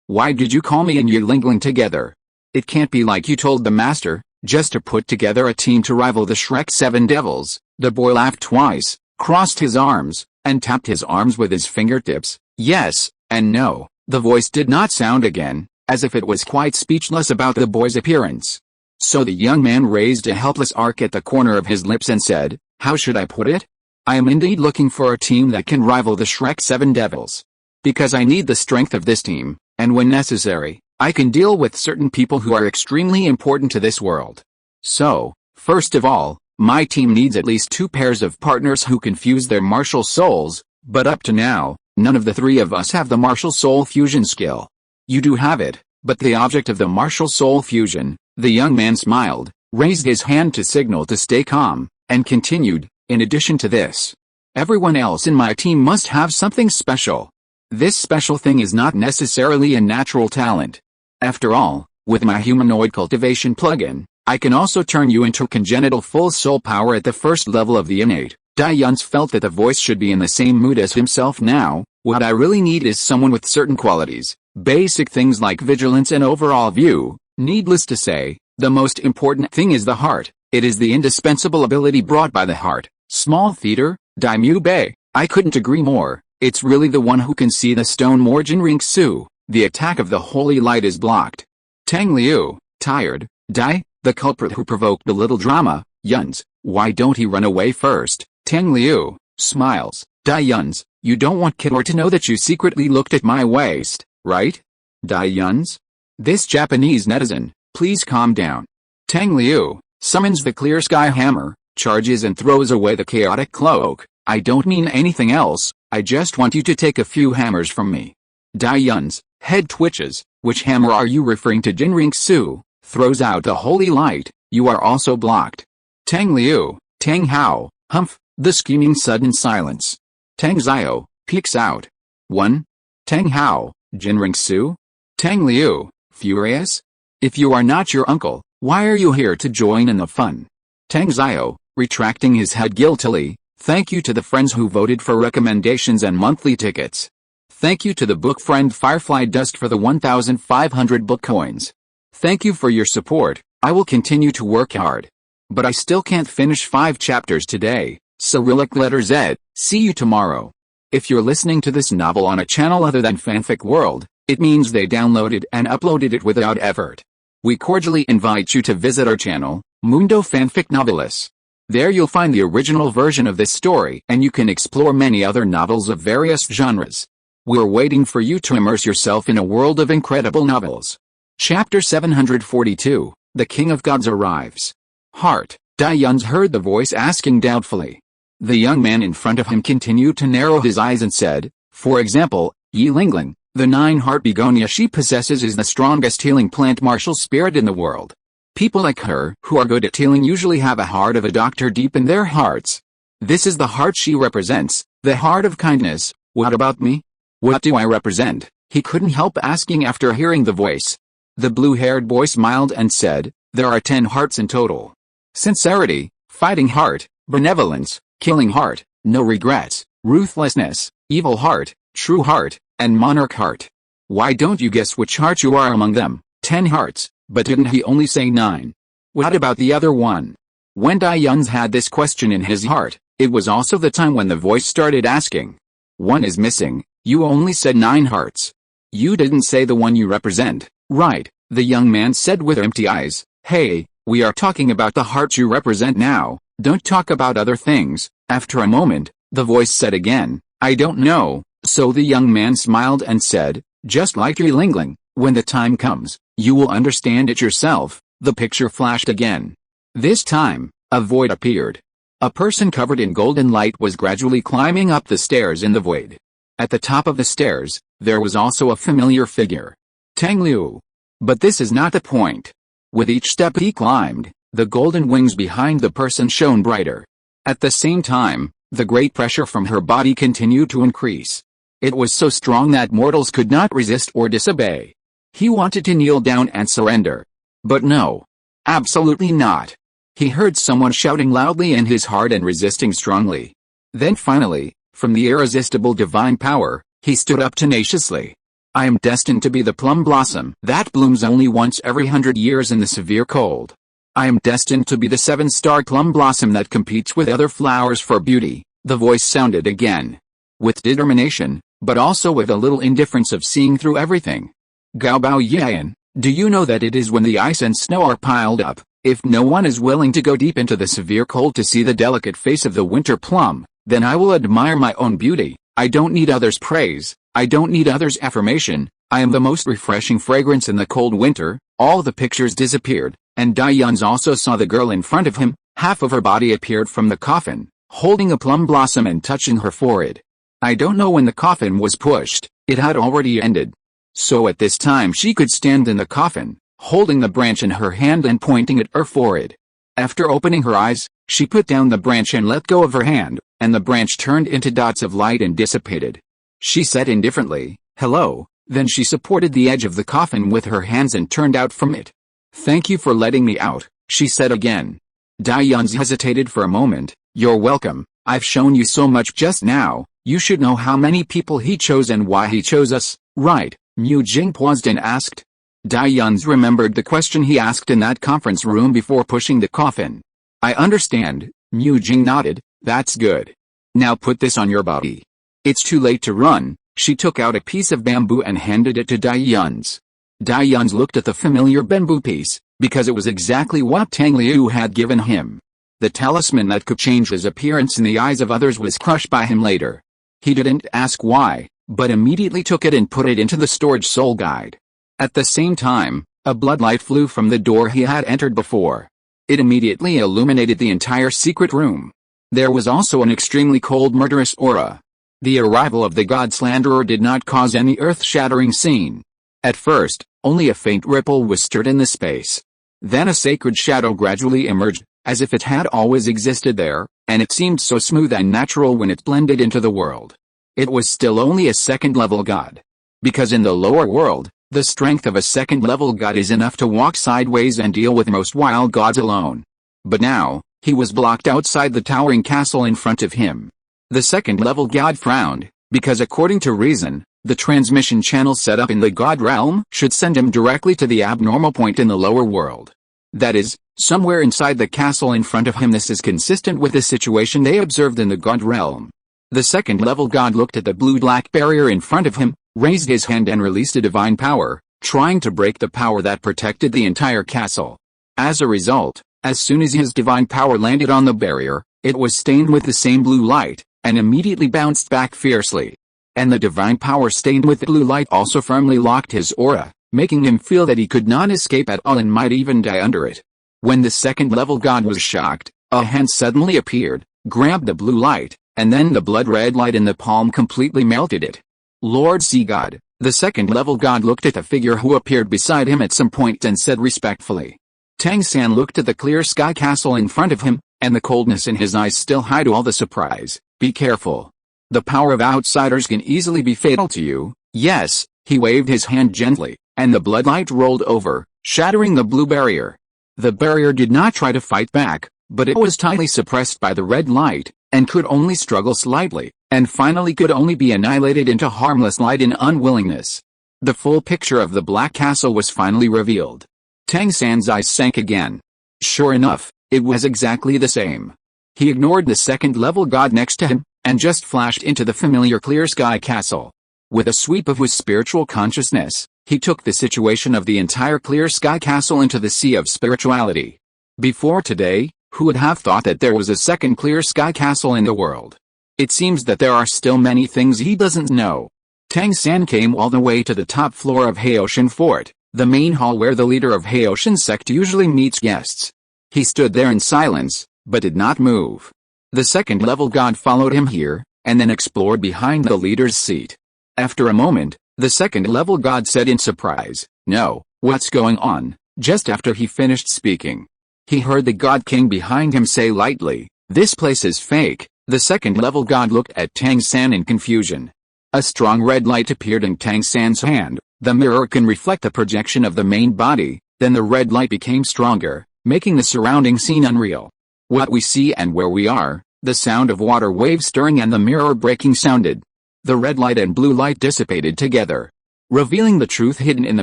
Why did you call me and unyielding together? It can't be like you told the master, just to put together a team to rival the Shrek 7 devils. The boy laughed twice, crossed his arms, and tapped his arms with his fingertips. Yes, and no. The voice did not sound again, as if it was quite speechless about the boy's appearance. So the young man raised a helpless arc at the corner of his lips and said, how should I put it? I am indeed looking for a team that can rival the Shrek 7 devils. Because I need the strength of this team, and when necessary, I can deal with certain people who are extremely important to this world. So, first of all, my team needs at least 2 pairs of partners who can fuse their martial souls, but up to now, none of the 3 of us have the martial soul fusion skill. You do have it, but the object of the martial soul fusion, the young man smiled, raised his hand to signal to stay calm, and continued, in addition to this, everyone else in my team must have something special. This special thing is not necessarily a natural talent. After all, with my humanoid cultivation plugin, I can also turn you into congenital full soul power at the first level of the innate. Dai Yuns felt that the voice should be in the same mood as himself now. What I really need is someone with certain qualities, basic things like vigilance and overall view. Needless to say, the most important thing is the heart. It is the indispensable ability brought by the heart. Small theater, Dai Mu Bei. I couldn't agree more. It's really the one who can see the stone more Jinring Su. The attack of the holy light is blocked. Tang Liu, tired. Dai, the culprit who provoked the little drama. Yuns, why don't he run away first? Tang Liu, smiles. Dai Yuns, you don't want Kidor to know that you secretly looked at my waist, right? Dai Yuns? This Japanese netizen, please calm down. Tang Liu, summons the clear sky hammer, charges and throws away the chaotic cloak. I don't mean anything else, I just want you to take a few hammers from me. Dai Yuns, head twitches. Which hammer are you referring to? Jinring Su, throws out the holy light. You are also blocked. Tang Liu, Tang Hao, humph, the scheming sudden silence. Tang Zio, peeks out. 1. Tang Hao, Jinring Su? Tang Liu, furious? If you are not your uncle, why are you here to join in the fun? Tang Zio, retracting his head guiltily, thank you to the friends who voted for recommendations and monthly tickets. Thank you to the book friend Firefly Dust for the 1,500 book coins. Thank you for your support. I will continue to work hard. But I still can't finish 5 chapters today. Cyrillic letter Z. See you tomorrow. If you're listening to this novel on a channel other than Fanfic World, it means they downloaded and uploaded it without effort. We cordially invite you to visit our channel, Mundo Fanfic Novelis. There you'll find the original version of this story and you can explore many other novels of various genres. We're waiting for you to immerse yourself in a world of incredible novels. Chapter 742, The King of Gods Arrives. Heart. Dai Yuns heard the voice asking doubtfully. The young man in front of him continued to narrow his eyes and said, for example, Yi Lingling, the 9-heart begonia she possesses is the strongest healing plant martial spirit in the world. People like her who are good at healing usually have a heart of a doctor deep in their hearts. This is the heart she represents, the heart of kindness. What about me? What do I represent? He couldn't help asking after hearing the voice. The blue-haired boy smiled and said, there are 10 hearts in total. Sincerity, fighting heart, benevolence, killing heart, no regrets, ruthlessness, evil heart, true heart, and monarch heart. Why don't you guess which heart you are among them? 10 hearts, but didn't he only say 9? What about the other one? When Dai Yuns had this question in his heart, it was also the time when the voice started asking. One is missing. You only said 9 hearts. You didn't say the one you represent, right? The young man said with empty eyes. Hey, we are talking about the heart you represent now, don't talk about other things. After a moment, the voice said again, I don't know. So the young man smiled and said, just like Yi Lingling, when the time comes, you will understand it yourself. The picture flashed again. This time, a void appeared. A person covered in golden light was gradually climbing up the stairs in the void. At the top of the stairs, there was also a familiar figure. Tang Liu. But this is not the point. With each step he climbed, the golden wings behind the person shone brighter. At the same time, the great pressure from her body continued to increase. It was so strong that mortals could not resist or disobey. He wanted to kneel down and surrender. But no. Absolutely not. He heard someone shouting loudly in his heart and resisting strongly. Then finally, from the irresistible divine power, He stood up tenaciously. I am destined to be the plum blossom that blooms only once every 100 years in the severe cold. I am destined to be the 7-star plum blossom that competes with other flowers for beauty. The voice sounded again. With determination, but also with a little indifference of seeing through everything. Gao Bao Yan, do you know that it is when the ice and snow are piled up, if no one is willing to go deep into the severe cold to see the delicate face of the winter plum, then I will admire my own beauty. I don't need others' praise, I don't need others' affirmation, I am the most refreshing fragrance in the cold winter. All the pictures disappeared, and Dayans also saw the girl in front of him. Half of her body appeared from the coffin, holding a plum blossom and touching her forehead. I don't know when the coffin was pushed, it had already ended. So at this time she could stand in the coffin, holding the branch in her hand and pointing at her forehead. After opening her eyes, she put down the branch and let go of her hand, and the branch turned into dots of light and dissipated. She said indifferently, "Hello," then she supported the edge of the coffin with her hands and turned out from it. "Thank you for letting me out," she said again. Dayans hesitated for a moment. "You're welcome, I've shown you so much just now, you should know how many people he chose and why he chose us, right?" Mu Jing paused and asked. Dayans remembered the question he asked in that conference room before pushing the coffin. "I understand," Mu Jing nodded. "That's good. Now put this on your body." "It's too late to run." She took out a piece of bamboo and handed it to Dayans. Dayans looked at the familiar bamboo piece, because it was exactly what Tang Liu had given him. The talisman that could change his appearance in the eyes of others was crushed by him later. He didn't ask why, but immediately took it and put it into the storage soul guide. At the same time, a bloodlight flew from the door he had entered before. It immediately illuminated the entire secret room. There was also an extremely cold murderous aura. The arrival of the god slanderer did not cause any earth-shattering scene. At first, only a faint ripple was stirred in the space. Then a sacred shadow gradually emerged, as if it had always existed there, and it seemed so smooth and natural when it blended into the world. It was still only a second-level god. Because in the lower world, the strength of a second-level god is enough to walk sideways and deal with most wild gods alone. But now, he was blocked outside the towering castle in front of him. The second-level god frowned, because according to reason, the transmission channel set up in the god realm should send him directly to the abnormal point in the lower world. That is, somewhere inside the castle in front of him. This is consistent with the situation they observed in the god realm. The second-level god looked at the blue-black barrier in front of him, raised his hand and released a divine power, trying to break the power that protected the entire castle. As a result, as soon as his divine power landed on the barrier, it was stained with the same blue light, and immediately bounced back fiercely. And the divine power stained with the blue light also firmly locked his aura, making him feel that he could not escape at all and might even die under it. When the second-level god was shocked, a hand suddenly appeared, grabbed the blue light, and then the blood-red light in the palm completely melted it. Lord Sea God, the second-level god looked at the figure who appeared beside him at some point and said respectfully. Tang San looked at the clear sky castle in front of him, and the coldness in his eyes still hid all the surprise. Be careful. The power of outsiders can easily be fatal to you. Yes, he waved his hand gently, and the bloodlight rolled over, shattering the blue barrier. The barrier did not try to fight back, but it was tightly suppressed by the red light, and could only struggle slightly, and finally could only be annihilated into harmless light in unwillingness. The full picture of the Black Castle was finally revealed. Tang San's eyes sank again. Sure enough, it was exactly the same. He ignored the second-level god next to him, and just flashed into the familiar clear sky castle. With a sweep of his spiritual consciousness, he took the situation of the entire clear sky castle into the sea of spirituality. Before today, who would have thought that there was a second clear sky castle in the world? It seems that there are still many things he doesn't know. Tang San came all the way to the top floor of Haoshan Fort, the main hall where the leader of Haoshan sect usually meets guests. He stood there in silence, but did not move. The second-level god followed him here, and then explored behind the leader's seat. After a moment, the second-level god said in surprise, "No, what's going on?" Just after he finished speaking, he heard the god king behind him say lightly, "This place is fake." The second-level god looked at Tang San in confusion. A strong red light appeared in Tang San's hand. The mirror can reflect the projection of the main body, then the red light became stronger, making the surrounding scene unreal. What we see and where we are, the sound of water waves stirring and the mirror breaking sounded. The red light and blue light dissipated together, revealing the truth hidden in the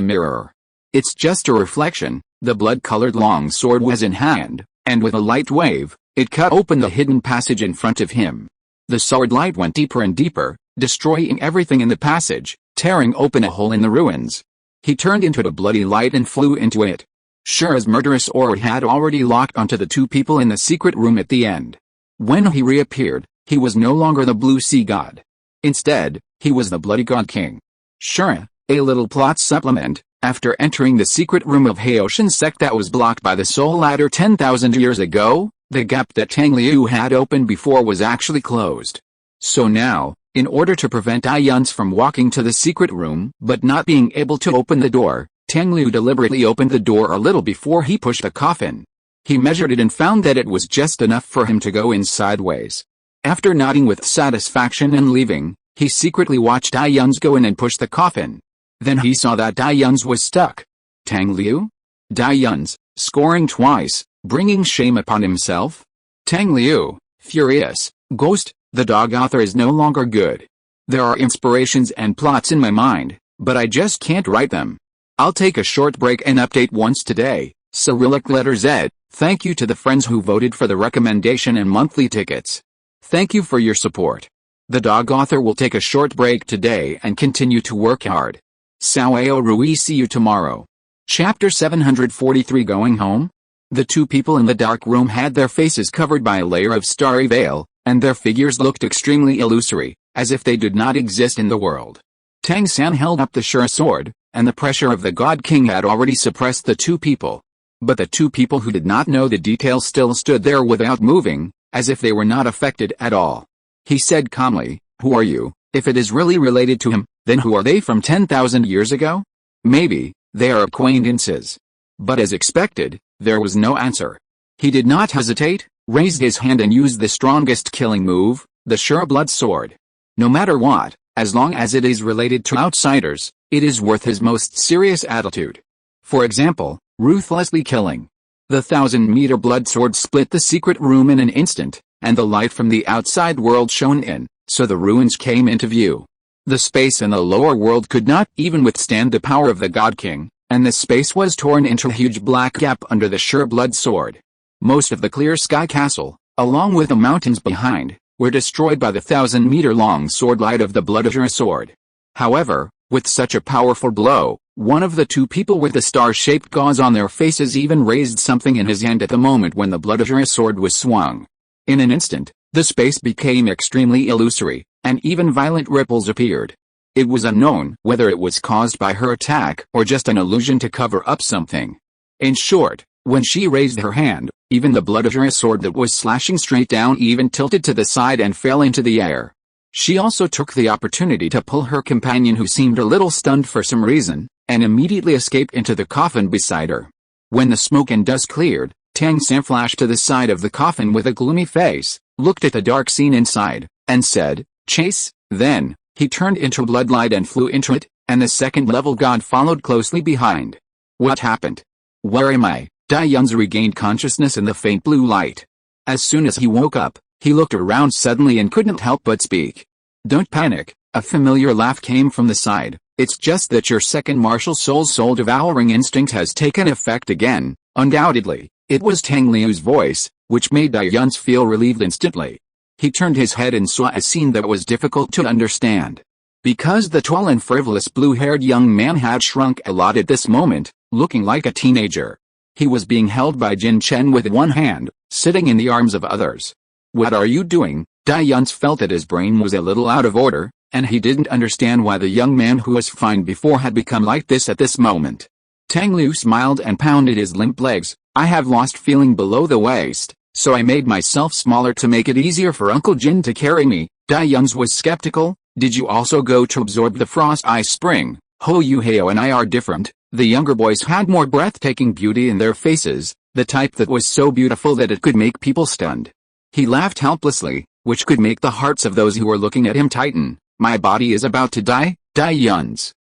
mirror. It's just a reflection. The blood-colored long sword was in hand, and with a light wave, it cut open the hidden passage in front of him. The sword light went deeper and deeper, destroying everything in the passage, tearing open a hole in the ruins. He turned into the bloody light and flew into it. Shura's murderous aura had already locked onto the two people in the secret room at the end. When he reappeared, he was no longer the blue sea god. Instead, he was the bloody god king. Shura, a little plot supplement. After entering the secret room of Haoshin sect that was blocked by the soul ladder 10,000 years ago, the gap that Tang Liu had opened before was actually closed. So now, in order to prevent Ayuns from walking to the secret room but not being able to open the door, Tang Liu deliberately opened the door a little before he pushed the coffin. He measured it and found that it was just enough for him to go in sideways. After nodding with satisfaction and leaving, he secretly watched Ayuns go in and push the coffin. Then he saw that Ayuns was stuck. Tang Liu? Ayuns, scoring twice, bringing shame upon himself? Tang Liu, furious, ghost, the dog author is no longer good. There are inspirations and plots in my mind, but I just can't write them. I'll take a short break and update once today. Cyrillic letter Z. Thank you to the friends who voted for the recommendation and monthly tickets. Thank you for your support. The dog author will take a short break today and continue to work hard. Sao Rui, see you tomorrow. Chapter 743, Going Home? The two people in the dark room had their faces covered by a layer of starry veil, and their figures looked extremely illusory, as if they did not exist in the world. Tang San held up the Shura sword, and the pressure of the God King had already suppressed the two people. But the two people who did not know the details still stood there without moving, as if they were not affected at all. He said calmly, "Who are you? If it is really related to him, then who are they from 10,000 years ago? Maybe they are acquaintances." But as expected, there was no answer. He did not hesitate, raised his hand and used the strongest killing move, the Shura blood sword. No matter what, as long as it is related to outsiders, it is worth his most serious attitude. For example, ruthlessly killing. The 1,000-meter blood sword split the secret room in an instant, and the light from the outside world shone in, so the ruins came into view. The space in the lower world could not even withstand the power of the God King, and the space was torn into a huge black gap under the Shura blood sword. Most of the clear sky castle, along with the mountains behind, were destroyed by the 1,000-meter-long sword light of the blood Shura sword. However, with such a powerful blow, one of the two people with the star-shaped gauze on their faces even raised something in his hand at the moment when the blood Shura sword was swung. In an instant, the space became extremely illusory, and even violent ripples appeared. It was unknown whether it was caused by her attack or just an illusion to cover up something. In short, when she raised her hand, even the blood Shura sword that was slashing straight down even tilted to the side and fell into the air. She also took the opportunity to pull her companion, who seemed a little stunned for some reason, and immediately escaped into the coffin beside her. When the smoke and dust cleared, Tang San flashed to the side of the coffin with a gloomy face, looked at the dark scene inside, and said, "Chase." Then, he turned into bloodlight and flew into it, and the second-level god followed closely behind. What happened? Where am I? Ayuns regained consciousness in the faint blue light. As soon as he woke up, he looked around suddenly and couldn't help but speak. "Don't panic," a familiar laugh came from the side. "It's just that your second martial soul's soul-devouring instinct has taken effect again." Undoubtedly, it was Tang Liu's voice, which made Ayuns feel relieved instantly. He turned his head and saw a scene that was difficult to understand. Because the tall and frivolous blue-haired young man had shrunk a lot at this moment, looking like a teenager. He was being held by Jin Chen with one hand, sitting in the arms of others. "What are you doing?" Ayuns felt that his brain was a little out of order, and he didn't understand why the young man who was fine before had become like this at this moment. Tang Liu smiled and pounded his limp legs. "I have lost feeling below the waist, so I made myself smaller to make it easier for Uncle Jin to carry me." Ayuns was skeptical. "Did you also go to absorb the frost ice spring?" "Ho Yu Hao and I are different." The younger boys had more breathtaking beauty in their faces, the type that was so beautiful that it could make people stunned. He laughed helplessly, which could make the hearts of those who were looking at him tighten. "My body is about to die." Ayuns.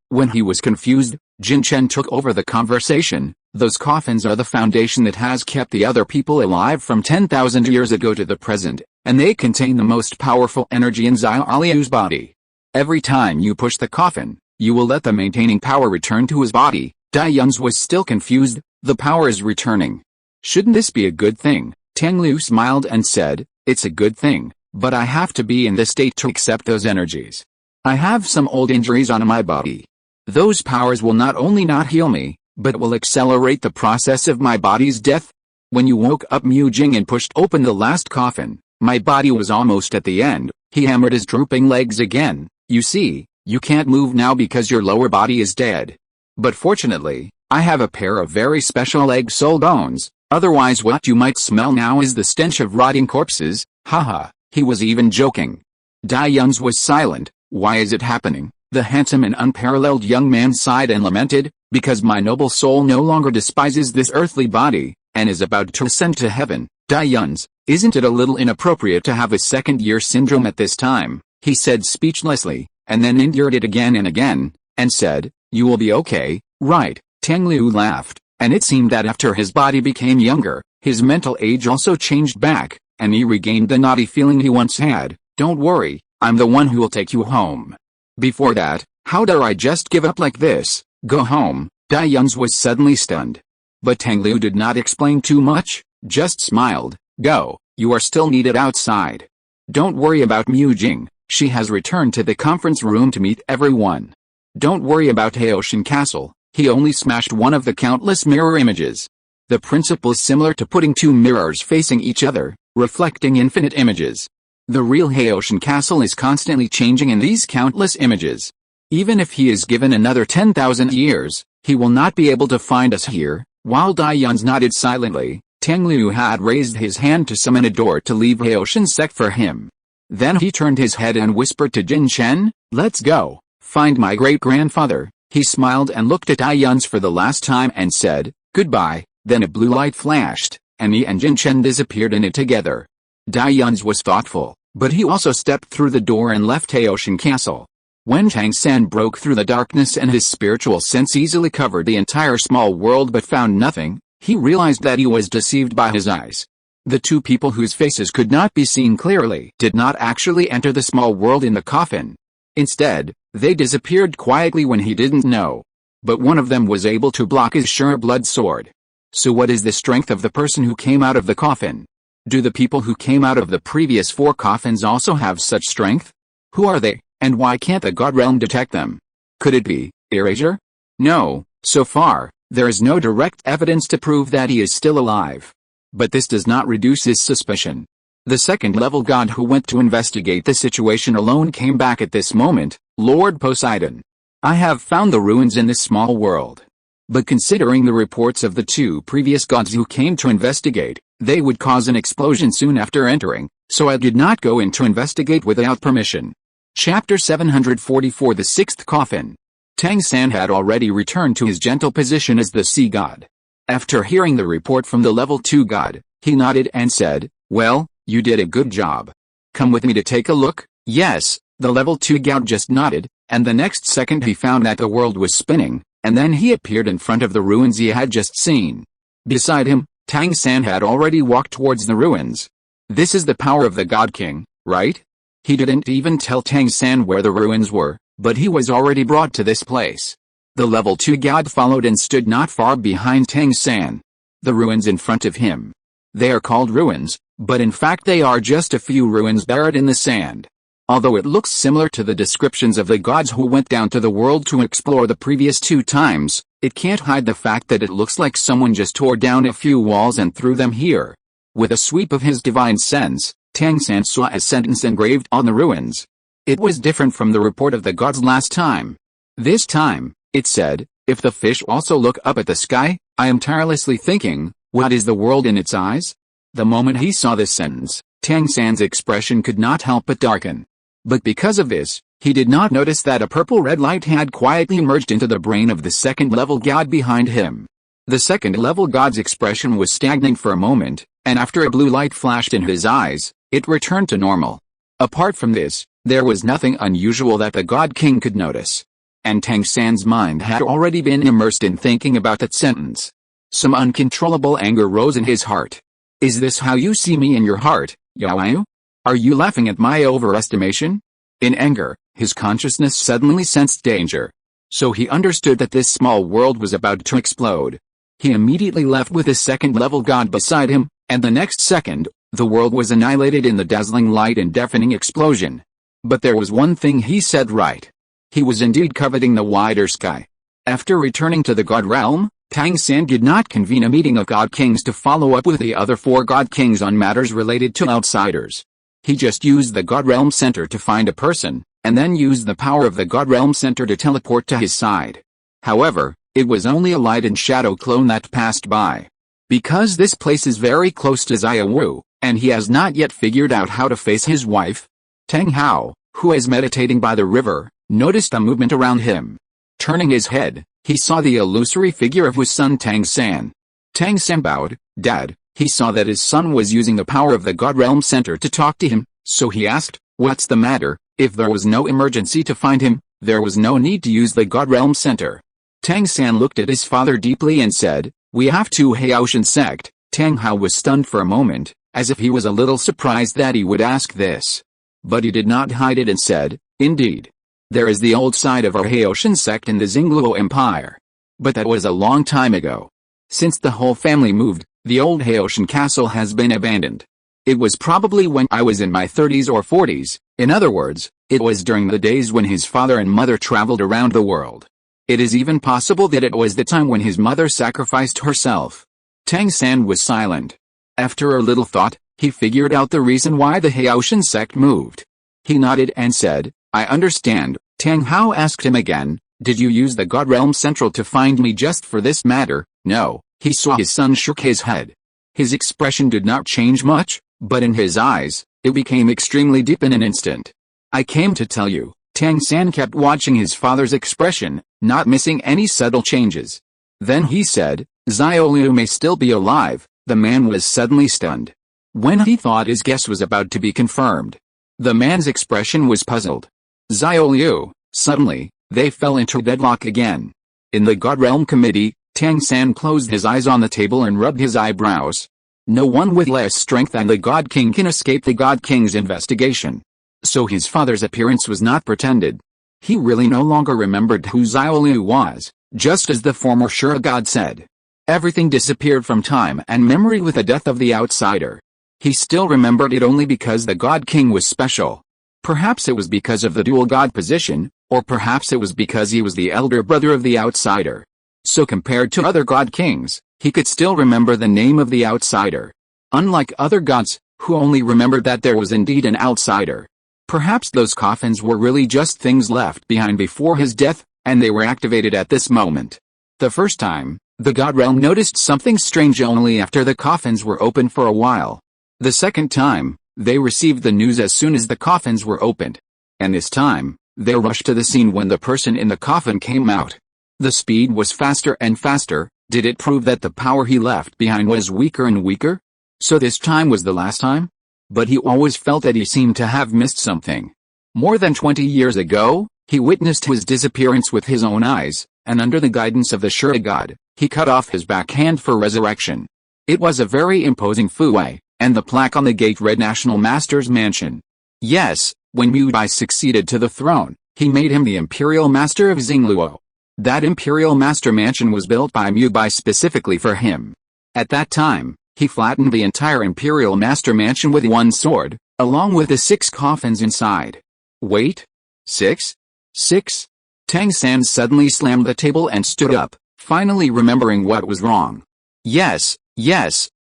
When he was confused, Jin Chen took over the conversation. Those coffins are the foundation that has kept the other people alive from 10,000 years ago to the present, and they contain the most powerful energy in Tang Liu's body. Every time you push the coffin, you will let the maintaining power return to his body. Dai Yun's was still confused. The power is returning. Shouldn't this be a good thing? Tang Liu smiled and said, it's a good thing, but I have to be in the state to accept those energies. I have some old injuries on my body. Those powers will not only not heal me, but will accelerate the process of my body's death. When you woke up Mu Jing and pushed open the last coffin, my body was almost at the end. He hammered his drooping legs again. You see, you can't move now because your lower body is dead. But fortunately, I have a pair of very special egg soul bones, otherwise what you might smell now is the stench of rotting corpses. Haha, he was even joking. Dai Yun's was silent. Why is it happening? The handsome and unparalleled young man sighed and lamented, because my noble soul no longer despises this earthly body, and is about to ascend to heaven. Dai Yun's, isn't it a little inappropriate to have a second-year syndrome at this time? He said speechlessly, and then endured it again and again, and said, you will be okay, right? Tang Liu laughed, and it seemed that after his body became younger, his mental age also changed back, and he regained the naughty feeling he once had. Don't worry, I'm the one who will take you home. Before that, how dare I just give up like this? Go home. Dai Yun's was suddenly stunned. But Tang Liu did not explain too much, just smiled. Go, you are still needed outside. Don't worry about Mu Jing, she has returned to the conference room to meet everyone. Don't worry about Haoshan Castle, he only smashed one of the countless mirror images. The principle is similar to putting two mirrors facing each other, reflecting infinite images. The real Haoshan Castle is constantly changing in these countless images. Even if he is given another 10,000 years, he will not be able to find us here. While Dai Yun's nodded silently, Tang Liu had raised his hand to summon a door to leave Haoshan sect for him. Then he turned his head and whispered to Jin Chen, let's go, find my great-grandfather. He smiled and looked at Dai Yun's for the last time and said, goodbye. Then a blue light flashed, and he and Jin Chen disappeared in it together. Dai Yun's was thoughtful, but he also stepped through the door and left Haoshan Castle. When Tang San broke through the darkness and his spiritual sense easily covered the entire small world but found nothing, he realized that he was deceived by his eyes. The two people whose faces could not be seen clearly did not actually enter the small world in the coffin. Instead, they disappeared quietly when he didn't know. But one of them was able to block his sure blood sword. So what is the strength of the person who came out of the coffin? Do the people who came out of the previous 4 coffins also have such strength? Who are they, and why can't the God realm detect them? Could it be erasure? No, so far, there is no direct evidence to prove that he is still alive. But this does not reduce his suspicion. The second-level god who went to investigate the situation alone came back at this moment, Lord Poseidon. I have found the ruins in this small world. But considering the reports of the 2 previous gods who came to investigate, they would cause an explosion soon after entering, so I did not go in to investigate without permission. Chapter 744 The Sixth Coffin. Tang San had already returned to his gentle position as the sea god. After hearing the report from the level 2 god, he nodded and said, well, you did a good job. Come with me to take a look? Yes, the level 2 god just nodded, and the next second he found that the world was spinning, and then he appeared in front of the ruins he had just seen. Beside him, Tang San had already walked towards the ruins. This is the power of the God King, right? He didn't even tell Tang San where the ruins were, but he was already brought to this place. The level 2 god followed and stood not far behind Tang San. The ruins in front of him. They are called ruins, but in fact they are just a few ruins buried in the sand. Although it looks similar to the descriptions of the gods who went down to the world to explore the previous 2 times, it can't hide the fact that it looks like someone just tore down a few walls and threw them here. With a sweep of his divine sense, Tang San saw a sentence engraved on the ruins. It was different from the report of the gods last time. This time, it said, if the fish also look up at the sky, I am tirelessly thinking, what is the world in its eyes? The moment he saw this sentence, Tang San's expression could not help but darken. But because of this, he did not notice that a purple-red light had quietly emerged into the brain of the second-level god behind him. The second-level god's expression was stagnant for a moment, and after a blue light flashed in his eyes, it returned to normal. Apart from this, there was nothing unusual that the God King could notice. And Tang San's mind had already been immersed in thinking about that sentence. Some uncontrollable anger rose in his heart. Is this how you see me in your heart, Yao? Are you laughing at my overestimation? In anger, his consciousness suddenly sensed danger. So he understood that this small world was about to explode. He immediately left with his second-level god beside him, and the next second, the world was annihilated in the dazzling light and deafening explosion. But there was one thing he said right. He was indeed coveting the wider sky. After returning to the God realm, Tang San did not convene a meeting of God Kings to follow up with the other 4 God Kings on matters related to outsiders. He just used the God Realm Center to find a person, and then used the power of the God Realm Center to teleport to his side. However, it was only a light and shadow clone that passed by. Because this place is very close to Xiaowu, and he has not yet figured out how to face his wife, Tang Hao, who is meditating by the river, noticed a movement around him. Turning his head, he saw the illusory figure of his son Tang San. Tang San bowed. Dad. He saw that his son was using the power of the God Realm Center to talk to him, so he asked, "What's the matter?" If there was no emergency to find him, there was no need to use the God Realm Center. Tang San looked at his father deeply and said, "We have 2 Haoshan sect." Tang Hao was stunned for a moment, as if he was a little surprised that he would ask this. But he did not hide it and said, "Indeed. There is the old side of our Haoshan sect in the Xingluo Empire. But that was a long time ago. Since the whole family moved, the old Haoshan castle has been abandoned. It was probably when I was in my 30s or 40s, in other words, it was during the days when his father and mother traveled around the world. It is even possible that it was the time when his mother sacrificed herself." Tang San was silent. After a little thought, he figured out the reason why the Haoshan sect moved. He nodded and said, "I understand." Tang Hao asked him again, "Did you use the God Realm Central to find me just for this matter?" "No." He saw his son shook his head. His expression did not change much, but in his eyes, it became extremely deep in an instant. "I came to tell you." Tang San kept watching his father's expression, not missing any subtle changes. Then he said, "Xiaoliu may still be alive." The man was suddenly stunned. When he thought his guess was about to be confirmed, the man's expression was puzzled. Xiaoliu. Suddenly, they fell into deadlock again. In the God Realm Committee, Tang San closed his eyes on the table and rubbed his eyebrows. No one with less strength than the God King can escape the God King's investigation. So his father's appearance was not pretended. He really no longer remembered who Xiaoliu was, just as the former Shura God said. Everything disappeared from time and memory with the death of the outsider. He still remembered it only because the God King was special. Perhaps it was because of the dual God position, or perhaps it was because he was the elder brother of the outsider. So compared to other God Kings, he could still remember the name of the outsider. Unlike other gods, who only remembered that there was indeed an outsider. Perhaps those coffins were really just things left behind before his death, and they were activated at this moment. The first time, the God Realm noticed something strange only after the coffins were open for a while. The second time, they received the news as soon as the coffins were opened. And this time, they rushed to the scene when the person in the coffin came out. The speed was faster and faster. Did it prove that the power he left behind was weaker and weaker? So this time was the last time? But he always felt that he seemed to have missed something. More than 20 years ago, he witnessed his disappearance with his own eyes, and under the guidance of the Shura God, he cut off his backhand for resurrection. It was a very imposing fuwei, and the plaque on the gate read National Master's Mansion. Yes, when Mu Bai succeeded to the throne, he made him the Imperial Master of Xingluo. That Imperial Master Mansion was built by Mu Bai specifically for him. At that time, he flattened the entire Imperial Master Mansion with one sword, along with the 6 coffins inside. Wait? 6? 6? Tang San suddenly slammed the table and stood up, finally remembering what was wrong. Yes,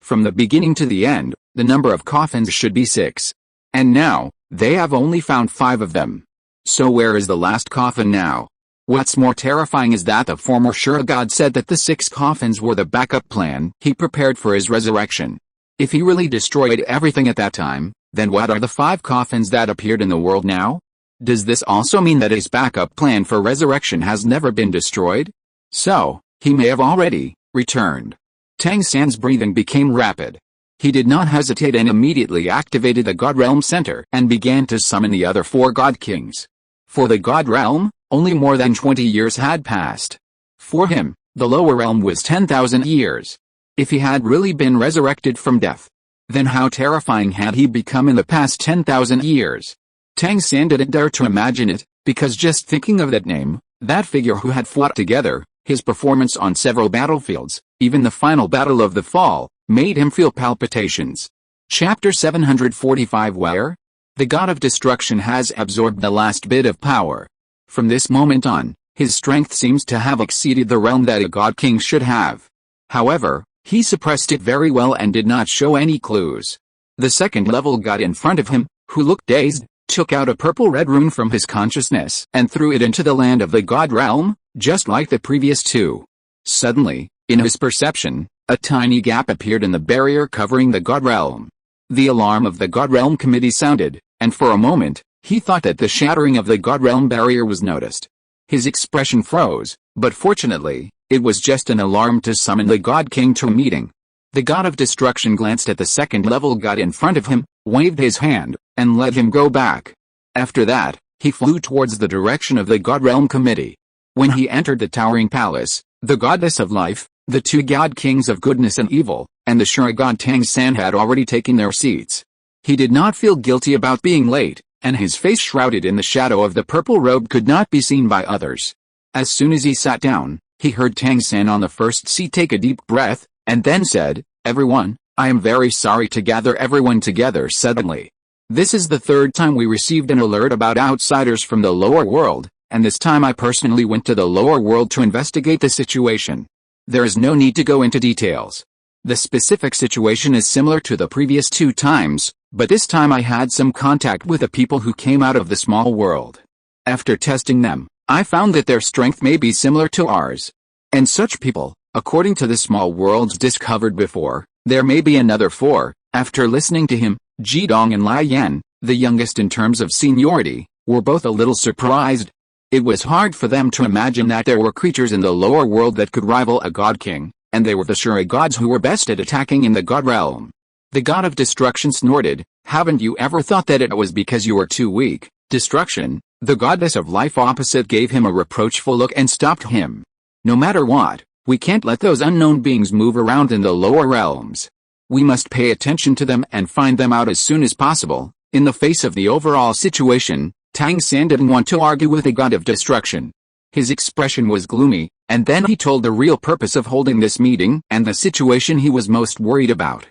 from the beginning to the end, the number of coffins should be 6. And now, they have only found 5 of them. So where is the last coffin now? What's more terrifying is that the former Shura God said that the 6 coffins were the backup plan he prepared for his resurrection. If he really destroyed everything at that time, then what are the 5 coffins that appeared in the world now? Does this also mean that his backup plan for resurrection has never been destroyed? So, he may have already returned. Tang San's breathing became rapid. He did not hesitate and immediately activated the God Realm Center and began to summon the other 4 God Kings. For the God Realm, only more than 20 years had passed. For him, The lower realm was 10,000 years. If he had really been resurrected from death, then how terrifying had he become in the past 10,000 years? Tang San didn't dare to imagine it, because just thinking of that name, that figure who had fought together, his performance on several battlefields, even the final battle of the fall, made him feel palpitations. Chapter 745 Where? The god of destruction has absorbed the last bit of power. From this moment on, his strength seems to have exceeded the realm that a god king should have. However, he suppressed it very well and did not show any clues. The second level god in front of him, who looked dazed, took out a purple-red rune from his consciousness and threw it into the land of the god realm, just like the previous two. Suddenly, in his perception, a tiny gap appeared in the barrier covering the god realm. The alarm of the god realm committee sounded, and for a moment, he thought that the shattering of the god realm barrier was noticed. His expression froze, but fortunately, it was just an alarm to summon the god king to a meeting. The god of destruction glanced at the second level god in front of him, waved his hand, and let him go back. After that, he flew towards the direction of the god realm committee. When he entered the towering palace, the goddess of life, the two god kings of goodness and evil, and the Shura god Tang San had already taken their seats. He did not feel guilty about being late, and his face shrouded in the shadow of the purple robe could not be seen by others. As soon as he sat down, he heard Tang San on the first seat take a deep breath, and then said, "Everyone, I am very sorry to gather everyone together suddenly. This is the third time we received an alert about outsiders from the lower world, and this time I personally went to the lower world to investigate the situation. There is no need to go into details. The specific situation is similar to the previous two times, but this time I had some contact with the people who came out of the small world. After testing them, I found that their strength may be similar to ours. And such people, according to the small worlds discovered before, there may be another four." After listening to him, Jidong and Lai Yan, the youngest in terms of seniority, were both a little surprised. It was hard for them to imagine that there were creatures in the lower world that could rival a god king, and they were the Shura gods who were best at attacking in the god realm. The god of destruction snorted, "Haven't you ever thought that it was because you were too weak?" Destruction, the goddess of life opposite, gave him a reproachful look and stopped him. "No matter what, we can't let those unknown beings move around in the lower realms. We must pay attention to them and find them out as soon as possible." In the face of the overall situation, Tang San didn't want to argue with the god of destruction. His expression was gloomy, and then he told the real purpose of holding this meeting and the situation he was most worried about.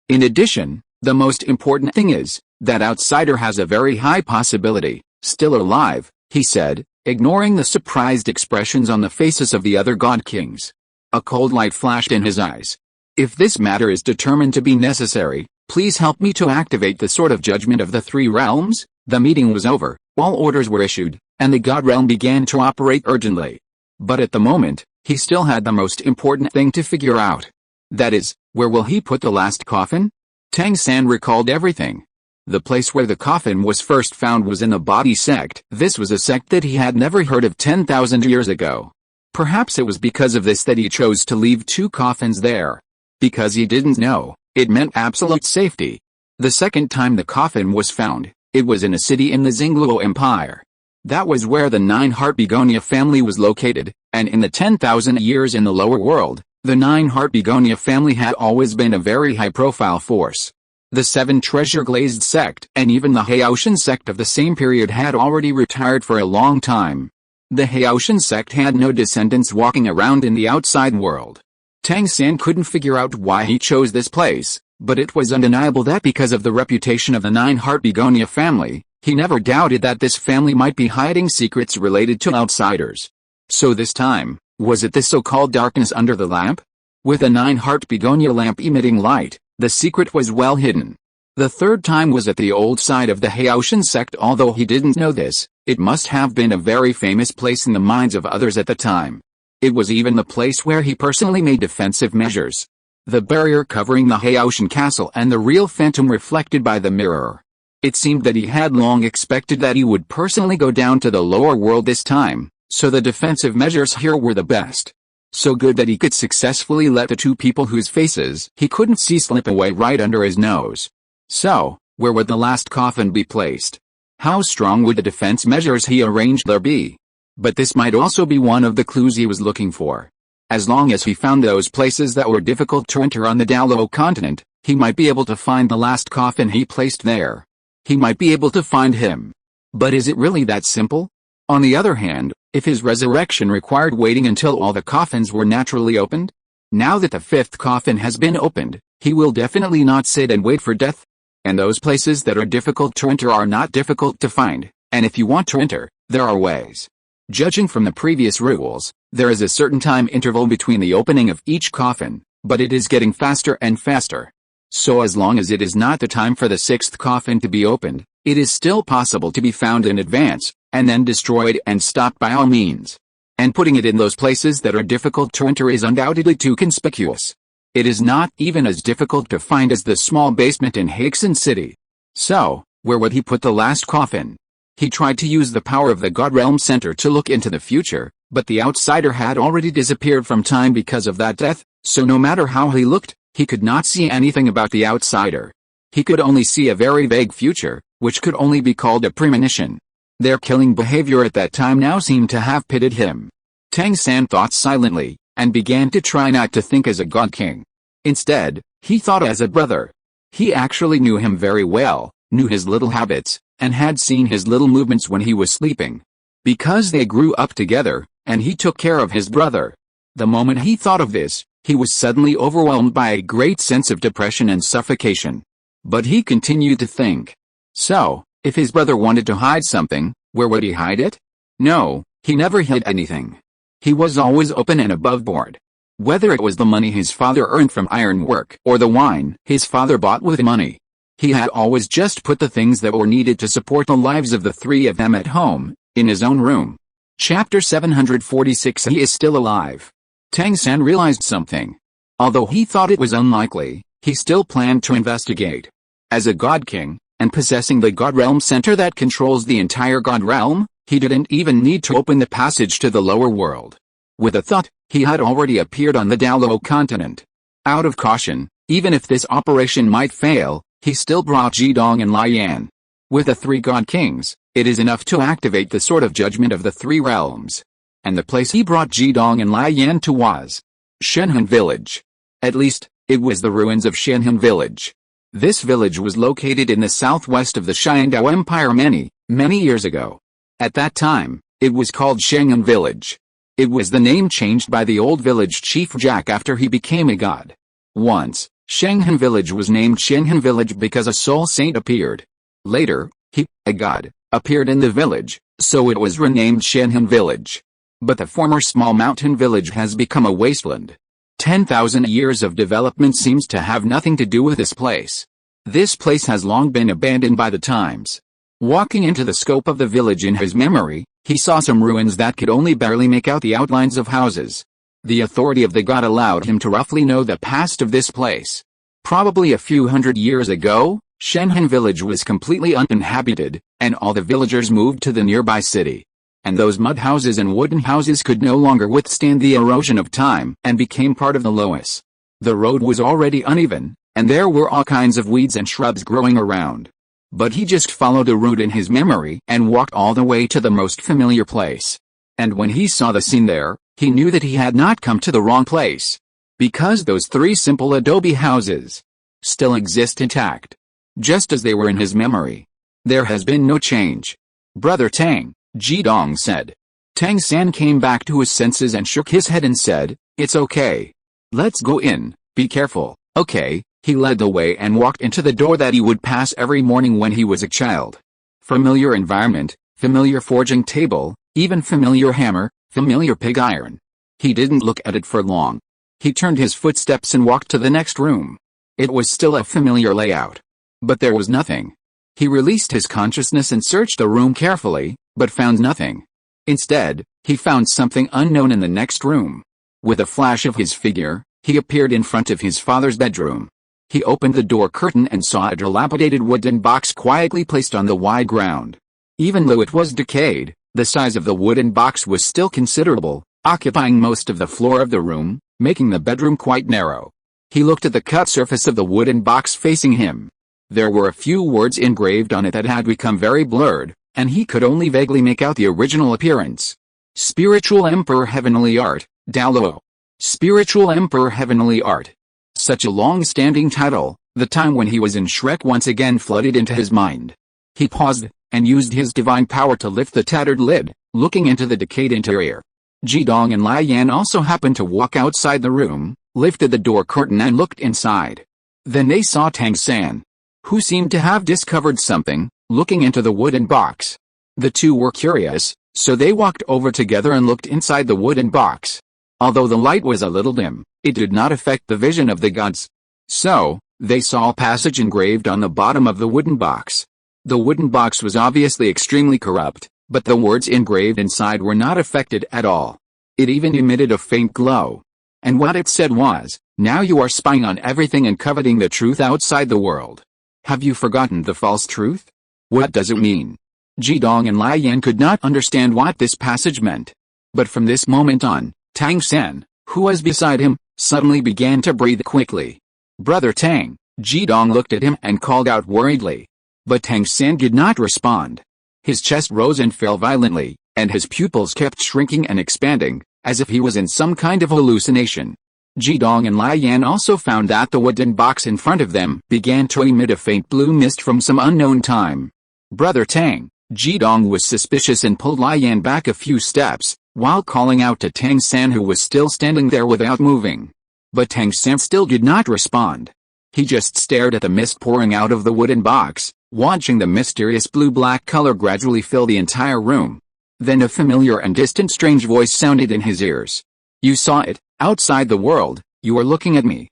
In addition, the most important thing is, that outsider has a very high possibility, still alive, he said, ignoring the surprised expressions on the faces of the other god kings. A cold light flashed in his eyes. "If this matter is determined to be necessary, please help me to activate the sword of judgment of the three realms." The meeting was over, all orders were issued, and the god realm began to operate urgently. But at the moment, he still had the most important thing to figure out. That is, where will he put the last coffin? Tang San recalled everything. The place where the coffin was first found was in the body sect. This was a sect that he had never heard of 10,000 years ago. Perhaps it was because of this that he chose to leave two coffins there. Because he didn't know, it meant absolute safety. The second time the coffin was found, it was in a city in the Douluo Empire. That was where the Nine-Heart Begonia family was located, and in the 10,000 years in the lower world, the Nine-Heart Begonia family had always been a very high-profile force. The Seven Treasure-Glazed sect and even the Haoshan sect of the same period had already retired for a long time. The Haoshan sect had no descendants walking around in the outside world. Tang San couldn't figure out why he chose this place, but it was undeniable that because of the reputation of the Nine-Heart Begonia family, he never doubted that this family might be hiding secrets related to outsiders. So this time, was it the so-called darkness under the lamp? With a Nine-Heart Begonia lamp emitting light, the secret was well hidden. The third time was at the old side of the Haoshan sect. Although he didn't know this, it must have been a very famous place in the minds of others at the time. It was even the place where he personally made defensive measures. The barrier covering the Haoshan castle and the real phantom reflected by the mirror. It seemed that he had long expected that he would personally go down to the lower world this time, so the defensive measures here were the best. So good that he could successfully let the two people whose faces he couldn't see slip away right under his nose. So, where would the last coffin be placed? How strong would the defense measures he arranged there be? But this might also be one of the clues he was looking for. As long as he found those places that were difficult to enter on the Douluo continent, he might be able to find the last coffin he placed there. He might be able to find him. But is it really that simple? On the other hand, if his resurrection required waiting until all the coffins were naturally opened? Now that the fifth coffin has been opened, he will definitely not sit and wait for death. And those places that are difficult to enter are not difficult to find, and if you want to enter, there are ways. Judging from the previous rules, there is a certain time interval between the opening of each coffin, but it is getting faster and faster. So as long as it is not the time for the sixth coffin to be opened, it is still possible to be found in advance, and then destroyed and stopped by all means. And putting it in those places that are difficult to enter is undoubtedly too conspicuous. It is not even as difficult to find as the small basement in Haixin City. So, where would he put the last coffin? He tried to use the power of the God Realm Center to look into the future, but the outsider had already disappeared from time because of that death, so no matter how he looked, he could not see anything about the outsider. He could only see a very vague future, which could only be called a premonition. Their killing behavior at that time now seemed to have pitted him. Tang San thought silently, and began to try not to think as a god king. Instead, he thought as a brother. He actually knew him very well, knew his little habits, and had seen his little movements when he was sleeping. Because they grew up together, and he took care of his brother. The moment he thought of this, he was suddenly overwhelmed by a great sense of depression and suffocation. But he continued to think. So, if his brother wanted to hide something, where would he hide it? No, he never hid anything. He was always open and above board. Whether it was the money his father earned from ironwork or the wine his father bought with money, he had always just put the things that were needed to support the lives of the three of them at home, in his own room. Chapter 746. He is still alive. Tang San realized something. Although he thought it was unlikely, he still planned to investigate. As a god king, and possessing the God Realm Center that controls the entire God Realm, he didn't even need to open the passage to the lower world. With a thought, he had already appeared on the Douluo continent. Out of caution, even if this operation might fail, he still brought Jidong and Lian. With the three god kings, it is enough to activate the sword of judgment of the three realms. And the place he brought Jidong and Lian to was Shenhan Village. At least, it was the ruins of Shenhan Village. This village was located in the southwest of the Xiandao Empire many, many years ago. At that time, it was called Shenhan Village. It was the name changed by the old village chief Jack after he became a god. Once, Shenhan Village was named Shenhan Village because a soul saint appeared. Later, he, a god, appeared in the village, so it was renamed Shenhan Village. But the former small mountain village has become a wasteland. 10,000 years of development seems to have nothing to do with this place. This place has long been abandoned by the times. Walking into the scope of the village in his memory, he saw some ruins that could only barely make out the outlines of houses. The authority of the god allowed him to roughly know the past of this place. Probably a few hundred years ago, Shenhan Village was completely uninhabited, and all the villagers moved to the nearby city. And those mud houses and wooden houses could no longer withstand the erosion of time and became part of the loess. The road was already uneven, and there were all kinds of weeds and shrubs growing around. But he just followed the route in his memory and walked all the way to the most familiar place. And when he saw the scene there, he knew that he had not come to the wrong place. Because those three simple adobe houses still exist intact, just as they were in his memory. There has been no change. Brother Tang, Jidong said. Tang San came back to his senses and shook his head and said, "It's okay. Let's go in, be careful, okay?" He led the way and walked into the door that he would pass every morning when he was a child. Familiar environment, familiar forging table, even familiar hammer, familiar pig iron. He didn't look at it for long. He turned his footsteps and walked to the next room. It was still a familiar layout. But there was nothing. He released his consciousness and searched the room carefully, but found nothing. Instead, he found something unknown in the next room. With a flash of his figure, he appeared in front of his father's bedroom. He opened the door curtain and saw a dilapidated wooden box quietly placed on the wide ground. Even though it was decayed, the size of the wooden box was still considerable, occupying most of the floor of the room, making the bedroom quite narrow. He looked at the cut surface of the wooden box facing him. There were a few words engraved on it that had become very blurred, and he could only vaguely make out the original appearance. Spiritual Emperor Heavenly Art, Douluo. Spiritual Emperor Heavenly Art. Such a long-standing title, the time when he was in Shrek once again flooded into his mind. He paused, and used his divine power to lift the tattered lid, looking into the decayed interior. Jidong and Lai Yan also happened to walk outside the room, lifted the door curtain and looked inside. Then they saw Tang San, who seemed to have discovered something, looking into the wooden box. The two were curious, so they walked over together and looked inside the wooden box. Although the light was a little dim, it did not affect the vision of the gods. So, they saw a passage engraved on the bottom of the wooden box. The wooden box was obviously extremely corrupt, but the words engraved inside were not affected at all. It even emitted a faint glow. And what it said was, "Now you are spying on everything and coveting the truth outside the world. Have you forgotten the false truth?" What does it mean? Jidong and Lai Yan could not understand what this passage meant. But from this moment on, Tang San, who was beside him, suddenly began to breathe quickly. "Brother Tang," Jidong looked at him and called out worriedly. But Tang San did not respond. His chest rose and fell violently, and his pupils kept shrinking and expanding, as if he was in some kind of hallucination. Jidong and Lai Yan also found that the wooden box in front of them began to emit a faint blue mist from some unknown time. "Brother Tang," Jidong was suspicious and pulled Lai Yan back a few steps, while calling out to Tang San, who was still standing there without moving. But Tang San still did not respond. He just stared at the mist pouring out of the wooden box, watching the mysterious blue-black color gradually fill the entire room. Then a familiar and distant strange voice sounded in his ears. "You saw it, outside the world, you are looking at me,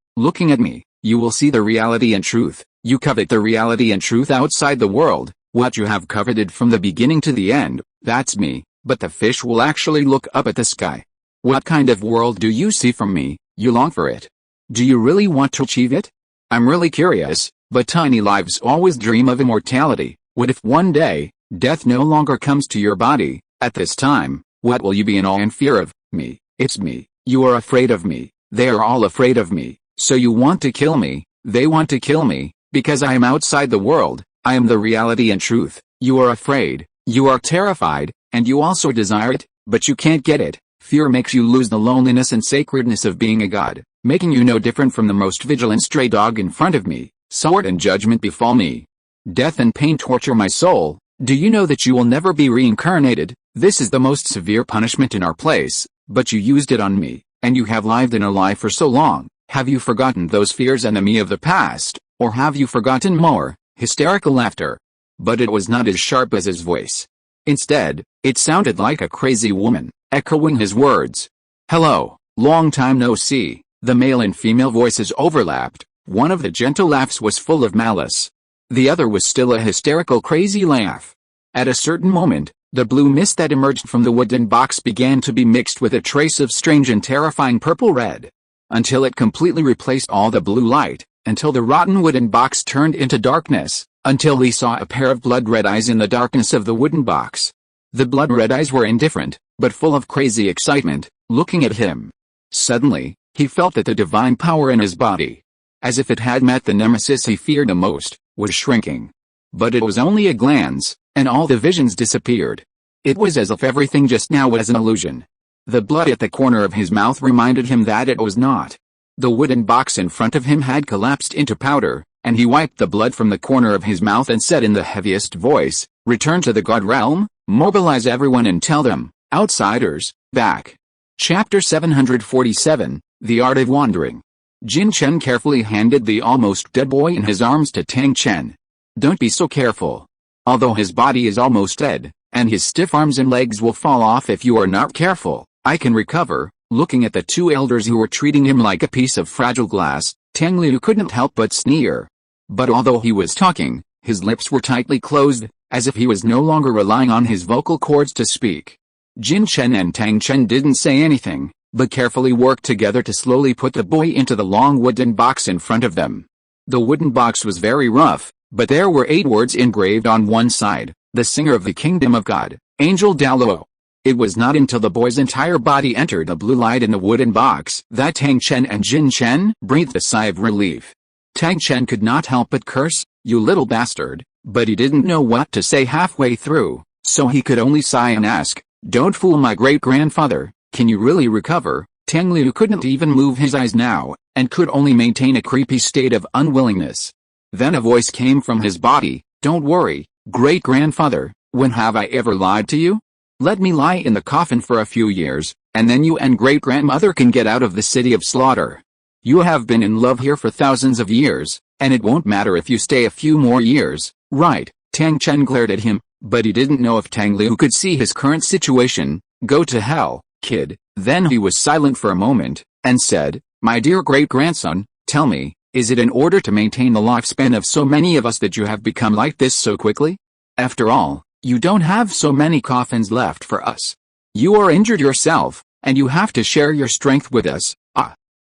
you will see the reality and truth, you covet the reality and truth outside the world, what you have coveted from the beginning to the end, that's me, but the fish will actually look up at the sky. What kind of world do you see from me? You long for it. Do you really want to achieve it? I'm really curious, but tiny lives always dream of immortality. What if one day, death no longer comes to your body? At this time, what will you be in awe and fear of? Me, it's me. You are afraid of me, they are all afraid of me, so you want to kill me, they want to kill me, because I am outside the world, I am the reality and truth. You are afraid, you are terrified, and you also desire it, but you can't get it. Fear makes you lose the loneliness and sacredness of being a god, making you no different from the most vigilant stray dog in front of me. Sword and judgment befall me. Death and pain torture my soul. Do you know that you will never be reincarnated? This is the most severe punishment in our place, but you used it on me, and you have lived in a lie for so long. Have you forgotten those fears and the me of the past, or have you forgotten more?" Hysterical laughter. But it was not as sharp as his voice. Instead, it sounded like a crazy woman, echoing his words. "Hello, long time no see." The male and female voices overlapped. One of the gentle laughs was full of malice. The other was still a hysterical crazy laugh. At a certain moment, the blue mist that emerged from the wooden box began to be mixed with a trace of strange and terrifying purple-red, until it completely replaced all the blue light, until the rotten wooden box turned into darkness, until he saw a pair of blood-red eyes in the darkness of the wooden box. The blood-red eyes were indifferent, but full of crazy excitement, looking at him. Suddenly, he felt that the divine power in his body, as if it had met the nemesis he feared the most, was shrinking. But it was only a glance, and all the visions disappeared. It was as if everything just now was an illusion. The blood at the corner of his mouth reminded him that it was not. The wooden box in front of him had collapsed into powder, and he wiped the blood from the corner of his mouth and said in the heaviest voice, "Return to the God realm, mobilize everyone and tell them, outsiders, back." Chapter 747, The Art of Wandering. Jin Chen carefully handed the almost dead boy in his arms to Tang Chen. "Don't be so careful. Although his body is almost dead, and his stiff arms and legs will fall off if you are not careful, I can recover." Looking at the two elders who were treating him like a piece of fragile glass, Tang Liu couldn't help but sneer. But although he was talking, his lips were tightly closed, as if he was no longer relying on his vocal cords to speak. Jin Chen and Tang Chen didn't say anything, but carefully worked together to slowly put the boy into the long wooden box in front of them. The wooden box was very rough, but there were 8 words engraved on one side: "The Singer of the Kingdom of God, Angel Douluo." It was not until the boy's entire body entered the blue light in the wooden box that Tang Chen and Jin Chen breathed a sigh of relief. Tang Chen could not help but curse, "You little bastard," but he didn't know what to say halfway through, so he could only sigh and ask, Don't fool my great-grandfather. Can you really recover? Tang Liu couldn't even move his eyes now, and could only maintain a creepy state of unwillingness. Then a voice came from his body. Don't worry, great-grandfather, when have I ever lied to you? Let me lie in the coffin for a few years, and then you and great-grandmother can get out of the city of slaughter. You have been in love here for thousands of years, and it won't matter if you stay a few more years, right? Tang Chen glared at him, but he didn't know if Tang Liu could see his current situation. Go to hell, kid. Then he was silent for a moment, and said, my dear great-grandson, tell me, is it in order to maintain the lifespan of so many of us that you have become like this so quickly? After all, you don't have so many coffins left for us. You are injured yourself, and you have to share your strength with us.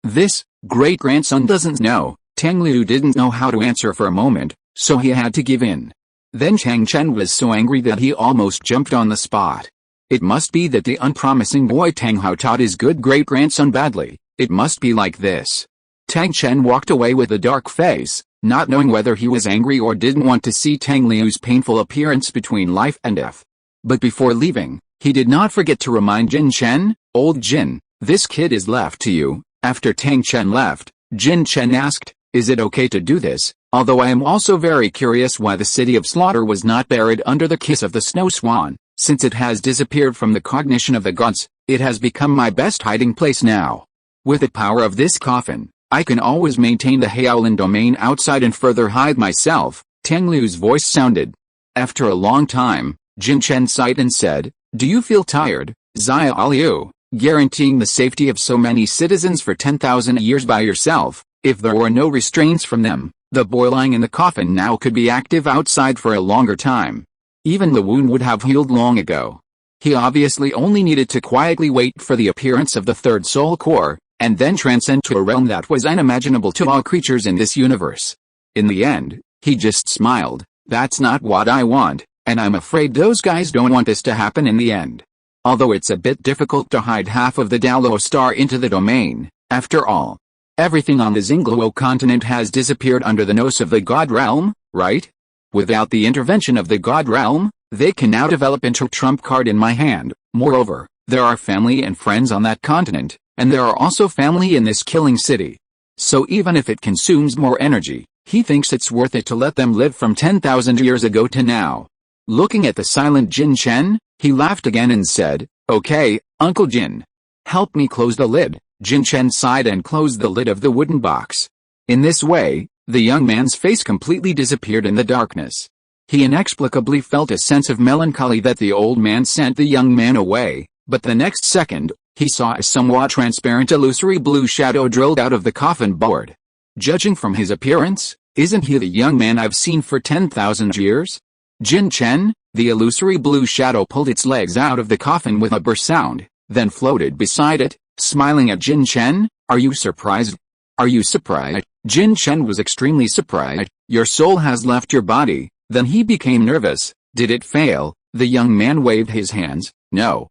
This great-grandson doesn't know. Tang Liu didn't know how to answer for a moment, so he had to give in. Then Tang Chen was so angry that he almost jumped on the spot. It must be that the unpromising boy Tang Hao taught his good great-grandson badly. It must be like this. Tang Chen walked away with a dark face, not knowing whether he was angry or didn't want to see Tang Liu's painful appearance between life and death. But before leaving, he did not forget to remind Jin Chen, old Jin, this kid is left to you. After Tang Chen left, Jin Chen asked, is it okay to do this? Although I am also very curious why the city of slaughter was not buried under the kiss of the snow swan. Since it has disappeared from the cognition of the gods, it has become my best hiding place now. With the power of this coffin, I can always maintain the Haolan domain outside and further hide myself. Tang Liu's voice sounded. After a long time, Jin Chen sighed and said, do you feel tired, Xia Liu, guaranteeing the safety of so many citizens for 10,000 years by yourself? If there were no restraints from them, the boy lying in the coffin now could be active outside for a longer time. Even the wound would have healed long ago. He obviously only needed to quietly wait for the appearance of the third soul core, and then transcend to a realm that was unimaginable to all creatures in this universe. In the end, he just smiled. That's not what I want, and I'm afraid those guys don't want this to happen in the end. Although it's a bit difficult to hide half of the Douluo star into the domain, after all. Everything on the Xingluo continent has disappeared under the nose of the God Realm, right? Without the intervention of the God Realm, they can now develop into a trump card in my hand. Moreover, there are family and friends on that continent, and there are also family in this killing city. So even if it consumes more energy, he thinks it's worth it to let them live from 10,000 years ago to now. Looking at the silent Jin Chen, he laughed again and said, okay, Uncle Jin. Help me close the lid. Jin Chen sighed and closed the lid of the wooden box. In this way, the young man's face completely disappeared in the darkness. He inexplicably felt a sense of melancholy that the old man sent the young man away, but the next second, he saw a somewhat transparent illusory blue shadow drilled out of the coffin board. Judging from his appearance, isn't he the young man I've seen for 10,000 years? Jin Chen, the illusory blue shadow pulled its legs out of the coffin with a burr sound, then floated beside it, smiling at Jin Chen. Are you surprised? Are you surprised? Jin Chen was extremely surprised. Your soul has left your body. Then he became nervous. Did it fail? The young man waved his hands. No,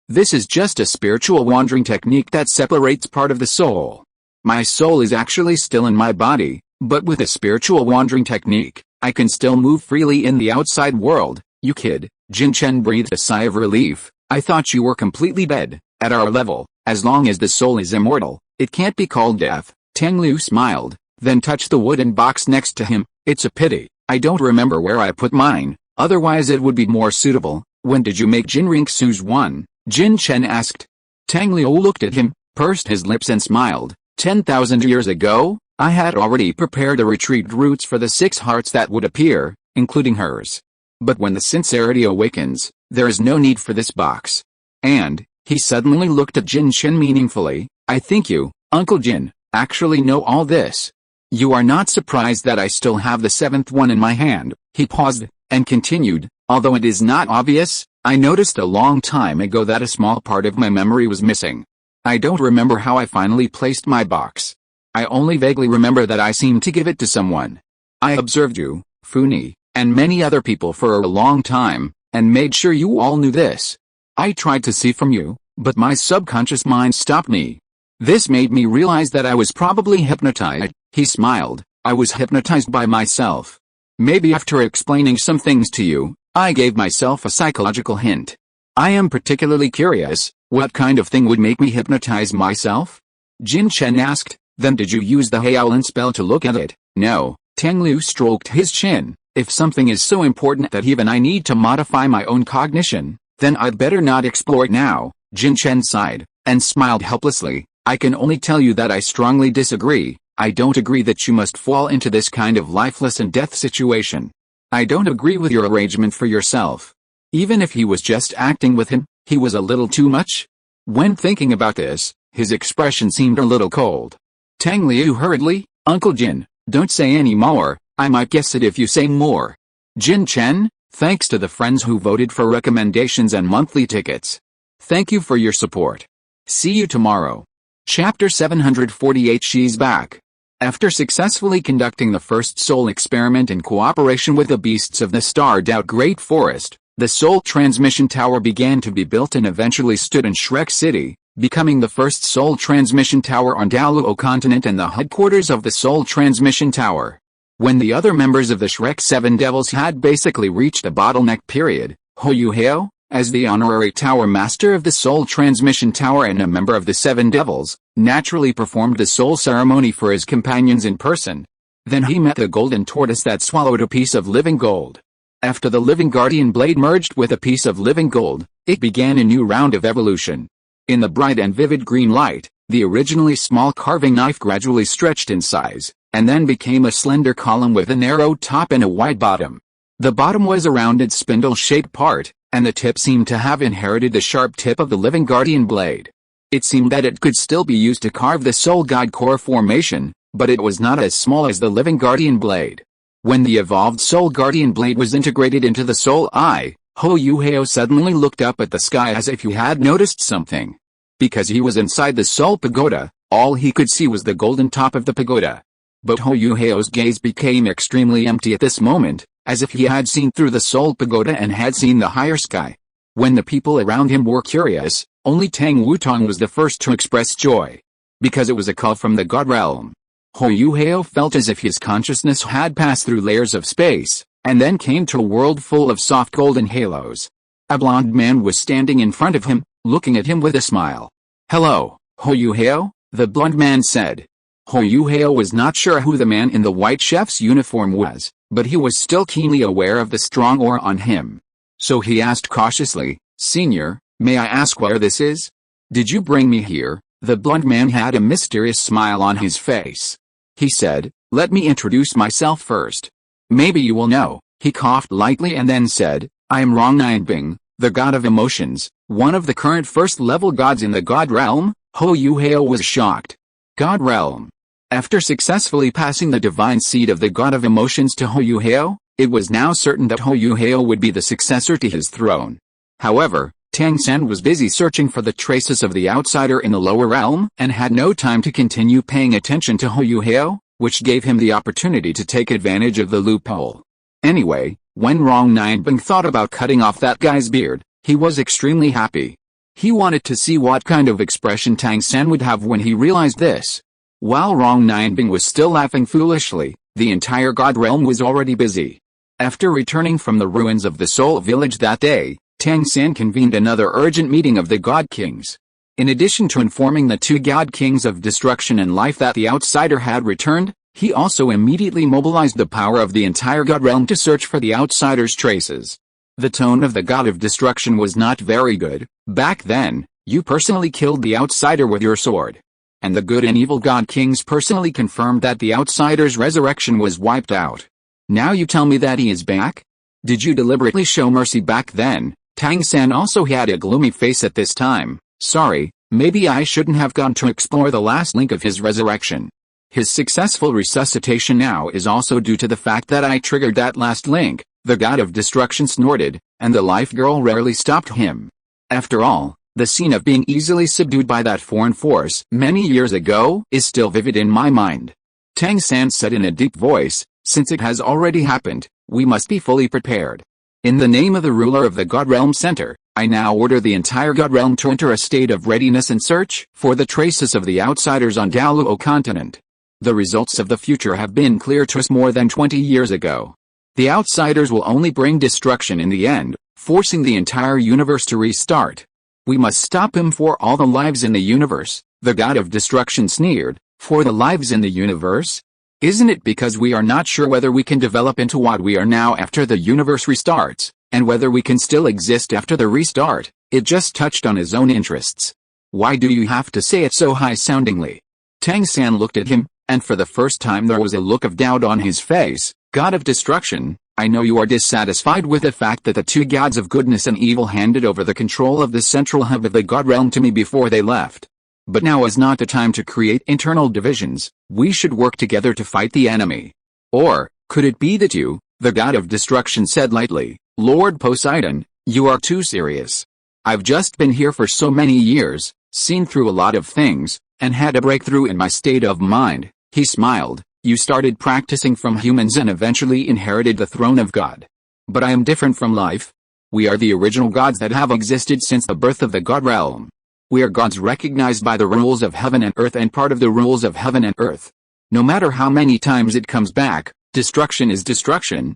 this is just a spiritual wandering technique that separates part of the soul. My soul is actually still in my body, but with a spiritual wandering technique, I can still move freely in the outside world. You kid. Jin Chen breathed a sigh of relief. I thought you were completely dead. At our level, as long as the soul is immortal, it can't be called death. Tang Liu smiled, then touched the wooden box next to him. It's a pity, I don't remember where I put mine, otherwise it would be more suitable. When did you make Jinring Su's one? Jin Chen asked. Tang Liu looked at him, pursed his lips and smiled. 10,000 years ago, I had already prepared a retrieved roots for the 6 hearts that would appear, including hers. But when the sincerity awakens, there is no need for this box. And, he suddenly looked at Jin Chen meaningfully. I think you, Uncle Jin, actually know all this. You are not surprised that I still have the 7th one in my hand. He paused, and continued, although it is not obvious, I noticed a long time ago that a small part of my memory was missing. I don't remember how I finally placed my box. I only vaguely remember that I seemed to give it to someone. I observed you, Funi, and many other people for a long time, and made sure you all knew this. I tried to see from you, but my subconscious mind stopped me. This made me realize that I was probably hypnotized. He smiled. I was hypnotized by myself. Maybe after explaining some things to you, I gave myself a psychological hint. I am particularly curious, what kind of thing would make me hypnotize myself? Jin Chen asked. Then did you use the Howlin spell to look at it? No, Tang Liu stroked his chin. If something is so important that even I need to modify my own cognition, then I'd better not explore it now. Jin Chen sighed, and smiled helplessly. I can only tell you that I strongly disagree. I don't agree that you must fall into this kind of lifeless and death situation. I don't agree with your arrangement for yourself. Even if he was just acting with him, he was a little too much. When thinking about this, his expression seemed a little cold. Tang Liu hurriedly, Uncle Jin, don't say any more, I might guess it if you say more. Jin Chen, thanks to the friends who voted for recommendations and monthly tickets. Thank you for your support. See you tomorrow. Chapter 748 She's back. After successfully conducting the first soul experiment in cooperation with the beasts of the starred out Great Forest, the soul transmission tower began to be built and eventually stood in Shrek City, becoming the first soul transmission tower on Douluo continent and the headquarters of the soul transmission tower. When the other members of the Shrek Seven Devils had basically reached the bottleneck period, Hou Hao, as the honorary tower master of the soul transmission tower and a member of the Seven Devils, naturally performed the soul ceremony for his companions in person. Then he met the golden tortoise that swallowed a piece of living gold. After the living guardian blade merged with a piece of living gold, it began a new round of evolution. In the bright and vivid green light, the originally small carving knife gradually stretched in size, and then became a slender column with a narrow top and a wide bottom. The bottom was a rounded spindle-shaped part, and the tip seemed to have inherited the sharp tip of the living guardian blade. It seemed that it could still be used to carve the soul guide core formation, but it was not as small as the living guardian blade. When the evolved soul guardian blade was integrated into the soul eye, Hou Hao suddenly looked up at the sky as if he had noticed something. Because he was inside the soul pagoda, all he could see was the golden top of the pagoda. But Hou Hao's gaze became extremely empty at this moment, as if he had seen through the soul pagoda and had seen the higher sky. When the people around him were curious, only Tang Wutong was the first to express joy. Because it was a call from the God realm. Hou Hao felt as if his consciousness had passed through layers of space, and then came to a world full of soft golden halos. A blond man was standing in front of him, looking at him with a smile. Hello, Hou Hao, the blond man said. Hou Hao was not sure who the man in the white chef's uniform was, but he was still keenly aware of the strong aura on him. So he asked cautiously, Senior, may I ask where this is? Did you bring me here? The blond man had a mysterious smile on his face. He said, let me introduce myself first. Maybe you will know. He coughed lightly and then said, I am Rong Ninbing, the god of emotions, one of the current first-level gods in the god realm. Hou Hao was shocked. God realm. After successfully passing the divine seed of the god of emotions to Hou Hao, it was now certain that Hou Hao would be the successor to his throne. However, Tang San was busy searching for the traces of the outsider in the lower realm and had no time to continue paying attention to Hou Hao, which gave him the opportunity to take advantage of the loophole. Anyway, when Rong Ninbing thought about cutting off that guy's beard, he was extremely happy. He wanted to see what kind of expression Tang San would have when he realized this. While Rong Ninbing was still laughing foolishly, the entire god realm was already busy. After returning from the ruins of the Soul Village that day, Tang San convened another urgent meeting of the God Kings. In addition to informing the two God Kings of Destruction and Life that the outsider had returned, he also immediately mobilized the power of the entire God realm to search for the outsider's traces. The tone of the God of Destruction was not very good. Back then, you personally killed the outsider with your sword. And the good and evil God Kings personally confirmed that the outsider's resurrection was wiped out. Now you tell me that he is back? Did you deliberately show mercy back then? Tang San also had a gloomy face at this time. Sorry, maybe I shouldn't have gone to explore the last link of his resurrection. His successful resuscitation now is also due to the fact that I triggered that last link. The god of destruction snorted, and the life girl rarely stopped him. After all, the scene of being easily subdued by that foreign force many years ago is still vivid in my mind. Tang San said in a deep voice, since it has already happened, we must be fully prepared. In the name of the ruler of the God Realm Center, I now order the entire God Realm to enter a state of readiness and search for the traces of the outsiders on Douluo continent. The results of the future have been clear to us more than 20 years ago. The outsiders will only bring destruction in the end, forcing the entire universe to restart. We must stop him for all the lives in the universe, the god of destruction sneered. For the lives in the universe? Isn't it because we are not sure whether we can develop into what we are now after the universe restarts, and whether we can still exist after the restart? It just touched on his own interests. Why do you have to say it so high-soundingly? Tang San looked at him, and for the first time there was a look of doubt on his face. God of destruction, I know you are dissatisfied with the fact that the two gods of goodness and evil handed over the control of the central hub of the God realm to me before they left. But now is not the time to create internal divisions. We should work together to fight the enemy. Or, could it be that you, the god of destruction, said lightly, Lord Poseidon, you are too serious. I've just been here for so many years, seen through a lot of things, and had a breakthrough in my state of mind. He smiled. You started practicing from humans and eventually inherited the throne of God. But I am different from life. We are the original gods that have existed since the birth of the God realm. We are gods recognized by the rules of heaven and earth and part of the rules of heaven and earth. No matter how many times it comes back, destruction is destruction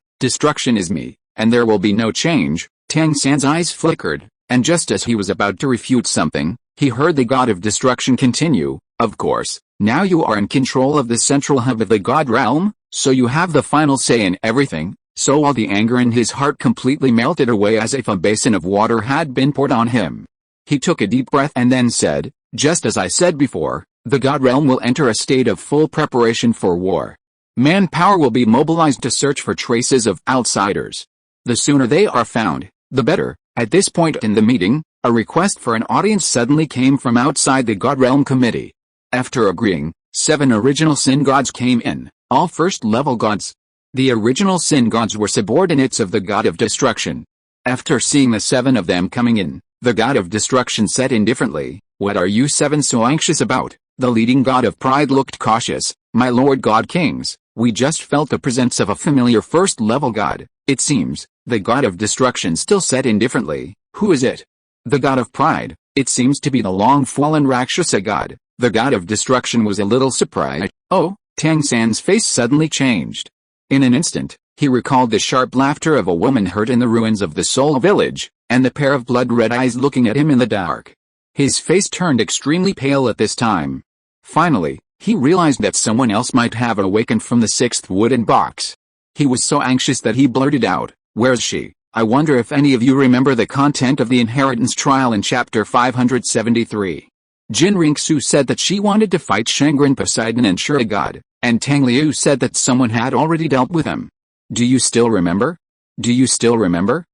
is me, and there will be no change. Tang San's eyes flickered, and just as he was about to refute something, he heard the god of destruction continue, of course, now you are in control of the central hub of the God realm, so you have the final say in everything. So all the anger in his heart completely melted away as if a basin of water had been poured on him. He took a deep breath and then said, just as I said before, the God realm will enter a state of full preparation for war. Manpower will be mobilized to search for traces of outsiders. The sooner they are found, the better. At this point in the meeting, a request for an audience suddenly came from outside the God realm committee. After agreeing, 7 original sin gods came in, all first-level gods. The original sin gods were subordinates of the god of destruction. After seeing the 7 of them coming in, the god of destruction said indifferently, what are you 7 so anxious about? The leading god of pride looked cautious, my lord god kings, we just felt the presence of a familiar first-level god, it seems. The god of destruction still said indifferently, who is it? The god of pride, it seems to be the long-fallen Rakshasa god. The god of destruction was a little surprised. Oh, Tang San's face suddenly changed. In an instant, he recalled the sharp laughter of a woman heard in the ruins of the Soul Village, and the pair of blood-red eyes looking at him in the dark. His face turned extremely pale at this time. Finally, he realized that someone else might have awakened from the 6th wooden box. He was so anxious that he blurted out, where's she? I wonder if any of you remember the content of the inheritance trial in chapter 573. Jin Ringsu said that she wanted to fight Shangren Poseidon and Shura God, and Tang Liu said that someone had already dealt with him. Do you still remember? Do you still remember?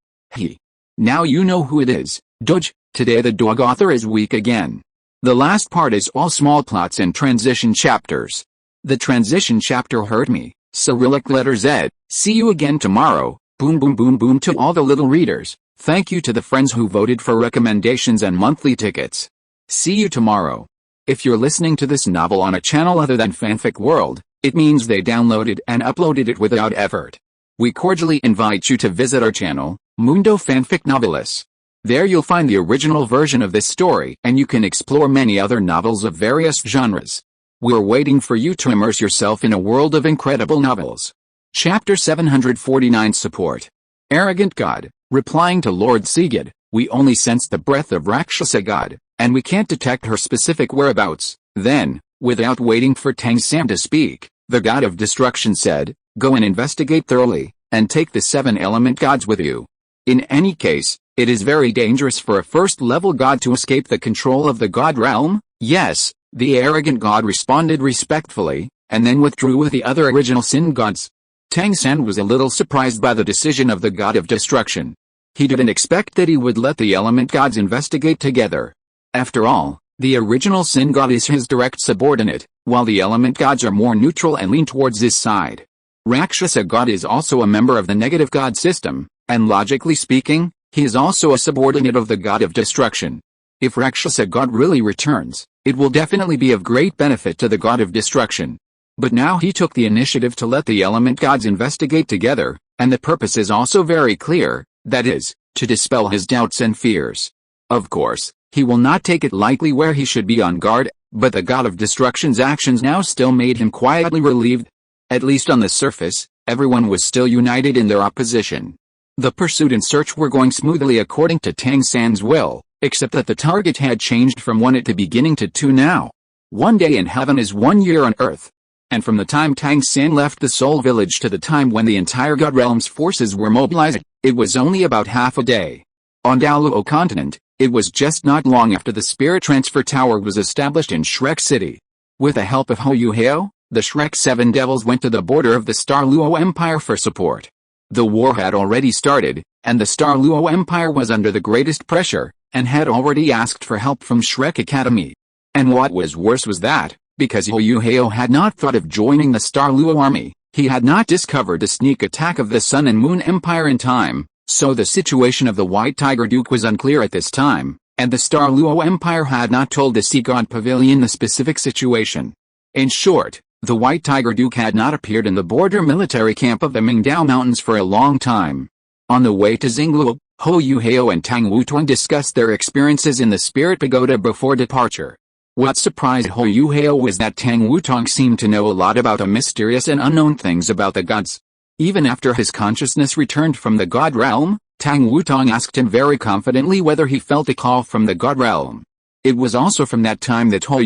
Now you know who it is. Doge, today the dog author is weak again. The last part is all small plots and transition chapters. The transition chapter hurt me. Cyrillic letter Z. See you again tomorrow. Boom boom boom boom to all the little readers. Thank you to the friends who voted for recommendations and monthly tickets. See you tomorrow. If you're listening to this novel on a channel other than Fanfic World, it means they downloaded and uploaded it without effort. We cordially invite you to visit our channel, Mundo Fanfic Novelis. There you'll find the original version of this story and you can explore many other novels of various genres. We're waiting for you to immerse yourself in a world of incredible novels. Chapter 749 Support. Arrogant God, replying to Lord Sigurd, we only sense the breath of Rakshasa God, and we can't detect her specific whereabouts. Then, without waiting for Tang San to speak, the god of destruction said, go and investigate thoroughly, and take the 7 element gods with you. In any case, it is very dangerous for a first-level god to escape the control of the god realm. Yes, the arrogant god responded respectfully, and then withdrew with the other original sin gods. Tang San was a little surprised by the decision of the god of destruction. He didn't expect that he would let the element gods investigate together. After all, the original sin god is his direct subordinate, while the element gods are more neutral and lean towards his side. Rakshasa god is also a member of the negative god system, and logically speaking, he is also a subordinate of the god of destruction. If Rakshasa god really returns, it will definitely be of great benefit to the god of destruction. But now he took the initiative to let the element gods investigate together, and the purpose is also very clear, that is, to dispel his doubts and fears. Of course, he will not take it lightly where he should be on guard, but the god of destruction's actions now still made him quietly relieved. At least on the surface, everyone was still united in their opposition. The pursuit and search were going smoothly according to Tang San's will, except that the target had changed from 1 at the beginning to 2 now. 1 day in heaven is 1 year on earth. And from the time Tang San left the Soul Village to the time when the entire God Realm's forces were mobilized, it was only about half a day. On Douluo continent, it was just not long after the Spirit Transfer Tower was established in Shrek City. With the help of Hao, the Shrek 7 Devils went to the border of the Star Luo Empire for support. The war had already started, and the Star Luo Empire was under the greatest pressure, and had already asked for help from Shrek Academy. And what was worse was that, because Hao had not thought of joining the Star Luo army, he had not discovered the sneak attack of the Sun and Moon Empire in time, so the situation of the White Tiger Duke was unclear at this time, and the Star Luo Empire had not told the Sea God Pavilion the specific situation. In short, the White Tiger Duke had not appeared in the border military camp of the Mingdao Mountains for a long time. On the way to Xingluo, Hao and Tang Wutong discussed their experiences in the Spirit Pagoda before departure. What surprised Hao was that Tang Wutong seemed to know a lot about the mysterious and unknown things about the gods. Even after his consciousness returned from the God Realm, Tang Wutong asked him very confidently whether he felt a call from the God Realm. It was also from that time that Hao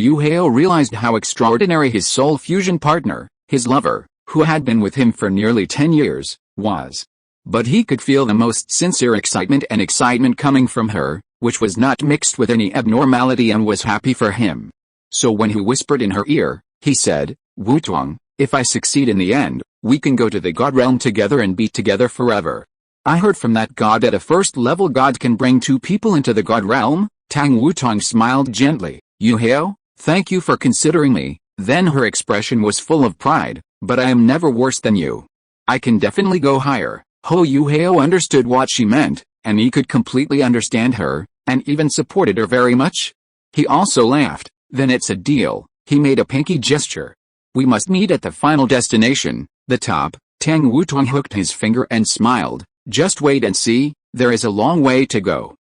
realized how extraordinary his soul fusion partner, his lover, who had been with him for nearly 10 years, was. But he could feel the most sincere excitement coming from her, which was not mixed with any abnormality and was happy for him. So when he whispered in her ear, he said, "Wutong, if I succeed in the end, we can go to the God Realm together and be together forever." I heard from that god that a first-level god can bring 2 people into the God Realm. Tang Wutong smiled gently. "Hao, thank you for considering me." Then her expression was full of pride, "But I am never worse than you. I can definitely go higher." Hao understood what she meant, and he could completely understand her, and even supported her very much. He also laughed. "Then it's a deal." He made a pinky gesture. "We must meet at the final destination, the top." Tang Wutong hooked his finger and smiled. "Just wait and see, there is a long way to go."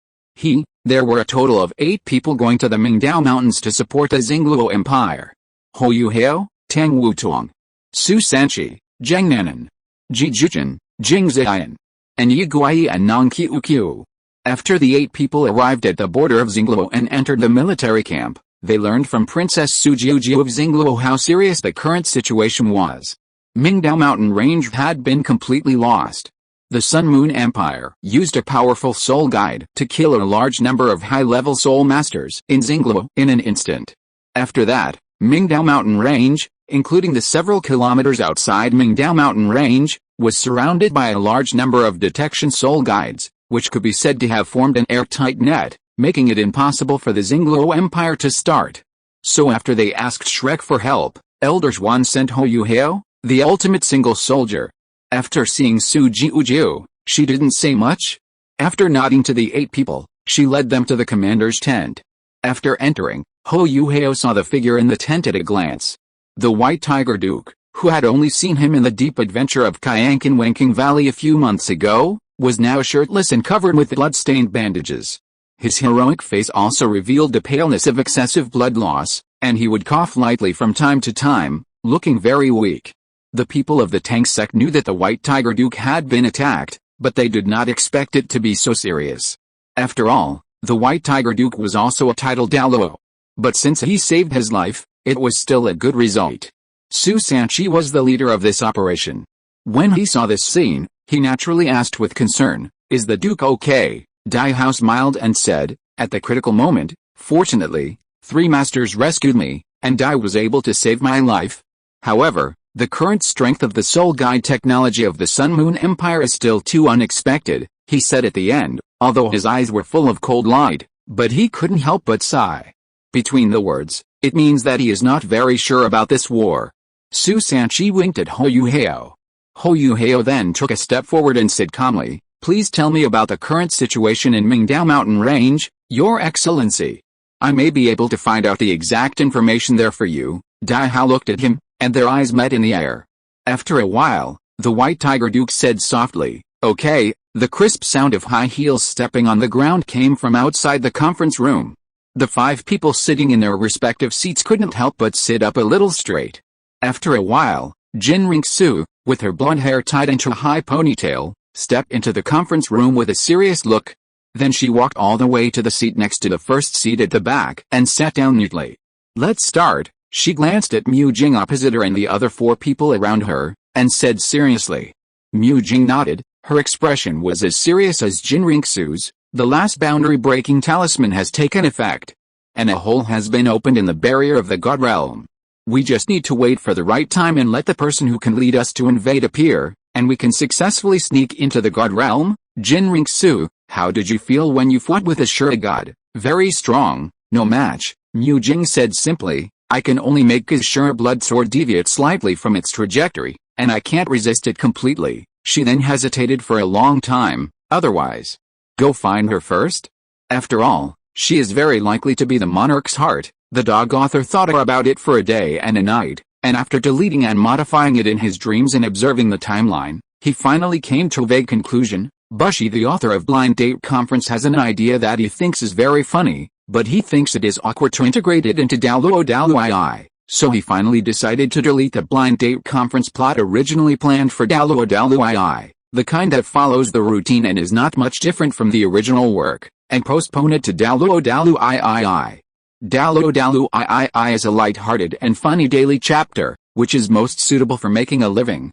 There were a total of 8 people going to the Mingdao Mountains to support the Xingluo Empire. Hao, Tang Wutong, Su Sanchi, Zheng Nanan, Ji Juchen, Jing Ziyan, and Yi Guai and Nong Qiu. After the 8 people arrived at the border of Xingluo and entered the military camp, they learned from Princess Su Jiujiu of Xingluo how serious the current situation was. Mingdao Mountain Range had been completely lost. The Sun Moon Empire used a powerful soul guide to kill a large number of high-level soul masters in Xingluo in an instant. After that, Mingdao Mountain Range, including the several kilometers outside Mingdao Mountain Range, was surrounded by a large number of detection soul guides, which could be said to have formed an airtight net, making it impossible for the Xingluo Empire to start. So after they asked Shrek for help, Elder Xuan sent Hao, the ultimate single soldier. After seeing Su Jiujiu, she didn't say much. After nodding to the 8 people, she led them to the commander's tent. After entering, Hao saw the figure in the tent at a glance. The White Tiger Duke, who had only seen him in the deep adventure of Kyankin Wenking Valley a few months ago, was now shirtless and covered with blood-stained bandages. His heroic face also revealed the paleness of excessive blood loss, and he would cough lightly from time to time, looking very weak. The people of the Tang sect knew that the White Tiger Duke had been attacked, but they did not expect it to be so serious. After all, the White Tiger Duke was also a titled Douluo. But since he saved his life, it was still a good result. Su Sanchi was the leader of this operation. When he saw this scene, he naturally asked with concern, "Is the Duke okay?" Dai Hao smiled and said, "At the critical moment, fortunately, 3 masters rescued me, and Dai was able to save my life. However, the current strength of the soul guide technology of the Sun Moon Empire is still too unexpected," he said at the end, although his eyes were full of cold light, but he couldn't help but sigh. Between the words, it means that he is not very sure about this war. Su Sanchi winked at Hao. Hao then took a step forward and said calmly, "Please tell me about the current situation in Mingdao Mountain Range, Your Excellency. I may be able to find out the exact information there for you." Dai Hao looked at him, and their eyes met in the air. After a while, the White Tiger Duke said softly, "Okay." The crisp sound of high heels stepping on the ground came from outside the conference room. The 5 people sitting in their respective seats couldn't help but sit up a little straight. After a while, Jin Ringsu, with her blonde hair tied into a high ponytail, stepped into the conference room with a serious look. Then she walked all the way to the seat next to the first seat at the back and sat down neatly. Let's start. She glanced at Mu Jing opposite her and the other 4 people around her, and said seriously. Mu Jing nodded. Her expression was as serious as Jin Ringsu's. The last boundary-breaking talisman has taken effect, and a hole has been opened in the barrier of the God Realm. We just need to wait for the right time and let the person who can lead us to invade appear, and we can successfully sneak into the God Realm. Jin Ringsu, how did you feel when you fought with Ashura God? Very strong, no match, Mu Jing said simply. I can only make Ashura blood sword deviate slightly from its trajectory, and I can't resist it completely. She then hesitated for a long time. Otherwise, go find her first? After all, she is very likely to be the monarch's heart. The dog author thought about it for a day and a night, and after deleting and modifying it in his dreams and observing the timeline, he finally came to a vague conclusion. Bushi, the author of Blind Date Conference, has an idea that he thinks is very funny, but he thinks it is awkward to integrate it into Douluo. So he finally decided to delete the Blind Date Conference plot originally planned for Douluo, the kind that follows the routine and is not much different from the original work, and postpone it to Douluo. Douluo is a light-hearted and funny daily chapter, which is most suitable for making a living.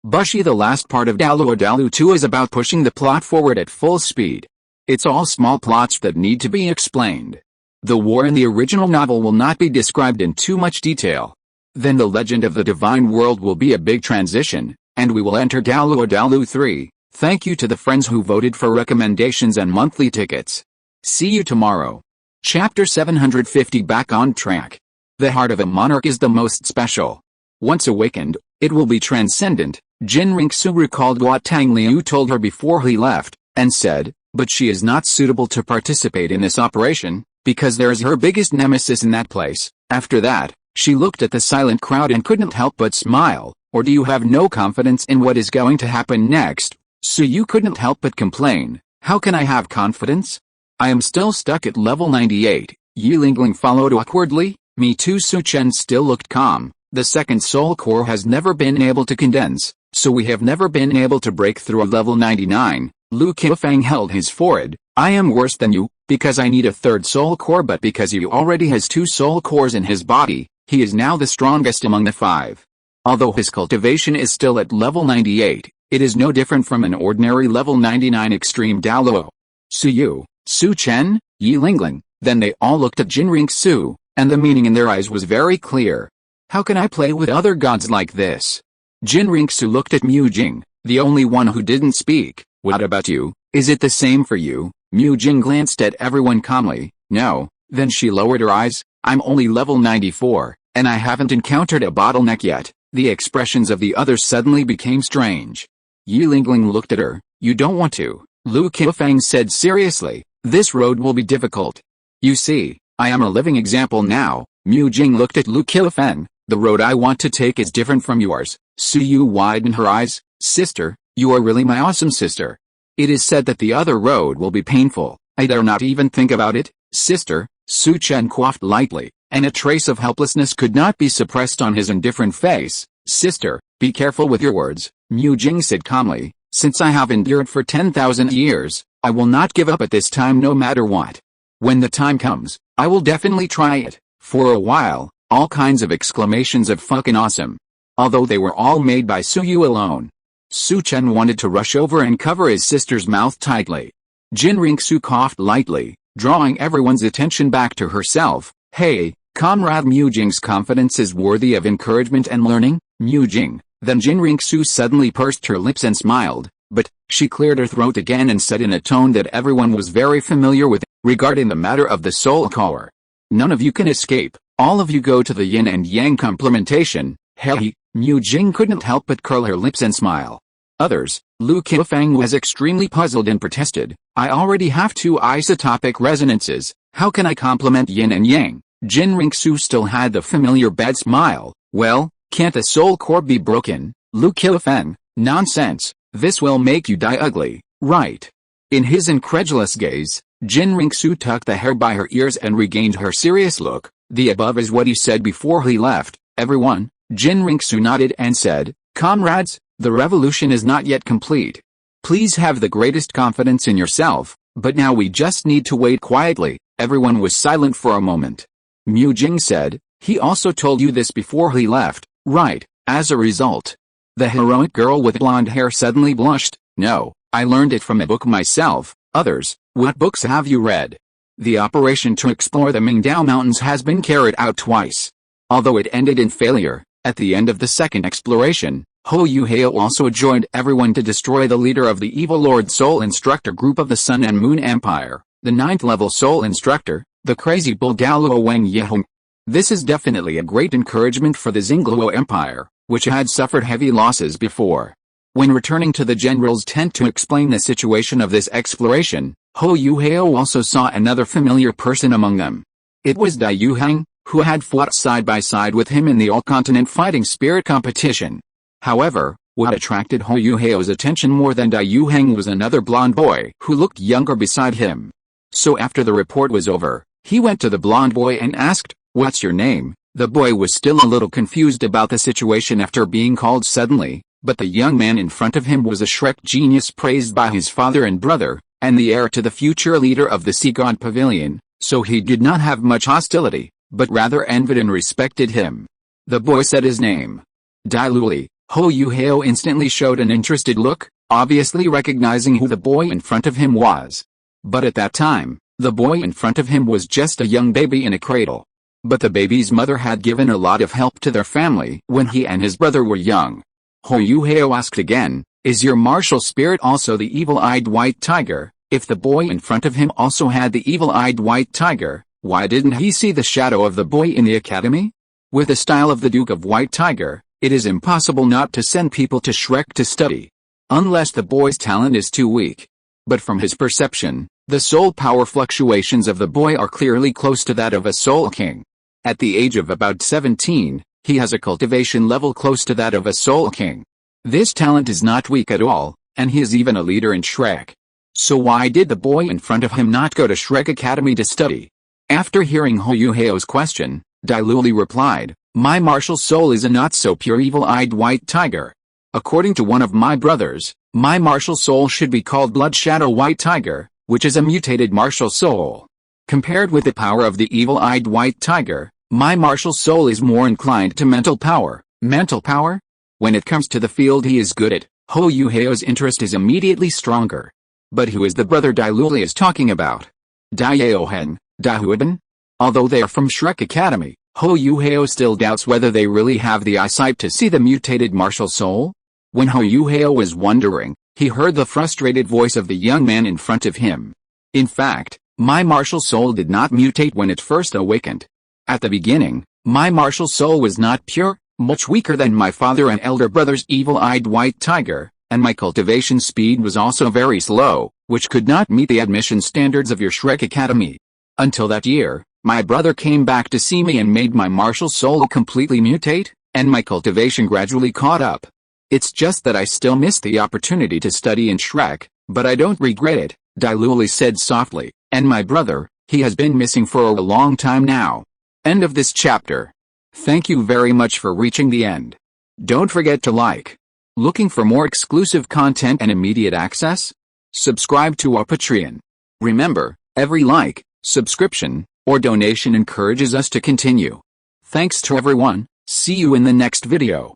Bushi, the last part of Douluo 2 is about pushing the plot forward at full speed. It's all small plots that need to be explained. The war in the original novel will not be described in too much detail. Then the legend of the divine world will be a big transition, and we will enter Douluo 3. Thank you to the friends who voted for recommendations and monthly tickets. See you tomorrow. Chapter 750. Back on track. The heart of a monarch is the most special. Once awakened, it will be transcendent. Jin Ringsu recalled what Tang Liu told her before he left, and said, but she is not suitable to participate in this operation, because there is her biggest nemesis in that place. After that, she looked at the silent crowd and couldn't help but smile. Or do you have no confidence in what is going to happen next? So you couldn't help but complain. How can I have confidence? I am still stuck at level 98. Yi Lingling followed awkwardly. Me too. Su Chen still looked calm. The second soul core has never been able to condense, so we have never been able to break through a level 99. Lu Qifeng held his forehead. I am worse than you, because I need a third soul core, but because he already has 2 soul cores in his body, he is now the strongest among the 5. Although his cultivation is still at level 98, it is no different from an ordinary level 99 extreme Douluo. Su Chen, Yi Lingling. Then they all looked at Jin Ringsu, and the meaning in their eyes was very clear. How can I play with other gods like this? Jin Ringsu looked at Mu Jing, the only one who didn't speak. What about you? Is it the same for you? Mu Jing glanced at everyone calmly. No. Then she lowered her eyes. I'm only level 94, and I haven't encountered a bottleneck yet. The expressions of the others suddenly became strange. Yi Lingling looked at her. You don't want to, Lu Qifeng said seriously. This road will be difficult. You see, I am a living example now. Mu Jing looked at Lu Qifeng. The road I want to take is different from yours. Su Yu widened her eyes. Sister, you are really my awesome sister. It is said that the other road will be painful. I dare not even think about it. Sister, Su Chen coughed lightly, and a trace of helplessness could not be suppressed on his indifferent face. Sister, be careful with your words, Mu Jing said calmly. Since I have endured for 10,000 years, I will not give up at this time no matter what. When the time comes, I will definitely try it. For a while, all kinds of exclamations of fucking awesome. Although they were all made by Su Yu alone. Su Chen wanted to rush over and cover his sister's mouth tightly. Jin Ringsu coughed lightly, drawing everyone's attention back to herself. Hey, comrade, Mu Jing's confidence is worthy of encouragement and learning. Mu Jing. Then Jin Ringsu suddenly pursed her lips and smiled, but she cleared her throat again and said in a tone that everyone was very familiar with, regarding the matter of the soul core. None of you can escape. All of you go to the yin and yang complementation. Hey, Mu Jing couldn't help but curl her lips and smile. Others, Lu Qifeng was extremely puzzled and protested. I already have 2 isotopic resonances. How can I complement yin and yang? Jin Ringsu still had the familiar bad smile. Well, can't the soul core be broken? Lu Qifeng, nonsense. This will make you die ugly, right? In his incredulous gaze, Jin Ringsu tucked the hair by her ears and regained her serious look. The above is what he said before he left. Everyone, Jin Ringsu nodded and said, comrades, the revolution is not yet complete. Please have the greatest confidence in yourself, but now we just need to wait quietly." Everyone was silent for a moment. Mu Jing said, "He also told you this before he left, right?" As a result, the heroic girl with blonde hair suddenly blushed. "No, I learned it from a book myself." Others, "What books have you read?" The operation to explore the Mingdao Mountains has been carried out twice. Although it ended in failure, at the end of the second exploration, Hou Yuhao also joined everyone to destroy the leader of the evil Lord Soul Instructor group of the Sun and Moon Empire, the 9th level Soul Instructor, the crazy bull Douluo Wang Yehong. This is definitely a great encouragement for the Xingluo Empire, which had suffered heavy losses before. When returning to the general's tent to explain the situation of this exploration, Hou Yuhao also saw another familiar person among them. It was Dai Yuhang, who had fought side by side with him in the all-continent fighting spirit competition. However, what attracted Hou Yuhao's attention more than Dai Yuhang was another blonde boy who looked younger beside him. So after the report was over, he went to the blonde boy and asked, "What's your name?" The boy was still a little confused about the situation after being called suddenly, but the young man in front of him was a Shrek genius praised by his father and brother, and the heir to the future leader of the Sea God Pavilion, so he did not have much hostility, but rather envied and respected him. The boy said his name. Dai Liu. Hou Yuhao instantly showed an interested look, obviously recognizing who the boy in front of him was. But at that time, the boy in front of him was just a young baby in a cradle. But the baby's mother had given a lot of help to their family when he and his brother were young. Hou Yuhao asked again, "Is your martial spirit also the evil-eyed white tiger?" If the boy in front of him also had the evil-eyed white tiger, why didn't he see the shadow of the boy in the academy? With the style of the Duke of White Tiger, it is impossible not to send people to Shrek to study. Unless the boy's talent is too weak. But from his perception, the soul power fluctuations of the boy are clearly close to that of a soul king. At the age of about 17, he has a cultivation level close to that of a soul king. This talent is not weak at all, and he is even a leader in Shrek. So why did the boy in front of him not go to Shrek Academy to study? After hearing Hou Yuhao's question, Dai Liu replied, "My martial soul is a not-so-pure evil-eyed white tiger. According to one of my brothers, my martial soul should be called Blood Shadow White Tiger, which is a mutated martial soul. Compared with the power of the evil-eyed white tiger, my martial soul is more inclined to mental power." Mental power? When it comes to the field he is good at, Hou Yuhao's interest is immediately stronger. But who is the brother Dai Liu is talking about? Dai Yaoheng, Dai Huaben? Although they are from Shrek Academy, Hou Yuhao still doubts whether they really have the eyesight to see the mutated martial soul. When Hou Yuhao was wondering, he heard the frustrated voice of the young man in front of him. "In fact, my martial soul did not mutate when it first awakened. At the beginning, my martial soul was not pure, much weaker than my father and elder brother's evil-eyed white tiger, and my cultivation speed was also very slow, which could not meet the admission standards of your Shrek Academy. Until that year, my brother came back to see me and made my martial soul completely mutate, and my cultivation gradually caught up. It's just that I still missed the opportunity to study in Shrek, but I don't regret it," Dai Liu said softly, "and my brother, he has been missing for a long time now." End of this chapter. Thank you very much for reaching the end. Don't forget to like. Looking for more exclusive content and immediate access? Subscribe to our Patreon. Remember, every like, subscription, or donation encourages us to continue. Thanks to everyone, see you in the next video.